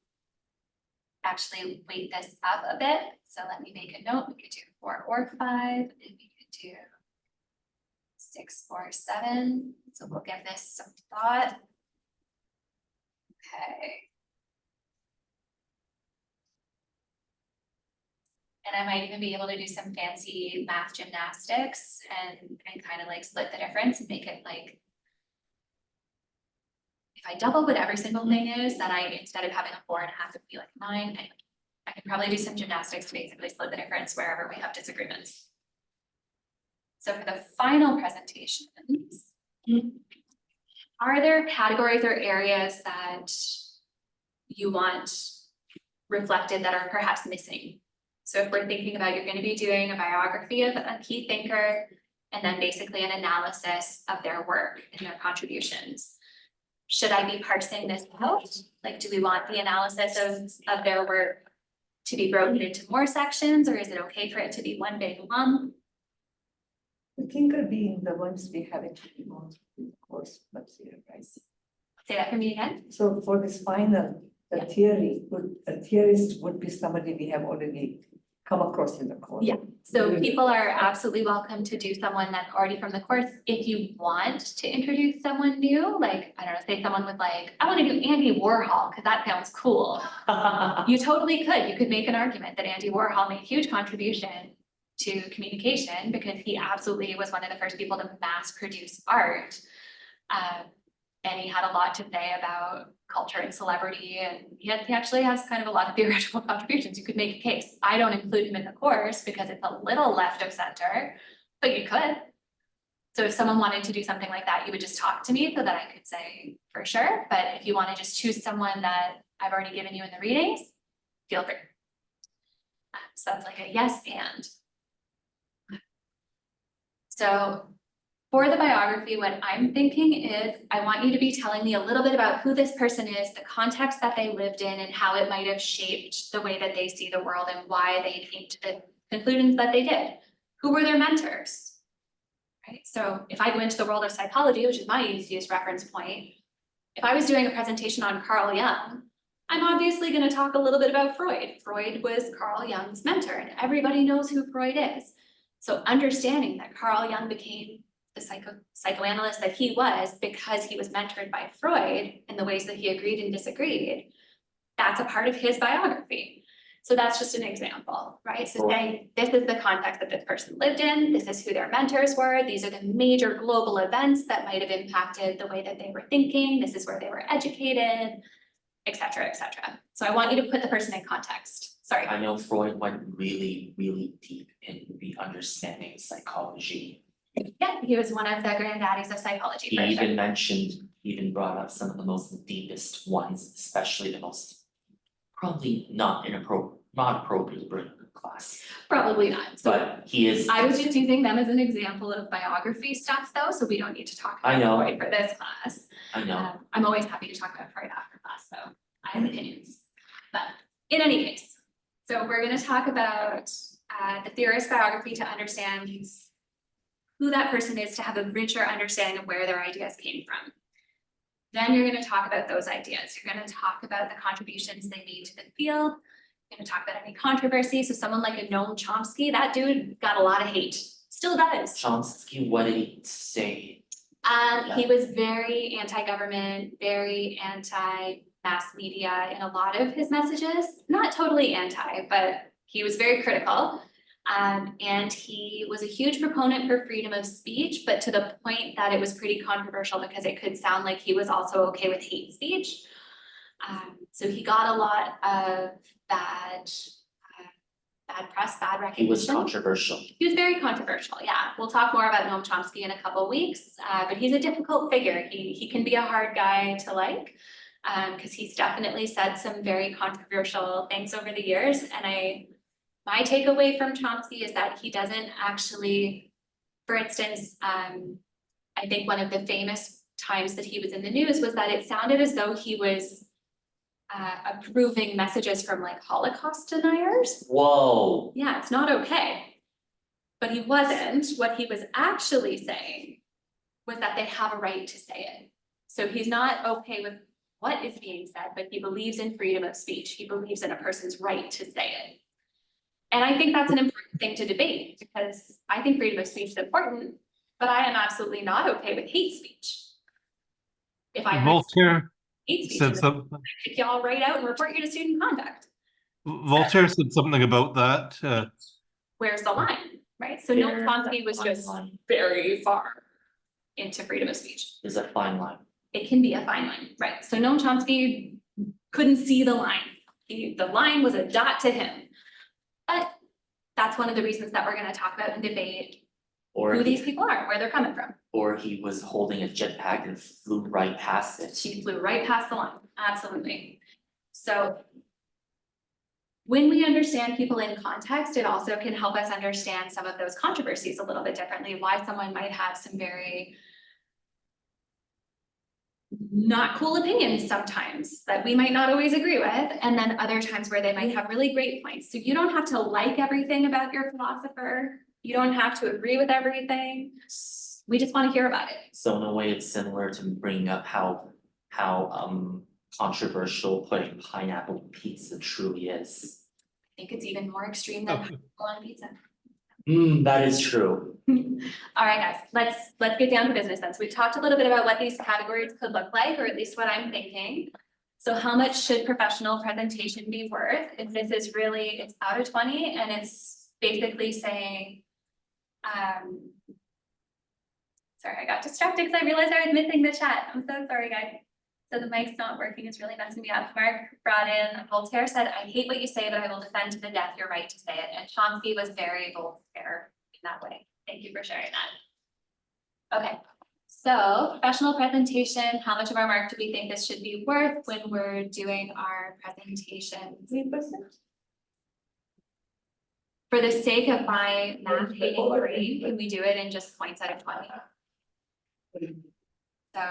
actually weight this up a bit. So let me make a note. We could do 4 or 5, and we could do 6 or 7. So we'll give this some thought. Okay. And I might even be able to do some fancy math gymnastics and kind of like split the difference and make it like, if I double what every single thing is, then instead of having a 4.5, it would be like 9. I can probably do some gymnastics to basically split the difference wherever we have disagreements. So for the final presentations, are there categories or areas that you want reflected that are perhaps missing? So if we're thinking about, you're going to be doing a biography of a key thinker and then basically an analysis of their work and their contributions. Should I be parsing this out? Like, do we want the analysis of their work to be broken into more sections, or is it okay for it to be one big lump? The thinker being the ones we have in the course material, right? Say that for me again. So for this final, the theory, a theorist would be somebody we have already come across in the course. Yeah. So people are absolutely welcome to do someone that's already from the course. If you want to introduce someone new, like, I don't know, say someone with like, I want to do Andy Warhol because that sounds cool. You totally could. You could make an argument that Andy Warhol made a huge contribution to communication because he absolutely was one of the first people to mass produce art. And he had a lot to say about culture and celebrity, and he actually has kind of a lot of theoretical contributions. You could make a case. I don't include him in the course because it's a little left of center, but you could. So if someone wanted to do something like that, you would just talk to me so that I could say for sure. But if you want to just choose someone that I've already given you in the readings, feel free. So that's like a yes and. So for the biography, what I'm thinking is I want you to be telling me a little bit about who this person is, the context that they lived in, and how it might have shaped the way that they see the world and why they came to the conclusions that they did. Who were their mentors? Right? So if I go into the world of psychology, which is my easiest reference point, if I was doing a presentation on Carl Jung, I'm obviously going to talk a little bit about Freud. Freud was Carl Jung's mentor, and everybody knows who Freud is. So understanding that Carl Jung became the psychoanalyst that he was because he was mentored by Freud in the ways that he agreed and disagreed, that's a part of his biography. So that's just an example, right? So saying this is the context that this person lived in, this is who their mentors were, these are the major global events that might have impacted the way that they were thinking, this is where they were educated, et cetera, et cetera. So I want you to put the person in context. Sorry. I know Freud went really, really deep in the understanding of psychology. Yeah, he was one of the granddaddies of psychology. He for sure. even brought up some of the most deepest ones, especially the most probably not appropriate to bring in class. Probably not. So But he is. I was just using them as an example of biography stuff though, so we don't need to talk I about know. Freud for this class. I know. I'm always happy to talk about Freud after class though. I have opinions. But in any case, so we're going to talk about the theorist biography to understand who that person is, to have a richer understanding of where their ideas came from. Then you're going to talk about those ideas. You're going to talk about the contributions they made to the field. You're going to talk about any controversy. So someone like a Noam Chomsky, that dude got a lot of hate. Still does. Chomsky, what did he say? He was very anti-government, very anti-mass media in a lot of his messages. Not totally anti, but he was very critical. And he was a huge proponent for freedom of speech, but to the point that it was pretty controversial because it could sound like he was also okay with hate speech. So he got a lot of bad press, bad recognition. He was controversial. He was very controversial, yeah. We'll talk more about Noam Chomsky in a couple of weeks, but he's a difficult figure. He can be a hard guy to like, because he's definitely said some very controversial things over the years, and my takeaway from Chomsky is that he doesn't actually, for instance, I think one of the famous times that he was in the news was that it sounded as though he was approving messages from like Holocaust deniers. Whoa. Yeah, it's not okay. But he wasn't. What he was actually saying was that they have a right to say it. So he's not okay with what is being said, but he believes in freedom of speech. He believes in a person's right to say it. And I think that's an important thing to debate because I think freedom of speech is important, but I am absolutely not okay with hate speech. If I Voltaire hate speech, said something. I kick y'all right out and report you to student conduct. Voltaire said something about that. Where's the line, right? So Noam Chomsky was just very far into freedom of speech. There's a fine line. It can be a fine line, right? So Noam Chomsky couldn't see the line. The line was a dot to him. But that's one of the reasons that we're going to talk about and debate Or who these he, people are, where they're coming from. or he was holding a jetpack and flew right past it. She flew right past the line, absolutely. So when we understand people in context, it also can help us understand some of those controversies a little bit differently, why someone might have some very not cool opinions sometimes that we might not always agree with, and then other times where they might have really great points. So you don't have to like everything about your philosopher. You don't have to agree with everything. We just want to hear about it. So in a way, it's similar to bringing up how controversial putting pineapple on pizza truly is. I think it's even more extreme than pineapple on pizza. That is true. All right, guys, let's get down to business then. So we've talked a little bit about what these categories could look like, or at least what I'm thinking. So how much should professional presentation be worth? If this is really, it's out of 20 and it's basically saying, sorry, I got distracted because I realized I was missing the chat. I'm so sorry, guys. So the mic's not working, it's really messing me up. Mark brought in, Voltaire said, I hate what you say, but I will defend to the death your right to say it. And Chomsky was very Voltaire in that way. Thank you for sharing that. Okay, so professional presentation, how much of our mark do we think this should be worth when we're doing our presentations? 3%. For the sake of my math hating brain, can we do it in just points out of 20? So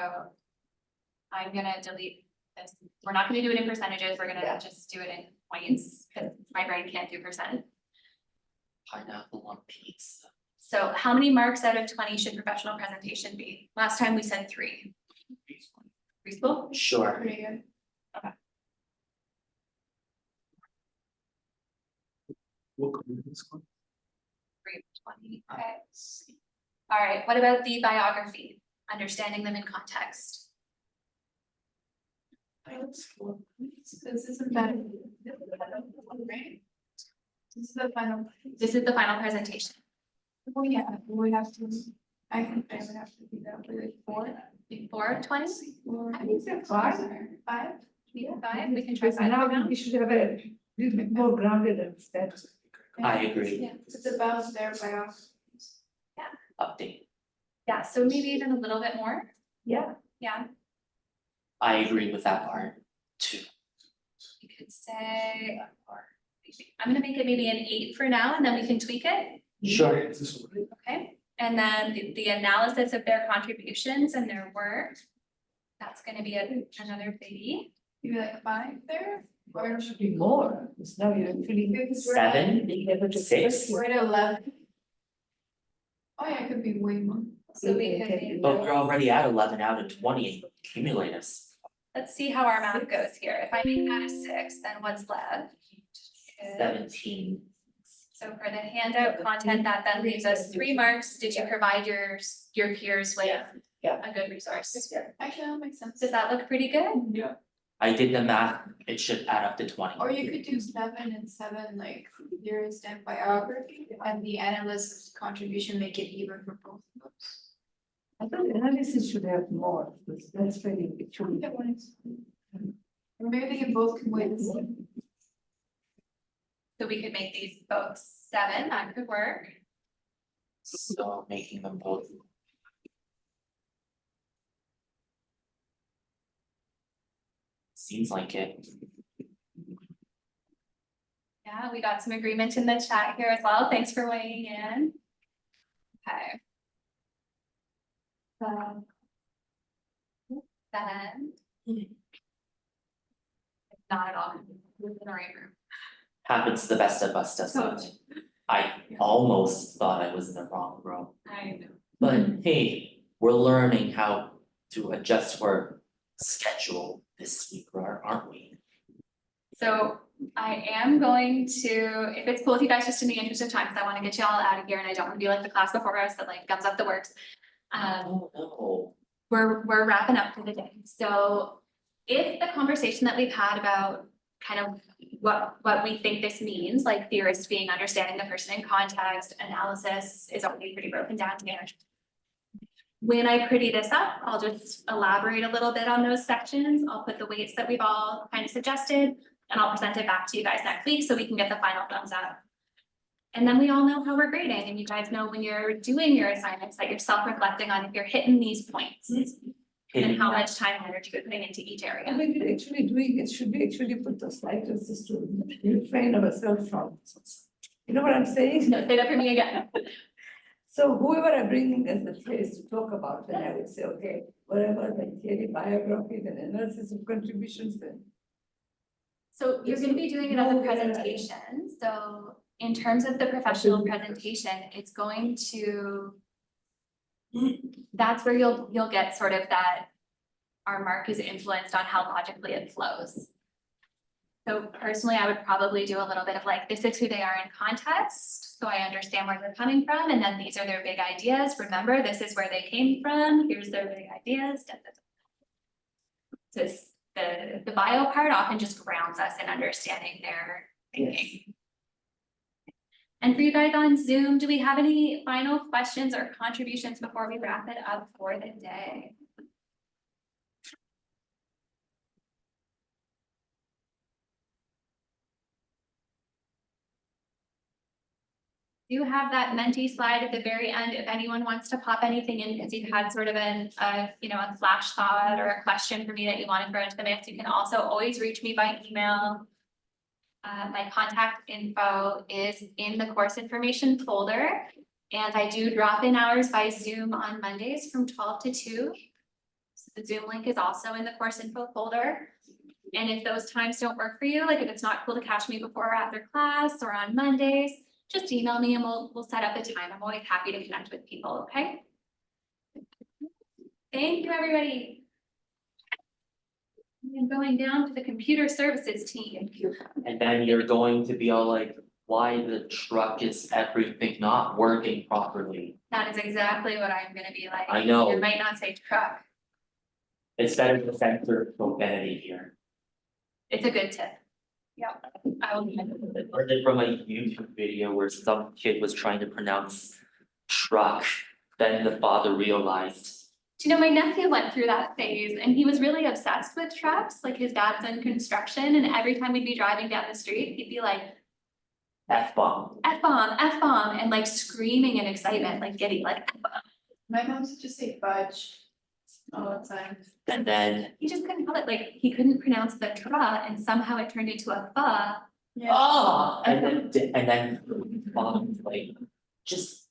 I'm gonna delete this. We're not gonna do it in percentages. We're gonna just do it in points because my brain can't do percent. Pineapple on pizza. So how many marks out of 20 should professional presentation be? Last time we said 3. Reasonable? Sure. Pretty good. What could be this one? 3 of 20. Okay. All right. What about the biography? Understanding them in context. This isn't that. Right? This is the final. This is the final presentation. Oh, yeah, we have to, I think I would have to do that with 4. 4 of 20? I think so, 5. 5? Yeah, 5. We can try Because 5 now for now. we should have a little bit more grounded understanding. I agree. Yeah. It's about their biographies. Update. Yeah, so maybe even a little bit more. Yeah. Yeah, I agree with that part too. you could say, I'm gonna make it maybe an 8 for now, and then we can tweak it. Sure. Okay, and then the analysis of their contributions and their work. That's gonna be another biggie. Maybe like 5 there, Or it should be more, because now you're feeling. Because we're at- 7, being able to 6. we're at 11. Oh yeah, it could be way more. So we could maybe, But we're already at 11 out of 20 cumulators. let's see how our math goes here. If I make that a 6, then what's left? 17. So for the handout content, that then leaves us 3 marks. Did you provide your peers with Yeah. a good resource? Actually, that makes sense. Does that look pretty good? Yeah. I did the math, it should add up to 20. Or you could do 7 and 7, like yours and biography, and the analyst's contribution, make it even for both of those. I thought analysis should have more, because that's really, it should be. Or maybe they can both combine. So we could make these both 7, that could work. So making them both. Seems like it. Yeah, we got some agreement in the chat here as well. Thanks for weighing in. Okay. So. Then. Not at all within the right room. Happens to the best of us, doesn't it? I almost thought I was in the wrong room. I know. But hey, we're learning how to adjust for schedule this week, aren't we? So I am going to, if it's cool with you guys, just in the interest of time, because I want to get you all out of here and I don't want to be like the class before us that like gums up the works. Oh, no. We're wrapping up for the day. So if the conversation that we've had about kind of what we think this means, like theorists being understanding the person in context, analysis is already pretty broken down here. When I pretty this up, I'll just elaborate a little bit on those sections. I'll put the weights that we've all kind of suggested, and I'll present it back to you guys next week so we can get the final thumbs up. And then we all know how we're grading, and you guys know when you're doing your assignments that you're self-reflecting on if you're hitting these points. And how much time and energy you're putting into each And area. when we're actually doing it, should we actually put the slide just to refrain ourselves from? You know what I'm saying? No, say that for me again. So whoever I'm bringing as the place to talk about, then I would say, okay, whatever, the theory, biography, then analysis of contributions, then. So you're gonna be doing it as a presentation, so in terms of the professional presentation, it's going to. That's where you'll get sort of that, our mark is influenced on how logically it flows. So personally, I would probably do a little bit of like, this is who they are in context, so I understand where they're coming from, and then these are their big ideas. Remember, this is where they came from, here's their big ideas. So it's the bio part often just grounds us in understanding their thinking. And for you guys on Zoom, do we have any final questions or contributions before we wrap it up for the day? Do have that Menti slide at the very end if anyone wants to pop anything in because you've had sort of a flash thought or a question for me that you want to throw into the mix. You can also always reach me by email. My contact info is in the course information folder, and I do drop in hours by Zoom on Mondays from 12 to 2. So the Zoom link is also in the course info folder. And if those times don't work for you, like if it's not cool to catch me before or after class or on Mondays, just email me and we'll set up a time. I'm always happy to connect with people, okay? Thank you, everybody. And going down to the computer services team. And then you're going to be all like, why the truck is everything not working properly? That is exactly what I'm gonna be like. I know. You might not say truck. It's better to censor profanity here. It's a good tip. Yeah, I will. I heard it from a YouTube video where some kid was trying to pronounce truck, then the father realized. Do you know, my nephew went through that phase and he was really obsessed with trucks, like his dad's in construction, and every time we'd be driving down the street, he'd be like, F-bomb. F-bomb, F-bomb, and like screaming in excitement, like giddy, like F-bomb. My mom used to just say fudge all the time. And then, He just couldn't help it, like he couldn't pronounce the tra and somehow it turned into a fa. oh, and then mom's like, just,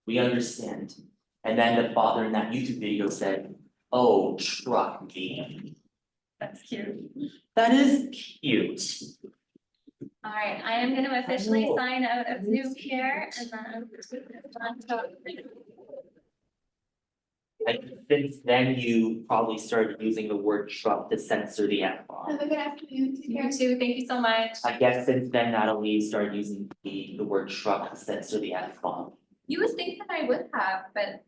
we understand. And then the father in that YouTube video said, oh, truck me. That's cute. That is cute. All right, I am gonna officially Oh. sign out of Zoom here and then. And since then, you probably started using the word truck to censor the F-bomb. Have a good afternoon. Take care. You too, thank you so much. I guess since then, Natalie started using the word truck to censor the F-bomb. You would think that I would have, but